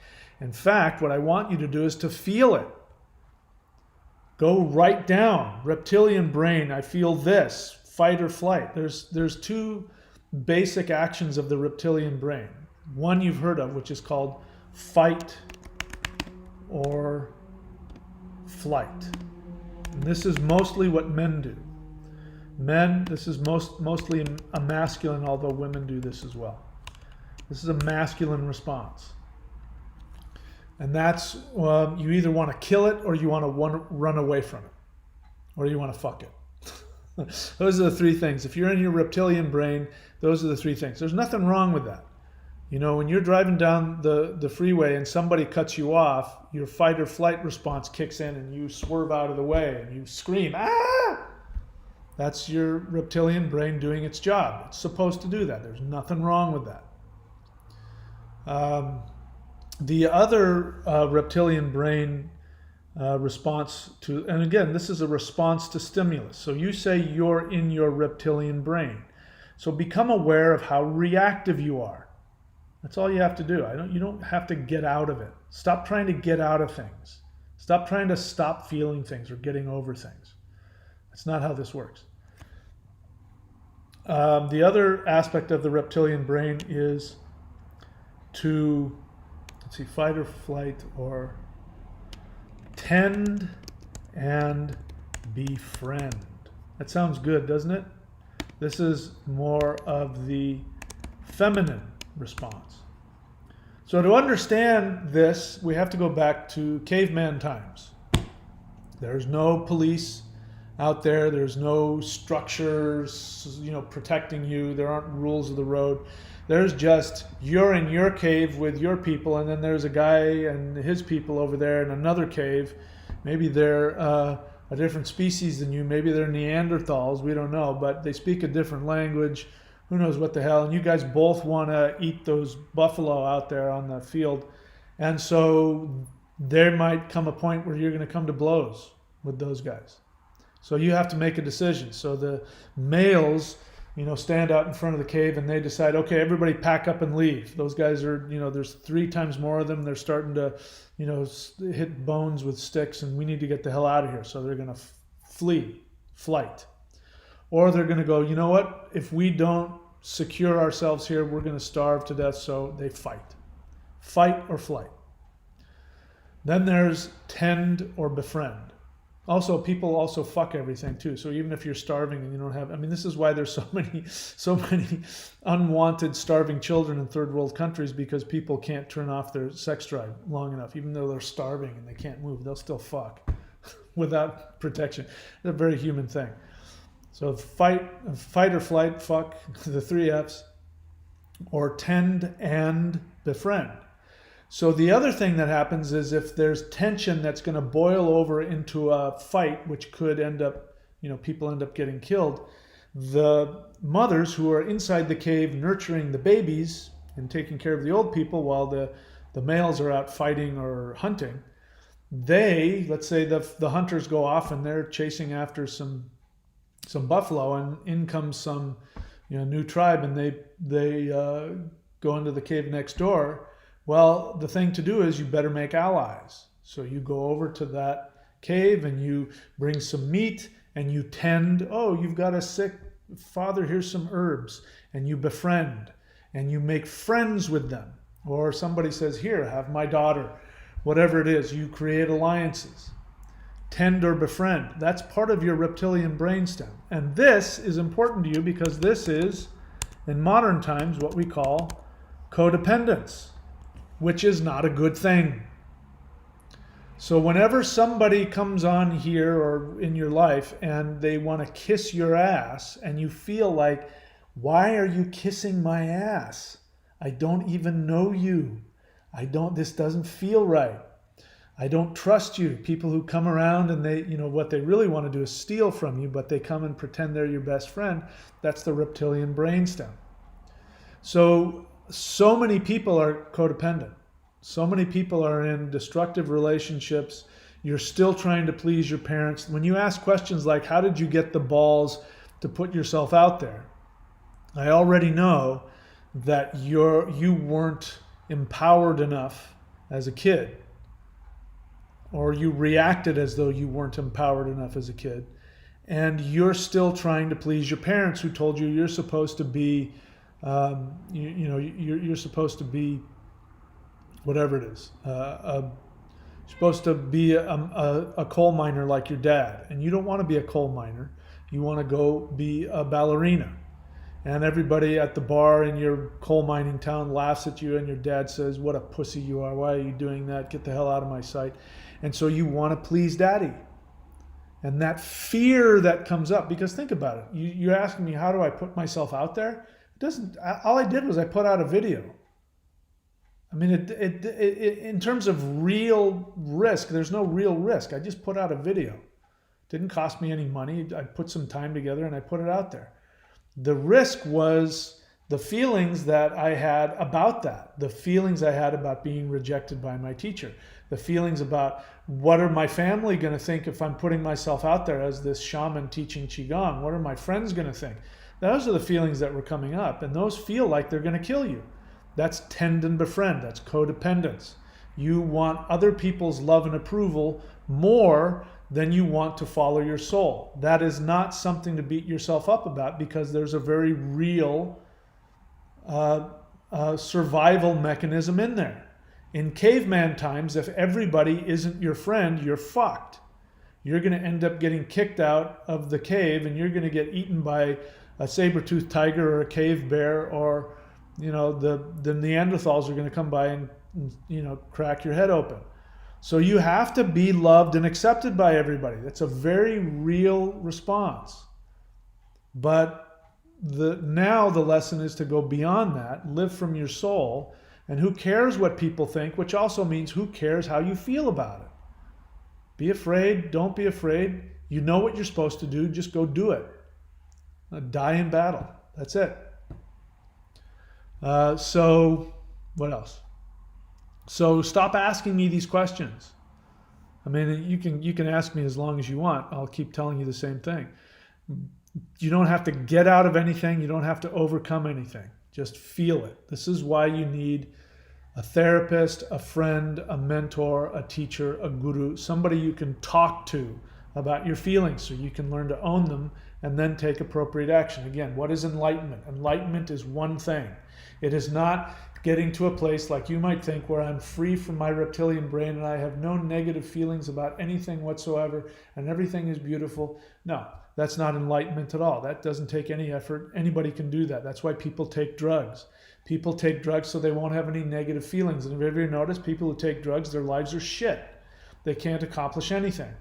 In fact, what I want you to do is to feel it. Go right down. Reptilian brain, I feel this. Fight or flight. There's two basic actions of the reptilian brain. One you've heard of, which is called fight or flight. And this is mostly what men do. Men, this is mostly a masculine, although women do this as well. This is a masculine response. And that's, you either want to kill it or you want to run away from it. Or you want to fuck it. Those are the three things. If you're in your reptilian brain, those are the three things. There's nothing wrong with that. When you're driving down the freeway and somebody cuts you off, your fight or flight response kicks in and you swerve out of the way and you scream, "Ah!" That's your reptilian brain doing its job. It's supposed to do that. There's nothing wrong with that. The other reptilian brain response to, and again, this is a response to stimulus. So you say you're in your reptilian brain. So become aware of how reactive you are. That's all you have to do. You don't have to get out of it. Stop trying to get out of things. Stop trying to stop feeling things or getting over things. That's not how this works. The other aspect of the reptilian brain is to, fight or flight, or tend and befriend. That sounds good, doesn't it? This is more of the feminine response. So to understand this, we have to go back to caveman times. There's no police out there. There's no structures, protecting you. There aren't rules of the road. There's just, you're in your cave with your people, and then there's a guy and his people over there in another cave. Maybe they're a different species than you. Maybe they're Neanderthals. We don't know, but they speak a different language. Who knows what the hell? And you guys both want to eat those buffalo out there on the field. And so there might come a point where you're going to come to blows with those guys. So you have to make a decision. So the males, stand out in front of the cave and they decide, okay, everybody pack up and leave. Those guys are, there's 3 times more of them. They're starting to, hit bones with sticks, and we need to get the hell out of here. So they're going to flight. Or they're going to go, you know what? If we don't secure ourselves here, we're going to starve to death. So they fight. Fight or flight. Then there's tend or befriend. Also, people also fuck everything too. So even if you're starving and you don't have, this is why there's so many unwanted starving children in third world countries, because people can't turn off their sex drive long enough. Even though they're starving and they can't move, they'll still fuck without protection. It's a very human thing. So fight or flight, fuck, the 3 F's, or tend and befriend. So the other thing that happens is if there's tension that's going to boil over into a fight, which could end up, people end up getting killed, the mothers who are inside the cave nurturing the babies and taking care of the old people while the males are out fighting or hunting, let's say the hunters go off and they're chasing after some buffalo, and in comes some new tribe, and they go into the cave next door. Well, the thing to do is you better make allies. So you go over to that cave and you bring some meat and you tend, oh, you've got a sick father, here's some herbs, and you befriend and you make friends with them. Or somebody says, here, have my daughter. Whatever it is, you create alliances. Tend or befriend. That's part of your reptilian brainstem. And this is important to you because this is, in modern times, what we call codependence, which is not a good thing. So whenever somebody comes on here or in your life and they want to kiss your ass and you feel like, why are you kissing my ass? I don't even know you. This doesn't feel right. I don't trust you. People who come around and they, what they really want to do is steal from you, but they come and pretend they're your best friend. That's the reptilian brainstem. So many people are codependent. So many people are in destructive relationships. You're still trying to please your parents. When you ask questions like, how did you get the balls to put yourself out there? I already know that you weren't empowered enough as a kid, or you reacted as though you weren't empowered enough as a kid, and you're still trying to please your parents who told you you're supposed to be, you're supposed to be whatever it is. You're supposed to be a coal miner like your dad, and you don't want to be a coal miner. You want to go be a ballerina. And everybody at the bar in your coal mining town laughs at you, and your dad says, what a pussy you are. Why are you doing that? Get the hell out of my sight. And so you want to please daddy. And that fear that comes up, because think about it. You're asking me, how do I put myself out there? All I did was I put out a video. I mean, in terms of real risk, there's no real risk. I just put out a video. It didn't cost me any money. I put some time together and I put it out there. The risk was the feelings that I had about that, the feelings I had about being rejected by my teacher, the feelings about what are my family going to think if I'm putting myself out there as this shaman teaching Qigong? What are my friends going to think? Those are the feelings that were coming up, and those feel like they're going to kill you. That's tend and befriend. That's codependence. You want other people's love and approval more than you want to follow your soul. That is not something to beat yourself up about, because there's a very real survival mechanism in there. In caveman times, if everybody isn't your friend, you're fucked. You're going to end up getting kicked out of the cave, and you're going to get eaten by a saber-toothed tiger or a cave bear, or the Neanderthals are going to come by and crack your head open. So you have to be loved and accepted by everybody. That's a very real response. But now the lesson is to go beyond that, live from your soul, and who cares what people think, which also means who cares how you feel about it. Be afraid, don't be afraid. You know what you're supposed to do, just go do it. Die in battle. That's it. So what else? So stop asking me these questions. I mean, you can ask me as long as you want. I'll keep telling you the same thing. You don't have to get out of anything. You don't have to overcome anything. Just feel it. This is why you need a therapist, a friend, a mentor, a teacher, a guru, somebody you can talk to about your feelings so you can learn to own them and then take appropriate action. Again, what is enlightenment? Enlightenment is one thing. It is not getting to a place like you might think where I'm free from my reptilian brain and I have no negative feelings about anything whatsoever and everything is beautiful. No, that's not enlightenment at all. That doesn't take any effort. Anybody can do that. That's why people take drugs. People take drugs so they won't have any negative feelings. And have you ever noticed people who take drugs, their lives are shit. They can't accomplish anything.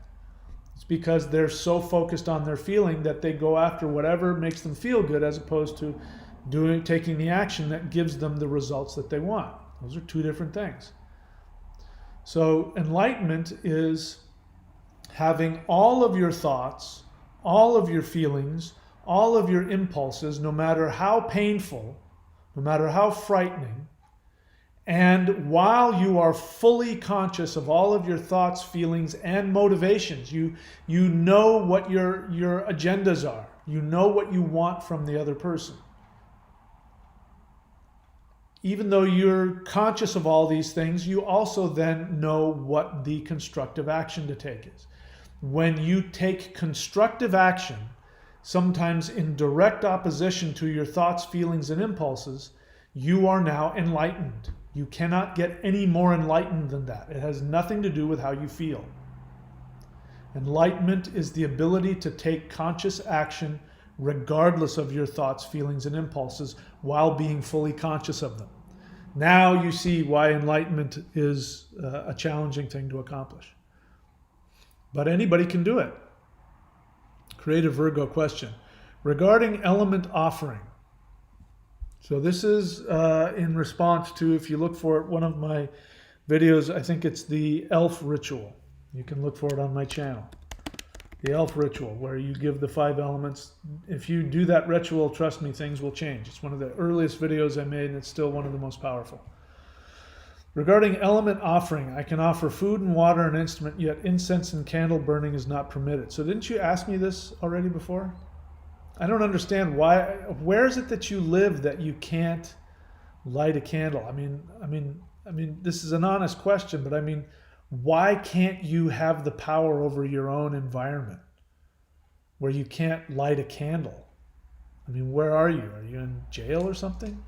It's because they're so focused on their feeling that they go after whatever makes them feel good as opposed to taking the action that gives them the results that they want. Those are two different things. So enlightenment is having all of your thoughts, all of your feelings, all of your impulses, no matter how painful, no matter how frightening, and while you are fully conscious of all of your thoughts, feelings, and motivations, you know what your agendas are. You know what you want from the other person. Even though you're conscious of all these things, you also then know what the constructive action to take is. when you take constructive action, sometimes in direct opposition to your thoughts, feelings, and impulses, you are now enlightened. You cannot get any more enlightened than that. It has nothing to do with how you feel. Enlightenment is the ability to take conscious action regardless of your thoughts, feelings, and impulses while being fully conscious of them. Now you see why enlightenment is a challenging thing to accomplish. But anybody can do it. Creative Virgo question. Regarding element offering. So this is in response to, if you look for it, one of my videos, I think it's the elf ritual. You can look for it on my channel. The elf ritual, where you give the 5 elements. If you do that ritual, trust me, things will change. It's one of the earliest videos I made, and it's still one of the most powerful. Regarding element offering, I can offer food and water and instrument, yet incense and candle burning is not permitted. So didn't you ask me this already before? I don't understand why. Where is it that you live that you can't light a candle? I mean, this is an honest question, but I mean, why can't you have the power over your own environment where you can't light a candle? I mean, where are you? Are you in jail or something?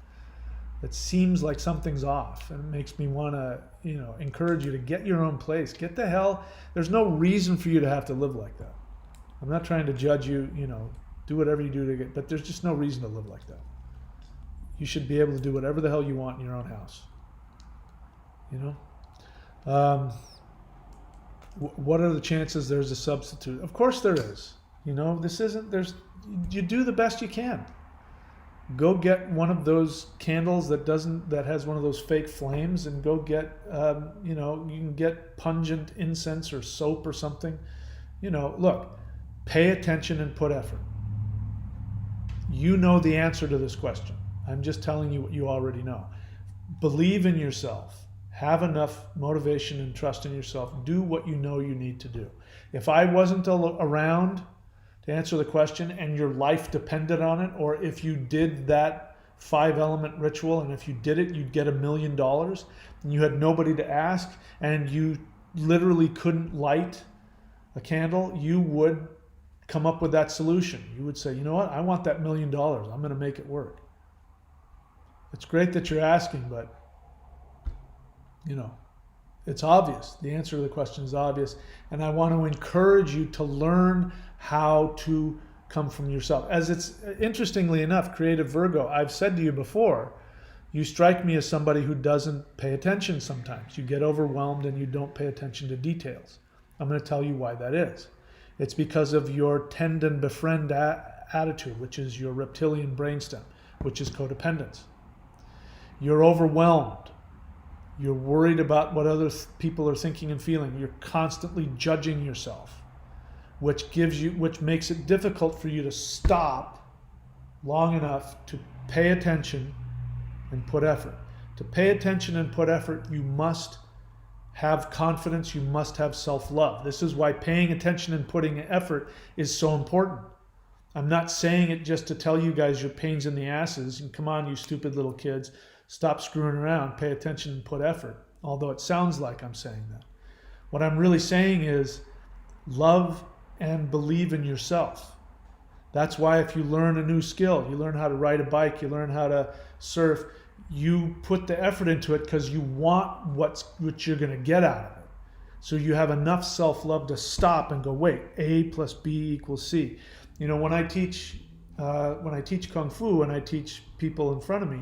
It seems like something's off, and it makes me want to, encourage you to get your own place. Get the hell. There's no reason for you to have to live like that. I'm not trying to judge you, do whatever you do to get, but there's just no reason to live like that. You should be able to do whatever the hell you want in your own house. What are the chances there's a substitute? Of course there is. You do the best you can. Go get one of those candles that has one of those fake flames, and go get, you can get pungent incense or soap or something. Look, pay attention and put effort. You know the answer to this question. I'm just telling you what you already know. Believe in yourself. Have enough motivation and trust in yourself. Do what you know you need to do. If I wasn't around to answer the question and your life depended on it, or if you did that 5-element ritual and if you did it, you'd get $1 million, and you had nobody to ask, and you literally couldn't light a candle, you would come up with that solution. You would say, you know what, I want that $1 million. I'm going to make it work. It's great that you're asking, but it's obvious. The answer to the question is obvious. And I want to encourage you to learn how to come from yourself. As it's, interestingly enough, Creative Virgo, I've said to you before, you strike me as somebody who doesn't pay attention sometimes. You get overwhelmed and you don't pay attention to details. I'm going to tell you why that is. It's because of your tend and befriend attitude, which is your reptilian brainstem, which is codependence. You're overwhelmed. You're worried about what other people are thinking and feeling. You're constantly judging yourself, which makes it difficult for you to stop long enough to pay attention and put effort. To pay attention and put effort, you must have confidence. You must have self-love. This is why paying attention and putting effort is so important. I'm not saying it just to tell you guys you're pains in the asses and come on, you stupid little kids. Stop screwing around, pay attention, and put effort. Although it sounds like I'm saying that. What I'm really saying is love and believe in yourself. That's why if you learn a new skill, you learn how to ride a bike, you learn how to surf, you put the effort into it because you want what you're going to get out of it. So you have enough self-love to stop and go, wait, A plus B equals C. When I teach Kung Fu and I teach people in front of me,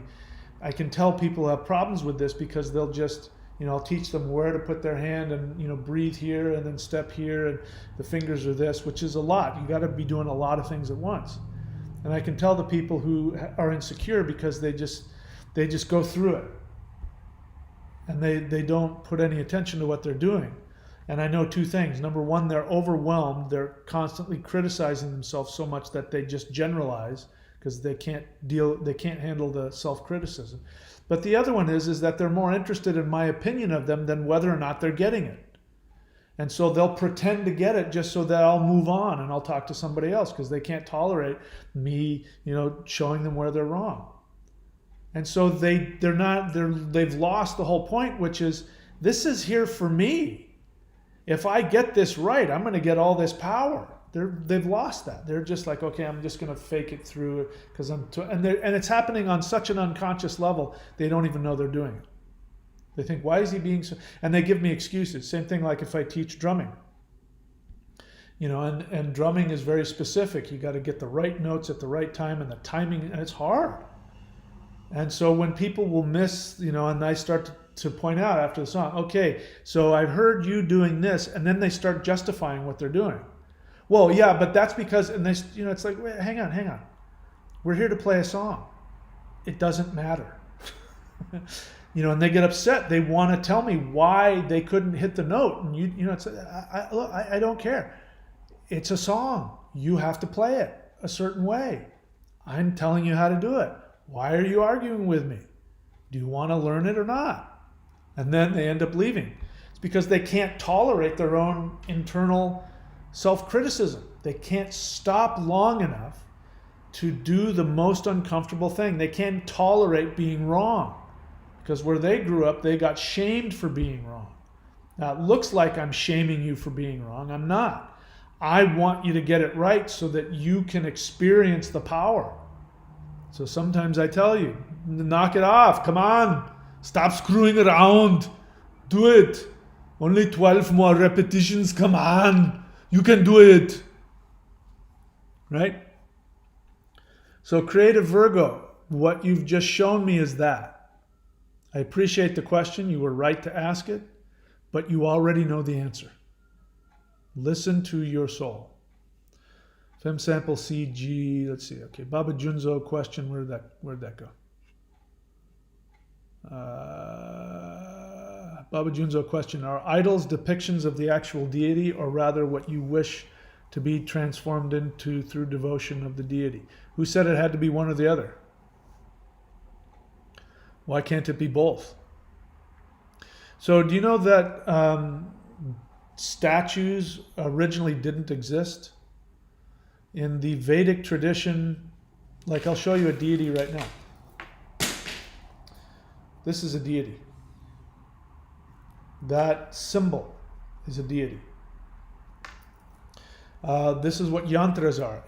I can tell people have problems with this because they'll just, I'll teach them where to put their hand and, breathe here and then step here and the fingers are this, which is a lot. You got to be doing a lot of things at once. And I can tell the people who are insecure because they just go through it and they don't put any attention to what they're doing. And I know 2 things. Number 1, they're overwhelmed. They're constantly criticizing themselves so much that they just generalize because they can't handle the self-criticism. But the other one is that they're more interested in my opinion of them than whether or not they're getting it. And so they'll pretend to get it just so that I'll move on and I'll talk to somebody else because they can't tolerate me, showing them where they're wrong. And so they've lost the whole point, which is this is here for me. If I get this right, I'm going to get all this power. They've lost that. They're just like, okay, I'm just going to fake it through because and it's happening on such an unconscious level, they don't even know they're doing it. They think, why is he being so, and they give me excuses. Same thing like if I teach drumming. And drumming is very specific. You got to get the right notes at the right time, and the timing, and it's hard. And so when people will miss, and I start to point out after the song, okay, so I've heard you doing this, and then they start justifying what they're doing. Well, yeah, but that's because, and they, it's like, wait, hang on. We're here to play a song. It doesn't matter. And they get upset. They want to tell me why they couldn't hit the note. And it's, look, I don't care. It's a song. You have to play it a certain way. I'm telling you how to do it. Why are you arguing with me? Do you want to learn it or not? And then they end up leaving. It's because they can't tolerate their own internal self-criticism. They can't stop long enough to do the most uncomfortable thing. They can't tolerate being wrong. Because where they grew up, they got shamed for being wrong. Now, it looks like I'm shaming you for being wrong. I'm not. I want you to get it right so that you can experience the power. So sometimes I tell you, knock it off. Come on. Stop screwing around. Do it. Only 12 more repetitions. Come on. You can do it. Right? So creative Virgo, what you've just shown me is that. I appreciate the question. You were right to ask it, but you already know the answer. Listen to your soul. Fem sample CG, let's see. Okay, Baba Junzo question, where'd that go? Baba Junzo question, are idols depictions of the actual deity, or rather what you wish to be transformed into through devotion of the deity? Who said it had to be one or the other? Why can't it be both? So do you know that statues originally didn't exist? In the Vedic tradition, like I'll show you a deity right now. This is a deity. That symbol is a deity. This is what yantras are.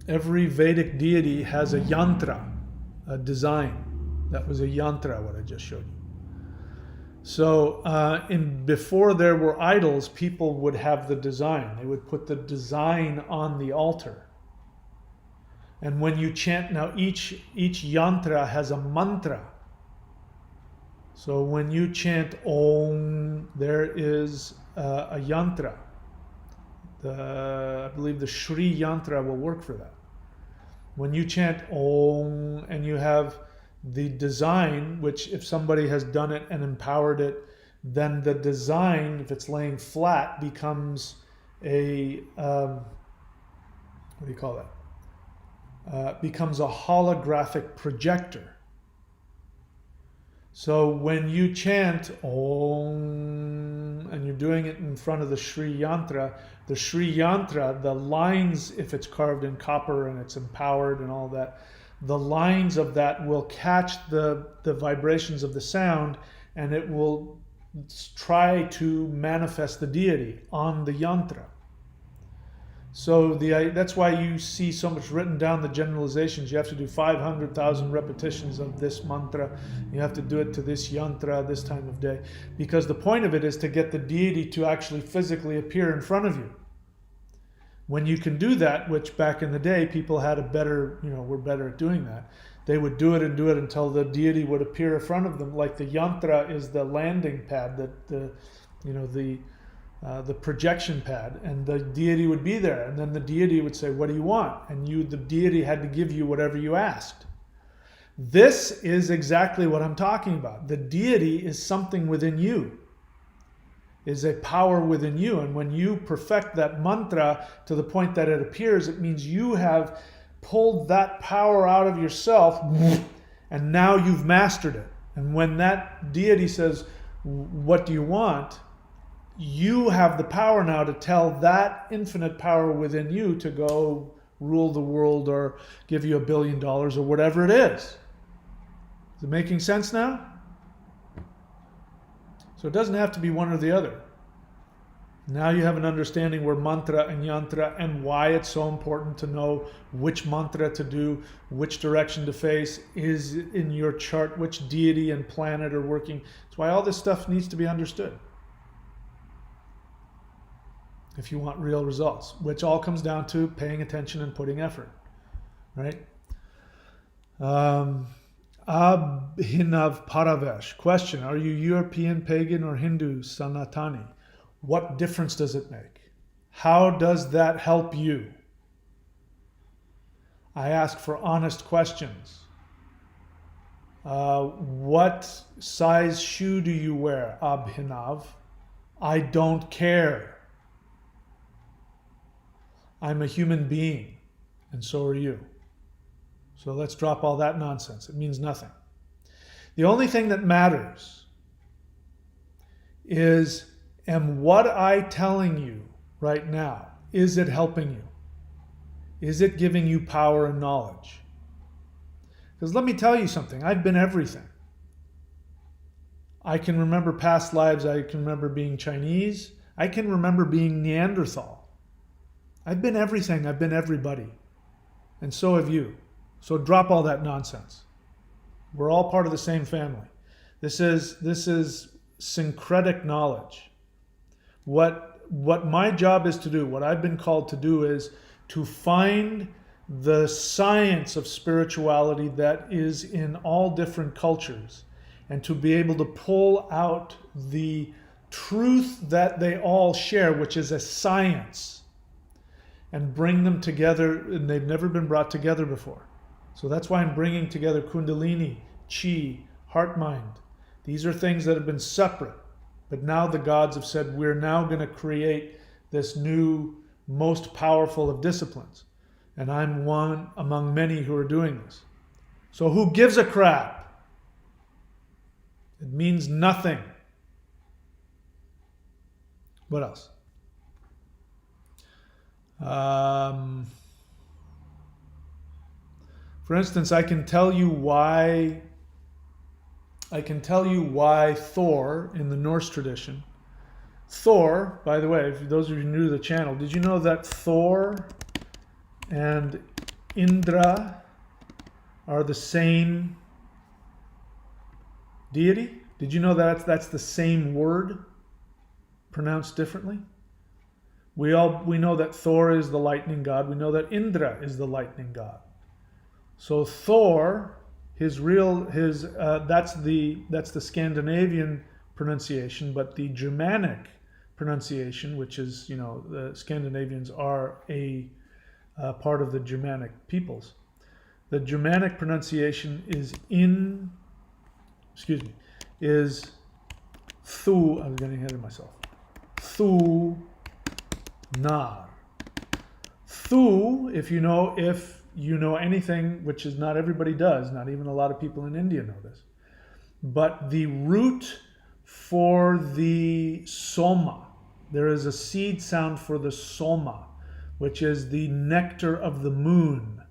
Every Vedic deity has a yantra, a design. That was a yantra, what I just showed you. So before there were idols, people would have the design. They would put the design on the altar. And when you chant, now each yantra has a mantra. So when you chant Om, there is a yantra. I believe the Shri yantra will work for that. When you chant Om and you have the design, which if somebody has done it and empowered it, then the design, if it's laying flat, becomes a, what do you call that? Becomes a holographic projector. So when you chant Om and you're doing it in front of the Shri Yantra, the lines, if it's carved in copper and it's empowered and all that, the lines of that will catch the vibrations of the sound, and it will try to manifest the deity on the yantra. So that's why you see so much written down, the generalizations. You have to do 500,000 repetitions of this mantra. You have to do it to this yantra, this time of day. Because the point of it is to get the deity to actually physically appear in front of you. When you can do that, which back in the day people had were better at doing that, they would do it until the deity would appear in front of them. Like the yantra is the landing pad, the projection pad, and the deity would be there, and then the deity would say, "What do you want?" And the deity had to give you whatever you asked. This is exactly what I'm talking about. The deity is something within you. Is a power within you, and when you perfect that mantra to the point that it appears, it means you have pulled that power out of yourself, and now you've mastered it. And when that deity says, "What do you want?" you have the power now to tell that infinite power within you to go rule the world or give you $1 billion or whatever it is. Is it making sense now? So it doesn't have to be one or the other. Now you have an understanding where mantra and yantra and why it's so important to know which mantra to do, which direction to face, is in your chart, which deity and planet are working. That's why all this stuff needs to be understood if you want real results, which all comes down to paying attention and putting effort, right? Abhinav Paravesh. Question: are you European, pagan, or Hindu Sanatani? What difference does it make? How does that help you? I ask for honest questions. What size shoe do you wear, Abhinav? I don't care. I'm a human being, and so are you. So let's drop all that nonsense. It means nothing. The only thing that matters is, am what I telling you right now, is it helping you? Is it giving you power and knowledge? Because let me tell you something, I've been everything. I can remember past lives, I can remember being Chinese, I can remember being Neanderthal. I've been everything, I've been everybody. And so have you. So drop all that nonsense. We're all part of the same family. This is syncretic knowledge. What my job is to do, what I've been called to do, is to find the science of spirituality that is in all different cultures, and to be able to pull out the truth that they all share, which is a science, and bring them together, and they've never been brought together before. So that's why I'm bringing together Kundalini, Chi, Heart Mind. These are things that have been separate, but now the gods have said, we're now going to create this new, most powerful of disciplines. And I'm one among many who are doing this. So who gives a crap? It means nothing. What else? For instance, I can tell you why Thor in the Norse tradition. Thor, by the way, for those of you new to the channel, did you know that Thor and Indra are the same deity? Did you know that that's the same word pronounced differently? We know that Thor is the lightning god. We know that Indra is the lightning god. So Thor, that's the Scandinavian pronunciation, but the Germanic pronunciation, which is, the Scandinavians are a part of the Germanic peoples. The Germanic pronunciation is Thu. I was getting ahead of myself. Thu Nar. Thu, if you know anything, which is not everybody does, not even a lot of people in India know this, but the root for the soma, there is a seed sound for the soma, which is the nectar of the moon.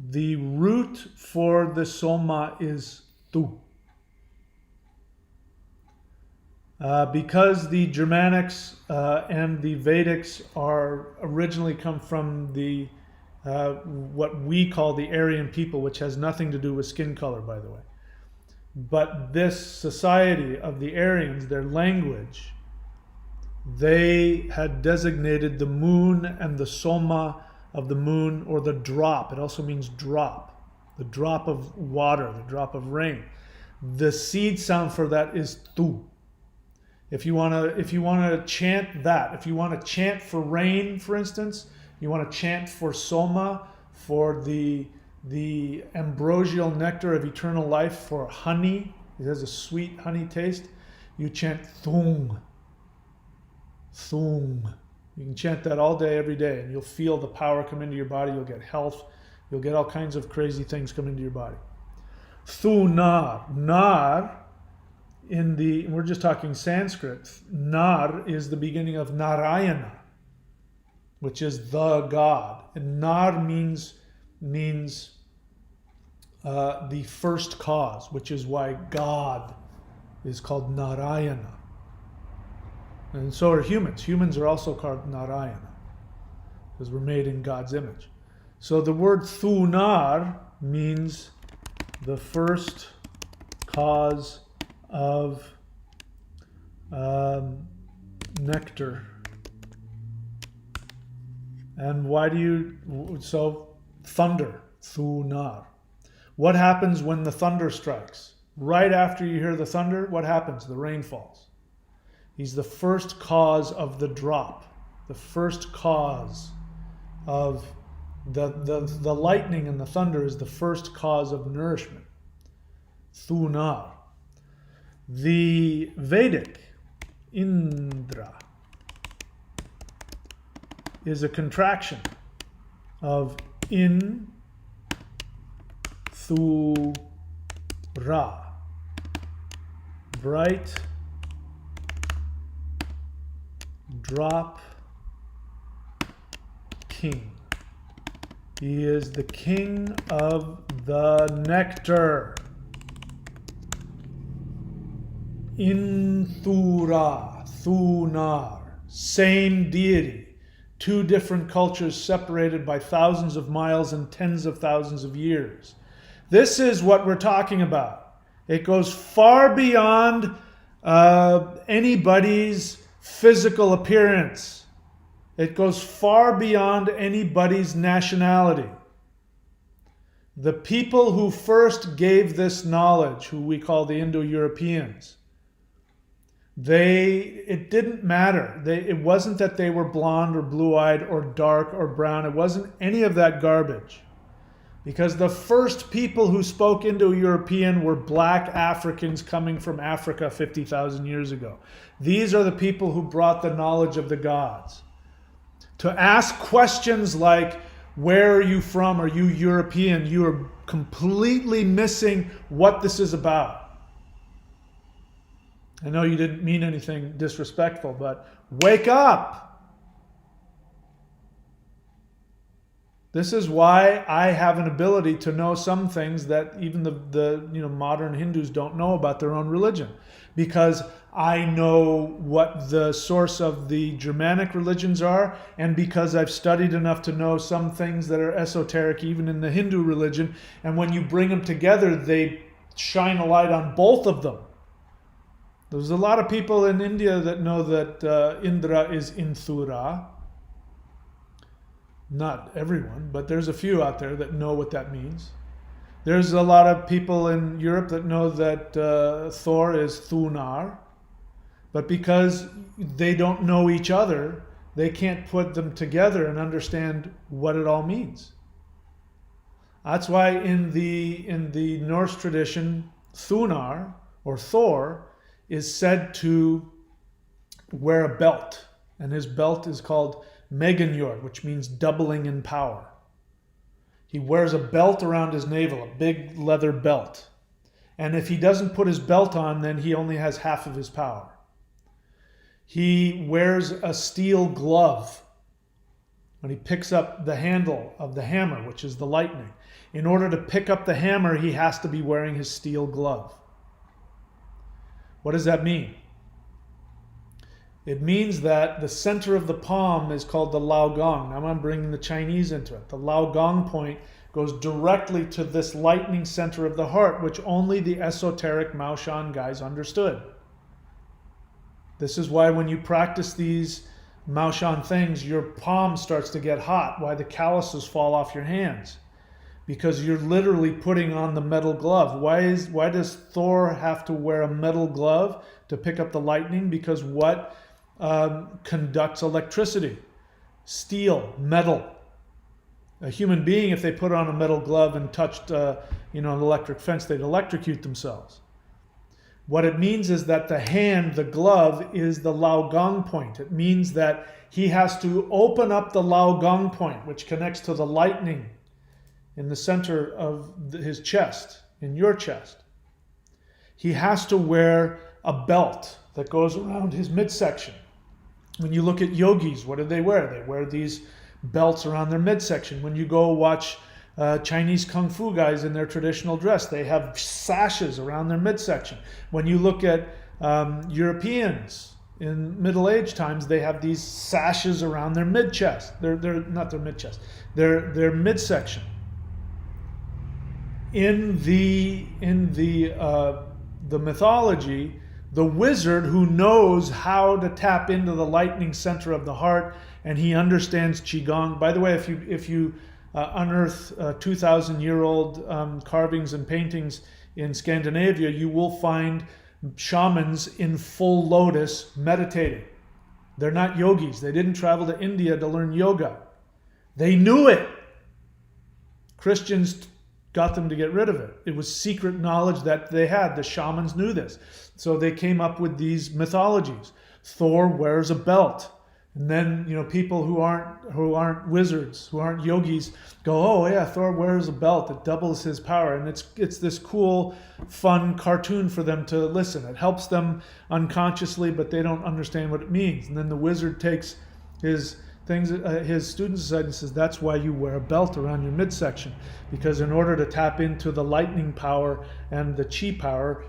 The root for the soma is tu. Because the Germanics and the Vedics are originally come from the what we call the Aryan people, which has nothing to do with skin color, by the way. But this society of the Aryans, their language, they had designated the moon and the soma of the moon, or the drop. It also means drop, the drop of water, the drop of rain. The seed sound for that is tu. If you want to chant that, if you want to chant for rain, for instance, you want to chant for soma, for the ambrosial nectar of eternal life, for honey, it has a sweet honey taste, you chant thung. Thung. You can chant that all day, every day, and you'll feel the power come into your body. You'll get health. You'll get all kinds of crazy things come into your body. Thu nar. Nar, we're just talking Sanskrit. Nar is the beginning of Narayana, which is the God. And Nar means the first cause, which is why God is called Narayana. And so are humans. Humans are also called Narayana because we're made in God's image. So the word thunar means the first cause of nectar. And why do you, so thunder, thunar. What happens when the thunder strikes? Right after you hear the thunder, what happens? The rain falls. He's the first cause of the drop, the first cause of the lightning and the thunder is the first cause of nourishment. Thunar. The Vedic Indra is a contraction of in, thu, ra. Bright, drop, king. He is the king of the nectar. Inthura, Thunar, same deity. Two different cultures separated by thousands of miles and tens of thousands of years. This is what we're talking about. It goes far beyond anybody's physical appearance. It goes far beyond anybody's nationality. The people who first gave this knowledge, who we call the Indo-Europeans, it didn't matter. It wasn't that they were blonde or blue-eyed or dark or brown. It wasn't any of that garbage. Because the first people who spoke Indo-European were black Africans coming from Africa 50,000 years ago. These are the people who brought the knowledge of the gods. To ask questions like, where are you from? Are you European? You are completely missing what this is about. I know you didn't mean anything disrespectful, but wake up. This is why I have an ability to know some things that even the modern Hindus don't know about their own religion, because I know what the source of the Germanic religions are, and because I've studied enough to know some things that are esoteric even in the Hindu religion, and when you bring them together, they shine a light on both of them. There's a lot of people in India that know that Indra is Inthura. Not everyone, but there's a few out there that know what that means. There's a lot of people in Europe that know that Thor is Thunar, but because they don't know each other, they can't put them together and understand what it all means. That's why in the Norse tradition, Thunar or Thor is said to wear a belt, and his belt is called Meginjord, which means doubling in power. He wears a belt around his navel, a big leather belt. And if he doesn't put his belt on, then he only has half of his power. He wears a steel glove when he picks up the handle of the hammer, which is the lightning. In order to pick up the hammer, he has to be wearing his steel glove. What does that mean? It means that the center of the palm is called the Lao Gong. Now I'm bringing the Chinese into it. The Lao Gong point goes directly to this lightning center of the heart, which only the esoteric Maoshan guys understood. This is why when you practice these Maoshan things, your palm starts to get hot, why the calluses fall off your hands. Because you're literally putting on the metal glove. Why does Thor have to wear a metal glove to pick up the lightning? Because what conducts electricity? Steel, metal. A human being, if they put on a metal glove and touched an electric fence, they'd electrocute themselves. What it means is that the hand, the glove, is the Lao Gong point. It means that he has to open up the Lao Gong point, which connects to the lightning in the center of his chest, in your chest. He has to wear a belt that goes around his midsection. When you look at yogis, what do? They wear these belts around their midsection. When you go watch Chinese Kung Fu guys in their traditional dress. They have sashes around their midsection. When you look at Europeans in Middle Age times, they have these sashes around their mid-chest. They're not their mid-chest. Their midsection. In the mythology, the wizard who knows how to tap into the lightning center of the heart, and he understands qigong. By the way, if you unearth 2,000-year-old carvings and paintings in Scandinavia, you will find shamans in full lotus meditating. They're not yogis. They didn't travel to India to learn yoga. They knew it. Christians got them to get rid of it. It was secret knowledge that they had. The shamans knew this. So they came up with these mythologies. Thor wears a belt. And then, people who aren't wizards, who aren't yogis, go, oh yeah, Thor wears a belt. It doubles his power, and it's this cool, fun cartoon for them to listen. It helps them unconsciously, but they don't understand what it means. And then the wizard takes his students aside and says, that's why you wear a belt around your midsection, because in order to tap into the lightning power and the chi power,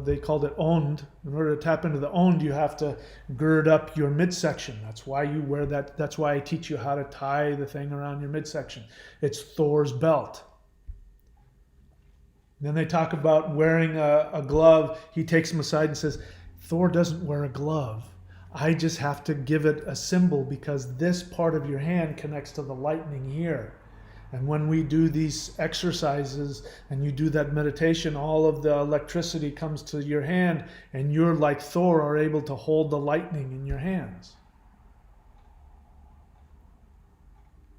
they called it ond. In order to tap into the ond, you have to gird up your midsection. That's why you wear that. That's why I teach you how to tie the thing around your midsection. It's Thor's belt. Then they talk about wearing a glove. He takes them aside and says, Thor doesn't wear a glove. I just have to give it a symbol because this part of your hand connects to the lightning here. And when we do these exercises and you do that meditation, all of the electricity comes to your hand, and you're like Thor, are able to hold the lightning in your hands.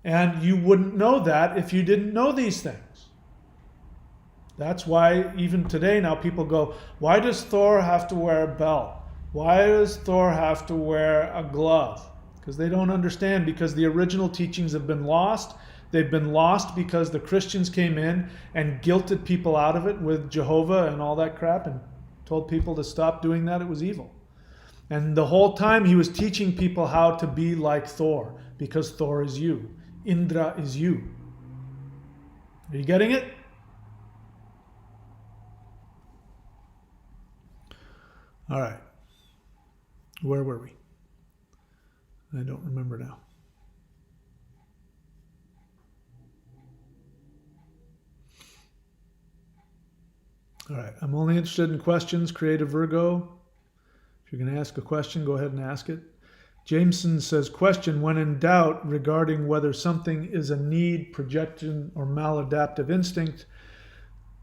And you wouldn't know that if you didn't know these things. That's why even today now people go, why does Thor have to wear a belt? Why does Thor have to wear a glove? Because they don't understand, because the original teachings have been lost. They've been lost because the Christians came in and guilted people out of it with Jehovah and all that crap and told people to stop doing that. It was evil. And the whole time he was teaching people how to be like Thor, because Thor is you. Indra is you. Are you getting it? All right. Where were we? I don't remember now. All right. I'm only interested in questions. Creative Virgo. If you're going to ask a question, go ahead and ask it. Jameson says, question, when in doubt regarding whether something is a need, projection, or maladaptive instinct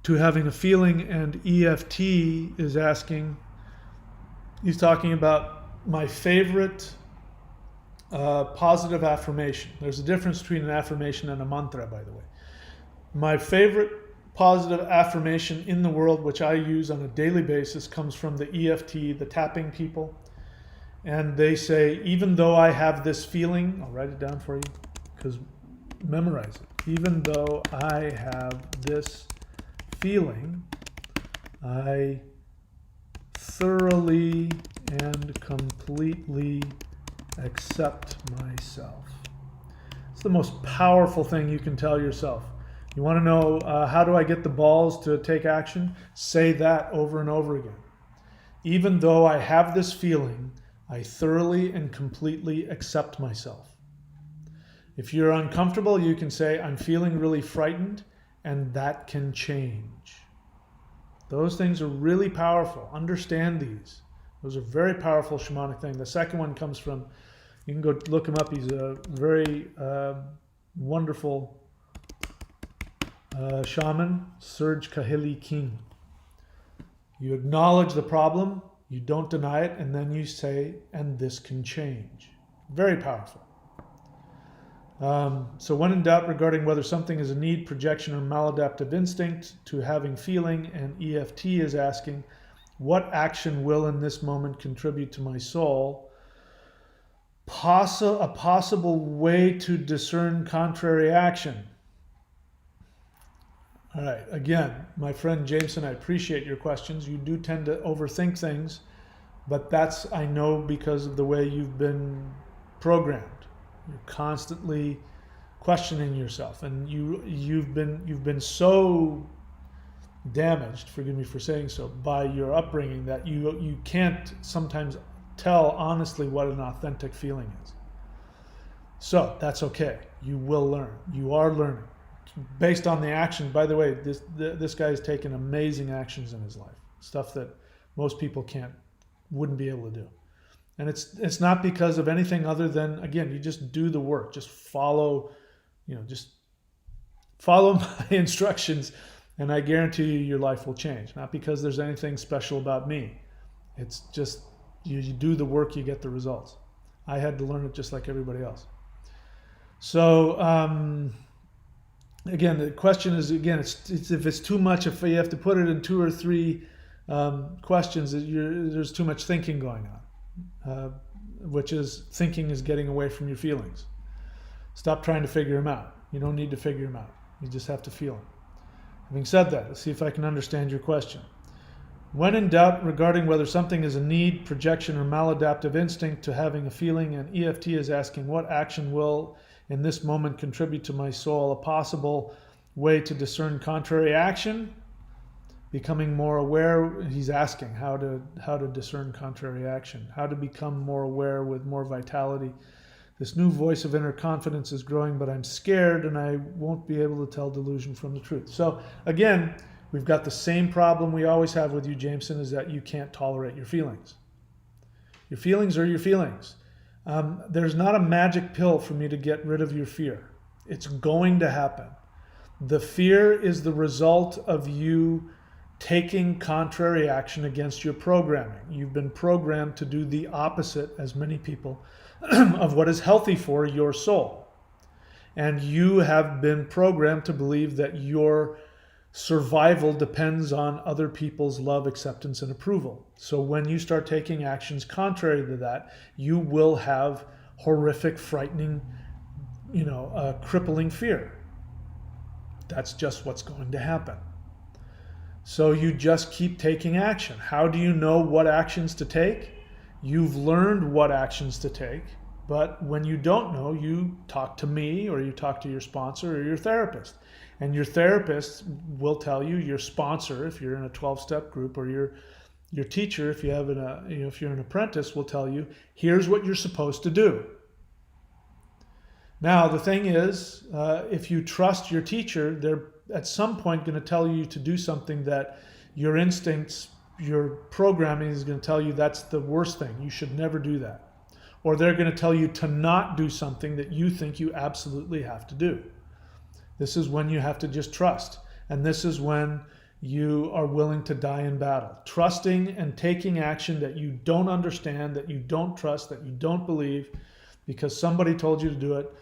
to having a feeling, and EFT is asking, he's talking about my favorite positive affirmation. There's a difference between an affirmation and a mantra, by the way. My favorite positive affirmation in the world, which I use on a daily basis, comes from the EFT, the tapping people. And they say, even though I have this feeling, I'll write it down for you, because memorize it. Even though I have this feeling, I thoroughly and completely accept myself. It's the most powerful thing you can tell yourself. You want to know how do I get the balls to take action? Say that over and over again. Even though I have this feeling, I thoroughly and completely accept myself. If you're uncomfortable, you can say, I'm feeling really frightened, and that can change. Those things are really powerful. Understand these. Those are very powerful shamanic things. The second one comes from, you can go look him up. He's a very wonderful shaman, Serge Kahili King. You acknowledge the problem, you don't deny it, and then you say, and this can change. Very powerful. So when in doubt regarding whether something is a need, projection, or maladaptive instinct to having feeling, and EFT is asking, what action will in this moment contribute to my soul? A possible way to discern contrary action. All right, again, my friend Jameson, I appreciate your questions. You do tend to overthink things, but that's, I know, because of the way you've been programmed. You're constantly questioning yourself, and you've been so damaged, forgive me for saying so, by your upbringing that you can't sometimes tell honestly what an authentic feeling is. So that's okay. You will learn. You are learning based on the action. By the way, this guy has taken amazing actions in his life, stuff that most people wouldn't be able to do. And it's not because of anything other than, again, you just do the work. Just follow my instructions, and I guarantee you your life will change. Not because there's anything special about me. It's just you do the work, you get the results. I had to learn it just like everybody else. So again, the question is, again, it's if it's too much, if you have to put it in 2 or 3 questions, there's too much thinking going on, which is thinking is getting away from your feelings. Stop trying to figure them out. You don't need to figure them out. You just have to feel them. Having said that, let's see if I can understand your question. When in doubt regarding whether something is a need, projection, or maladaptive instinct to having a feeling, and EFT is asking what action will in this moment contribute to my soul, a possible way to discern contrary action, becoming more aware. He's asking how to discern contrary action, how to become more aware with more vitality. This new voice of inner confidence is growing, but I'm scared and I won't be able to tell delusion from the truth. So again, we've got the same problem we always have with you, Jameson, is that you can't tolerate your feelings. Your feelings are your feelings. There's not a magic pill for me to get rid of your fear. It's going to happen. The fear is the result of you taking contrary action against your programming. You've been programmed to do the opposite, as many people, of what is healthy for your soul. And you have been programmed to believe that your survival depends on other people's love, acceptance, and approval. So when you start taking actions contrary to that, you will have horrific, frightening, crippling fear. That's just what's going to happen. So you just keep taking action. How do you know what actions to take? You've learned what actions to take, but when you don't know, you talk to me or you talk to your sponsor or your therapist. And your therapist will tell you, your sponsor, if you're in a 12-step group, or your teacher, if you're an apprentice, will tell you, here's what you're supposed to do. Now, the thing is, if you trust your teacher, they're at some point going to tell you to do something that your instincts, your programming is going to tell you that's the worst thing. You should never do that. Or they're going to tell you to not do something that you think you absolutely have to do. This is when you have to just trust. And this is when you are willing to die in battle. Trusting and taking action that you don't understand, that you don't trust, that you don't believe, because somebody told you to do it,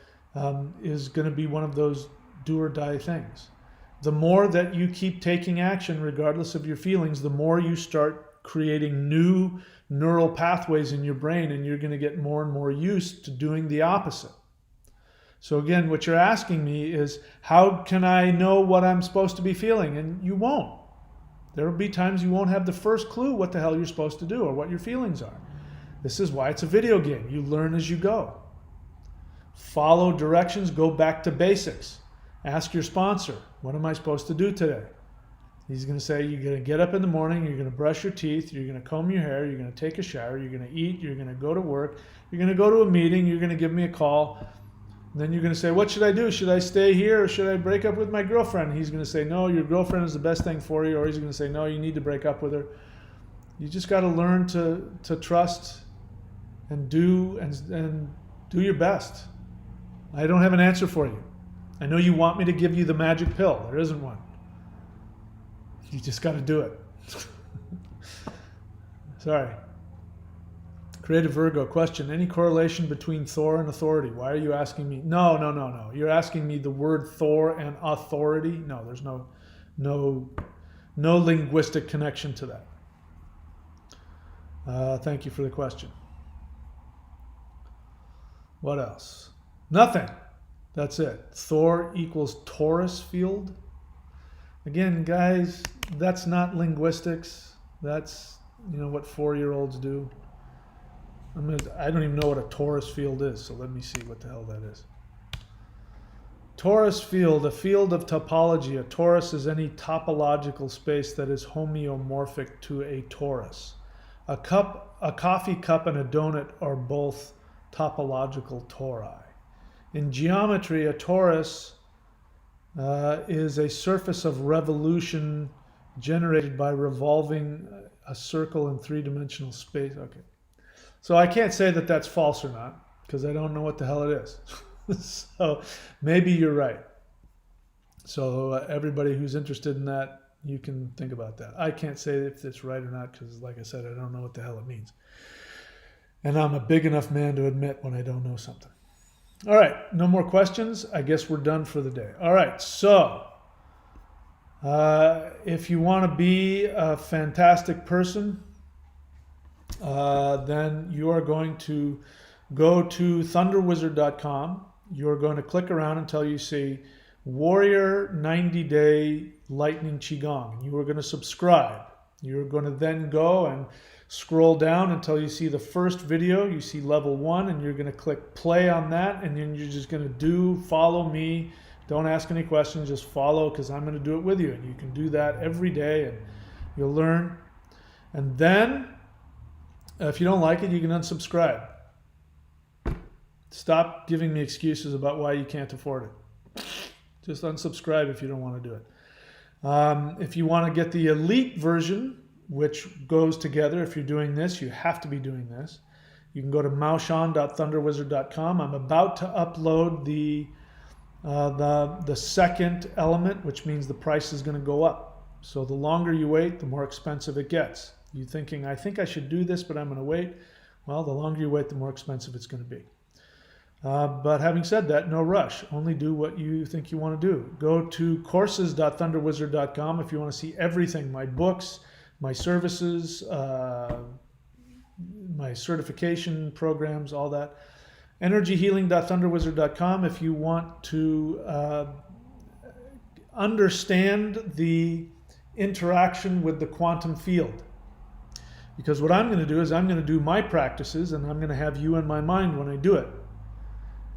is going to be one of those do or die things. The more that you keep taking action, regardless of your feelings, the more you start creating new neural pathways in your brain, and you're going to get more and more used to doing the opposite. So again, what you're asking me is, how can I know what I'm supposed to be feeling? And you won't. There will be times you won't have the first clue what the hell you're supposed to do or what your feelings are. This is why it's a video game. You learn as you go. Follow directions, go back to basics. Ask your sponsor, what am I supposed to do today? He's going to say, you're going to get up in the morning, you're going to brush your teeth, you're going to comb your hair, you're going to take a shower, you're going to eat, you're going to go to work, you're going to go to a meeting, you're going to give me a call. And then you're going to say, what should I do? Should I stay here or should I break up with my girlfriend? He's going to say, no, your girlfriend is the best thing for you. Or he's going to say, no, you need to break up with her. You just got to learn to trust and do your best. I don't have an answer for you. I know you want me to give you the magic pill. There isn't one. You just got to do it. Sorry. Creative Virgo question. Any correlation between Thor and authority? Why are you asking me? No. You're asking me the word Thor and authority? No, there's no linguistic connection to that. Thank you for the question. What else? Nothing. That's it. Thor equals Taurus field. Again, guys, that's not linguistics. That's what 4-year-olds do. I don't even know what a Taurus field is, so let me see what the hell that is. Torus field, a field of topology. A torus is any topological space that is homeomorphic to a torus. A coffee cup and a donut are both topological tori. In geometry, a torus is a surface of revolution generated by revolving a circle in three-dimensional space. Okay. So I can't say that that's false or not because I don't know what the hell it is. So maybe you're right. So everybody who's interested in that, you can think about that. I can't say if it's right or not because, like I said, I don't know what the hell it means. And I'm a big enough man to admit when I don't know something. All right, no more questions. I guess we're done for the day. All right, so if you want to be a fantastic person, then you are going to go to thunderwizard.com. You're going to click around until you see Warrior 90-Day Lightning Qigong. You are going to subscribe. You're going to then go and scroll down until you see the first video. You see level 1, and you're going to click play on that, and then you're just going to follow me. Don't ask any questions, just follow because I'm going to do it with you. And you can do that every day and you'll learn. And then if you don't like it, you can unsubscribe. Stop giving me excuses about why you can't afford it. Just unsubscribe if you don't want to do it. If you want to get the elite version, which goes together, if you're doing this, you have to be doing this. You can go to maushan.thunderwizard.com. I'm about to upload the second element, which means the price is going to go up. So the longer you wait, the more expensive it gets. You're thinking, I think I should do this, but I'm going to wait. Well, the longer you wait, the more expensive it's going to be. But having said that, no rush. Only do what you think you want to do. Go to courses.thunderwizard.com if you want to see everything, my books, my services, my certification programs, all that. energyhealing.thunderwizard.com if you want to understand the interaction with the quantum field. Because what I'm going to do is I'm going to do my practices and I'm going to have you in my mind when I do it.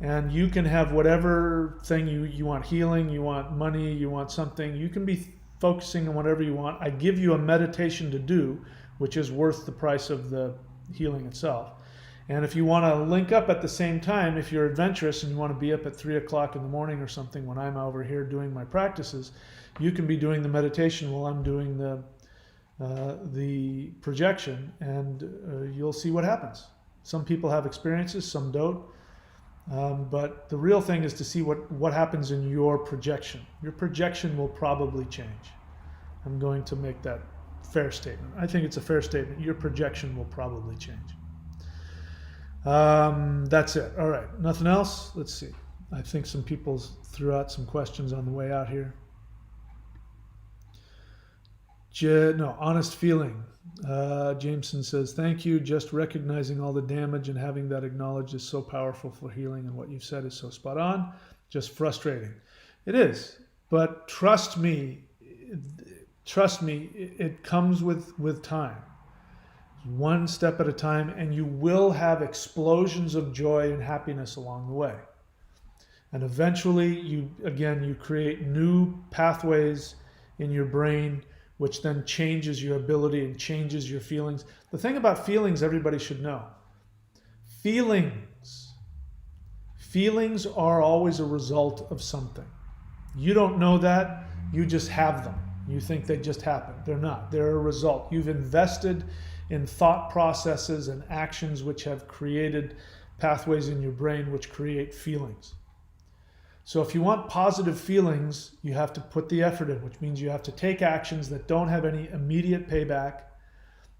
And you can have whatever thing you want, healing, you want money, you want something. You can be focusing on whatever you want. I give you a meditation to do, which is worth the price of the healing itself. And if you want to link up at the same time, if you're adventurous and you want to be up at 3 o'clock in the morning or something when I'm over here doing my practices, you can be doing the meditation while I'm doing the projection, and you'll see what happens. Some people have experiences, some don't. But the real thing is to see what happens in your projection. Your projection will probably change. I'm going to make that fair statement. I think it's a fair statement. Your projection will probably change. That's it. All right. Nothing else? Let's see. I think some people threw out some questions on the way out here. Honest feeling. Jameson says, thank you. Just recognizing all the damage and having that acknowledged is so powerful for healing, and what you've said is so spot on. Just frustrating. It is. But trust me, it comes with time. One step at a time, and you will have explosions of joy and happiness along the way. And eventually, you create new pathways in your brain, which then changes your ability and changes your feelings. The thing about feelings, everybody should know. Feelings are always a result of something. You don't know that, you just have them. You think they just happen. They're not. They're a result. You've invested in thought processes and actions which have created pathways in your brain which create feelings. So if you want positive feelings, you have to put the effort in, which means you have to take actions that don't have any immediate payback,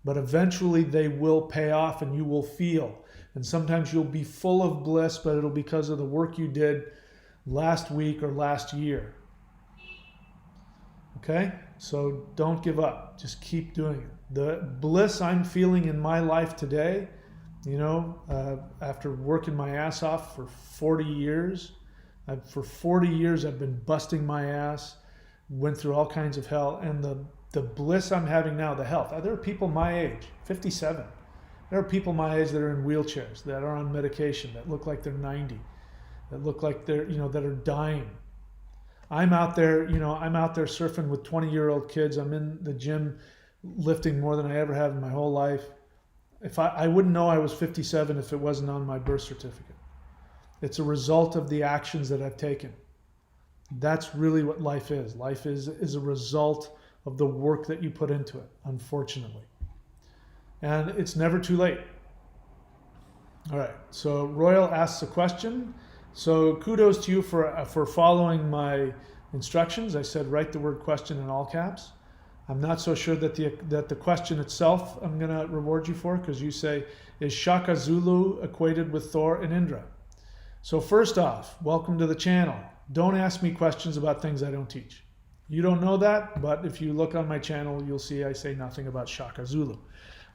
but eventually they will pay off and you will feel. And sometimes you'll be full of bliss, but it'll be because of the work you did last week or last year. Okay? So don't give up. Just keep doing it. The bliss I'm feeling in my life today, after working my ass off for 40 years, for 40 years I've been busting my ass, went through all kinds of hell, and the bliss I'm having now, the health. There are people my age, 57. There are people my age that are in wheelchairs, that are on medication, that look like they're 90, that look like they're, that are dying. I'm out there, I'm out there surfing with 20-year-old kids. I'm in the gym lifting more than I ever have in my whole life. If I wouldn't know I was 57 if it wasn't on my birth certificate. It's a result of the actions that I've taken. That's really what life is. Life is a result of the work that you put into it, unfortunately. And it's never too late. All right, so Royal asks a question. So kudos to you for following my instructions. I said write the word question in all caps. I'm not so sure that the question itself I'm going to reward you for, because you say, is Shaka Zulu equated with Thor and Indra? So first off, welcome to the channel. Don't ask me questions about things I don't teach. You don't know that, but if you look on my channel, you'll see I say nothing about Shaka Zulu.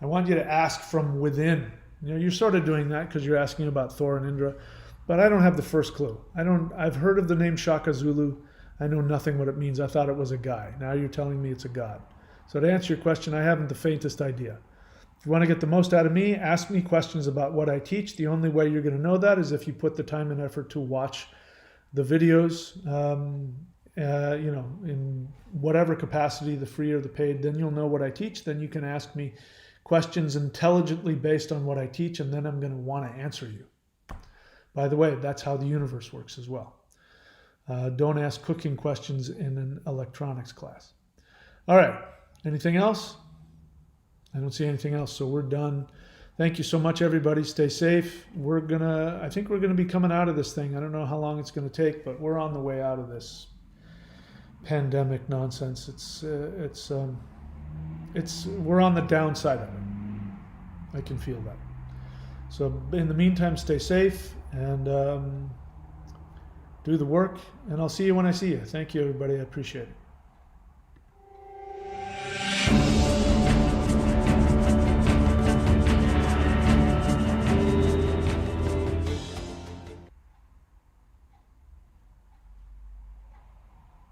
I want you to ask from within. You're sort of doing that because you're asking about Thor and Indra, but I don't have the first clue. I've heard of the name Shaka Zulu. I know nothing what it means. I thought it was a guy. Now you're telling me it's a god. So to answer your question, I haven't the faintest idea. If you want to get the most out of me, ask me questions about what I teach. The only way you're going to know that is if you put the time and effort to watch the videos, in whatever capacity, the free or the paid, then you'll know what I teach. Then you can ask me questions intelligently based on what I teach, and then I'm going to want to answer you. By the way, that's how the universe works as well. Don't ask cooking questions in an electronics class. All right. Anything else? I don't see anything else, so we're done. Thank you so much, everybody. Stay safe. I think we're gonna be coming out of this thing. I don't know how long it's gonna take, but we're on the way out of this pandemic nonsense. We're on the downside of it. I can feel that. So in the meantime, stay safe and do the work, and I'll see you when I see you. Thank you, everybody. I appreciate it.